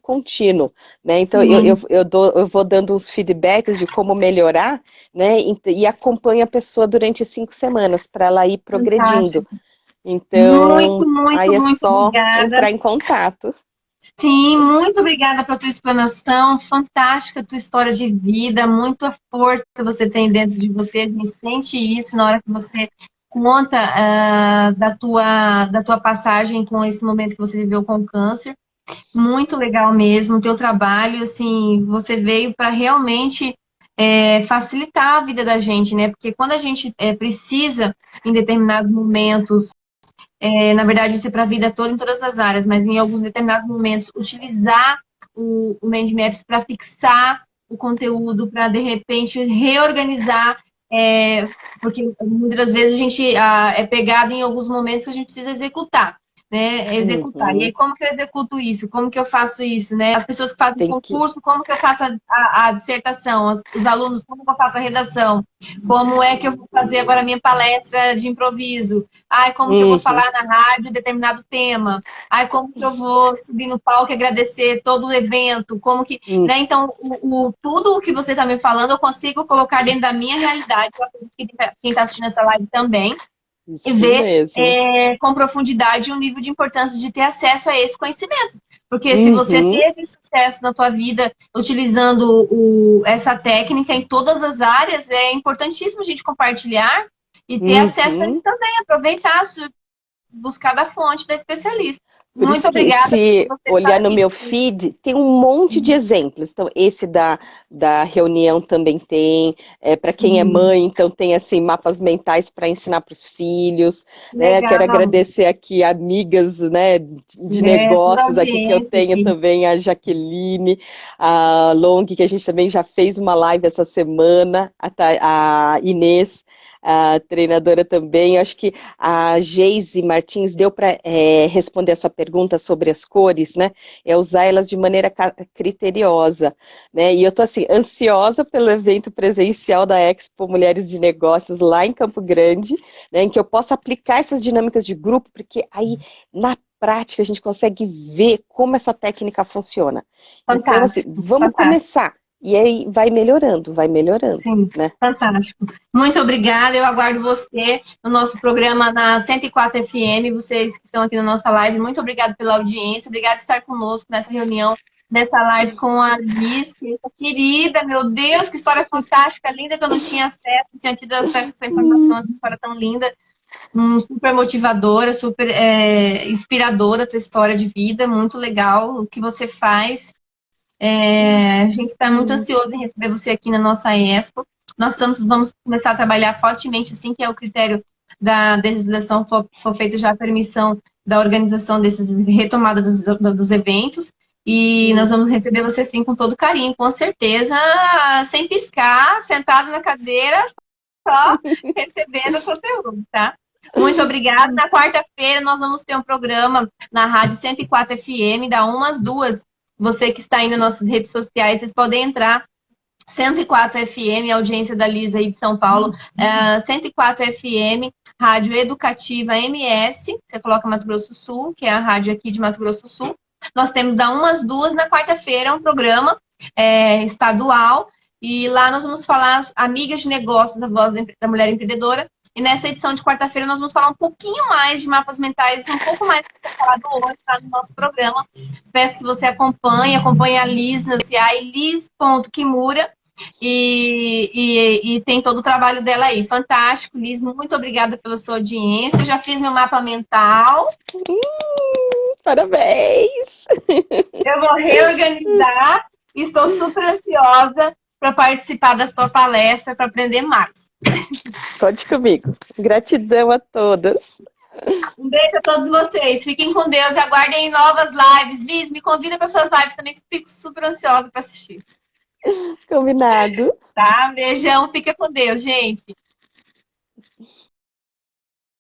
contínuo, né? Então eu vou dando uns feedbacks de como melhorar, né? E acompanho a pessoa durante 5 semanas para ela ir progredindo. Fantástico. Então, aí é só entrar em contato. Sim, muito obrigada pela tua explanação, fantástica a tua história de vida, muita força você tem dentro de você, a gente sente isso na hora que você conta da tua passagem com esse momento que você viveu com o câncer. Muito legal mesmo, o teu trabalho, assim, você veio para realmente facilitar a vida da gente, né? Porque quando a gente precisa, em determinados momentos, na verdade isso é para a vida toda, em todas as áreas, mas em alguns determinados momentos, utilizar o Mind Maps para fixar o conteúdo, para, de repente, reorganizar, porque muitas das vezes a gente é pegado em alguns momentos que a gente precisa executar. Né, executar. E aí, como que eu executo isso? Como que eu faço isso? Né? As pessoas que fazem concurso, como que eu faço a dissertação? Os alunos, como que eu faço a redação? Como é que eu vou fazer agora a minha palestra de improviso? Como que eu vou falar na rádio determinado tema? Como que eu vou subir no palco e agradecer todo o evento? Como que... Né? Então, tudo o que você está me falando, eu consigo colocar dentro da minha realidade. Eu acredito que quem está assistindo essa live também. e Isso ver mesmo. com profundidade o nível de importância de ter acesso a esse conhecimento. Porque se você teve sucesso na tua vida utilizando essa técnica em todas as áreas, é importantíssimo a gente compartilhar e ter acesso a isso Uhum. também, aproveitar, buscar da fonte da especialista. Por Muito isso que, obrigada por se você estar olhar no aqui. meu feed, tem um monte de exemplos. Então, esse da reunião também tem. Para quem é mãe, então tem assim mapas mentais para ensinar para os filhos. Né? Quero Legal. agradecer aqui amigas, né, de Toda a negócios aqui que eu audiência tenho aqui. também, a Jaqueline, a Long, que a gente também já fez uma live essa semana, a Inês, a treinadora também. Eu acho que a Geise Martins deu para responder a sua pergunta sobre as cores, né? É usar elas de maneira criteriosa, né? E eu tô assim ansiosa pelo evento presencial da Expo Mulheres de Negócios lá em Campo Grande, né? Em que eu possa aplicar essas dinâmicas de grupo, porque aí na prática a gente consegue ver como essa técnica funciona. Então, assim, Fantástico, vamos fantástico. começar. E aí vai melhorando, Sim, né? fantástico. Muito obrigada. Eu aguardo você no nosso programa na 104 FM. Vocês que estão aqui na nossa live, muito obrigada pela audiência. Obrigada por estar conosco nessa reunião, nessa live com a Liz, querida. Meu Deus, que história fantástica, linda, que eu não tinha acesso, não tinha tido acesso a essa informação, essa história tão linda. Super motivadora, super inspiradora a tua história de vida. Muito legal o que você faz. A gente está muito ansioso em receber você aqui na nossa Expo. Nós vamos começar a trabalhar fortemente, assim que é o critério da legislação for feita já a permissão da organização desses retomada dos eventos. E nós vamos receber você sim com todo carinho, com certeza, sem piscar, sentado na cadeira, só recebendo o conteúdo, tá? Muito obrigada. Na quarta-feira nós vamos ter um programa na Rádio 104 FM, da 1 às 2. Você que está aí nas nossas redes sociais, vocês podem entrar. 104 FM, audiência da Lisa aí de São Paulo. 104 FM, Rádio Educativa MS. Você coloca Mato Grosso do Sul, que é a rádio aqui de Mato Grosso do Sul. Nós temos da 1 às 2 na quarta-feira um programa estadual. E lá nós vamos falar amigas de negócios da Voz da Mulher Empreendedora. E nessa edição de quarta-feira nós vamos falar um pouquinho mais de mapas mentais, um pouco mais do que foi falado hoje, tá, no nosso programa. Peço que você acompanhe a Liz na liz.kimura e tem todo o trabalho dela aí. Fantástico, Liz, muito obrigada pela sua audiência. Eu já fiz meu mapa mental. Parabéns! Eu vou reorganizar e estou super ansiosa para participar da sua palestra, para aprender mais. Conte comigo. Gratidão a todas. Um beijo a todos vocês. Fiquem com Deus e aguardem novas lives. Liz, me convida para suas lives também, que eu fico super ansiosa para assistir. Combinado. Tá? Um beijão. Fica com Deus, gente.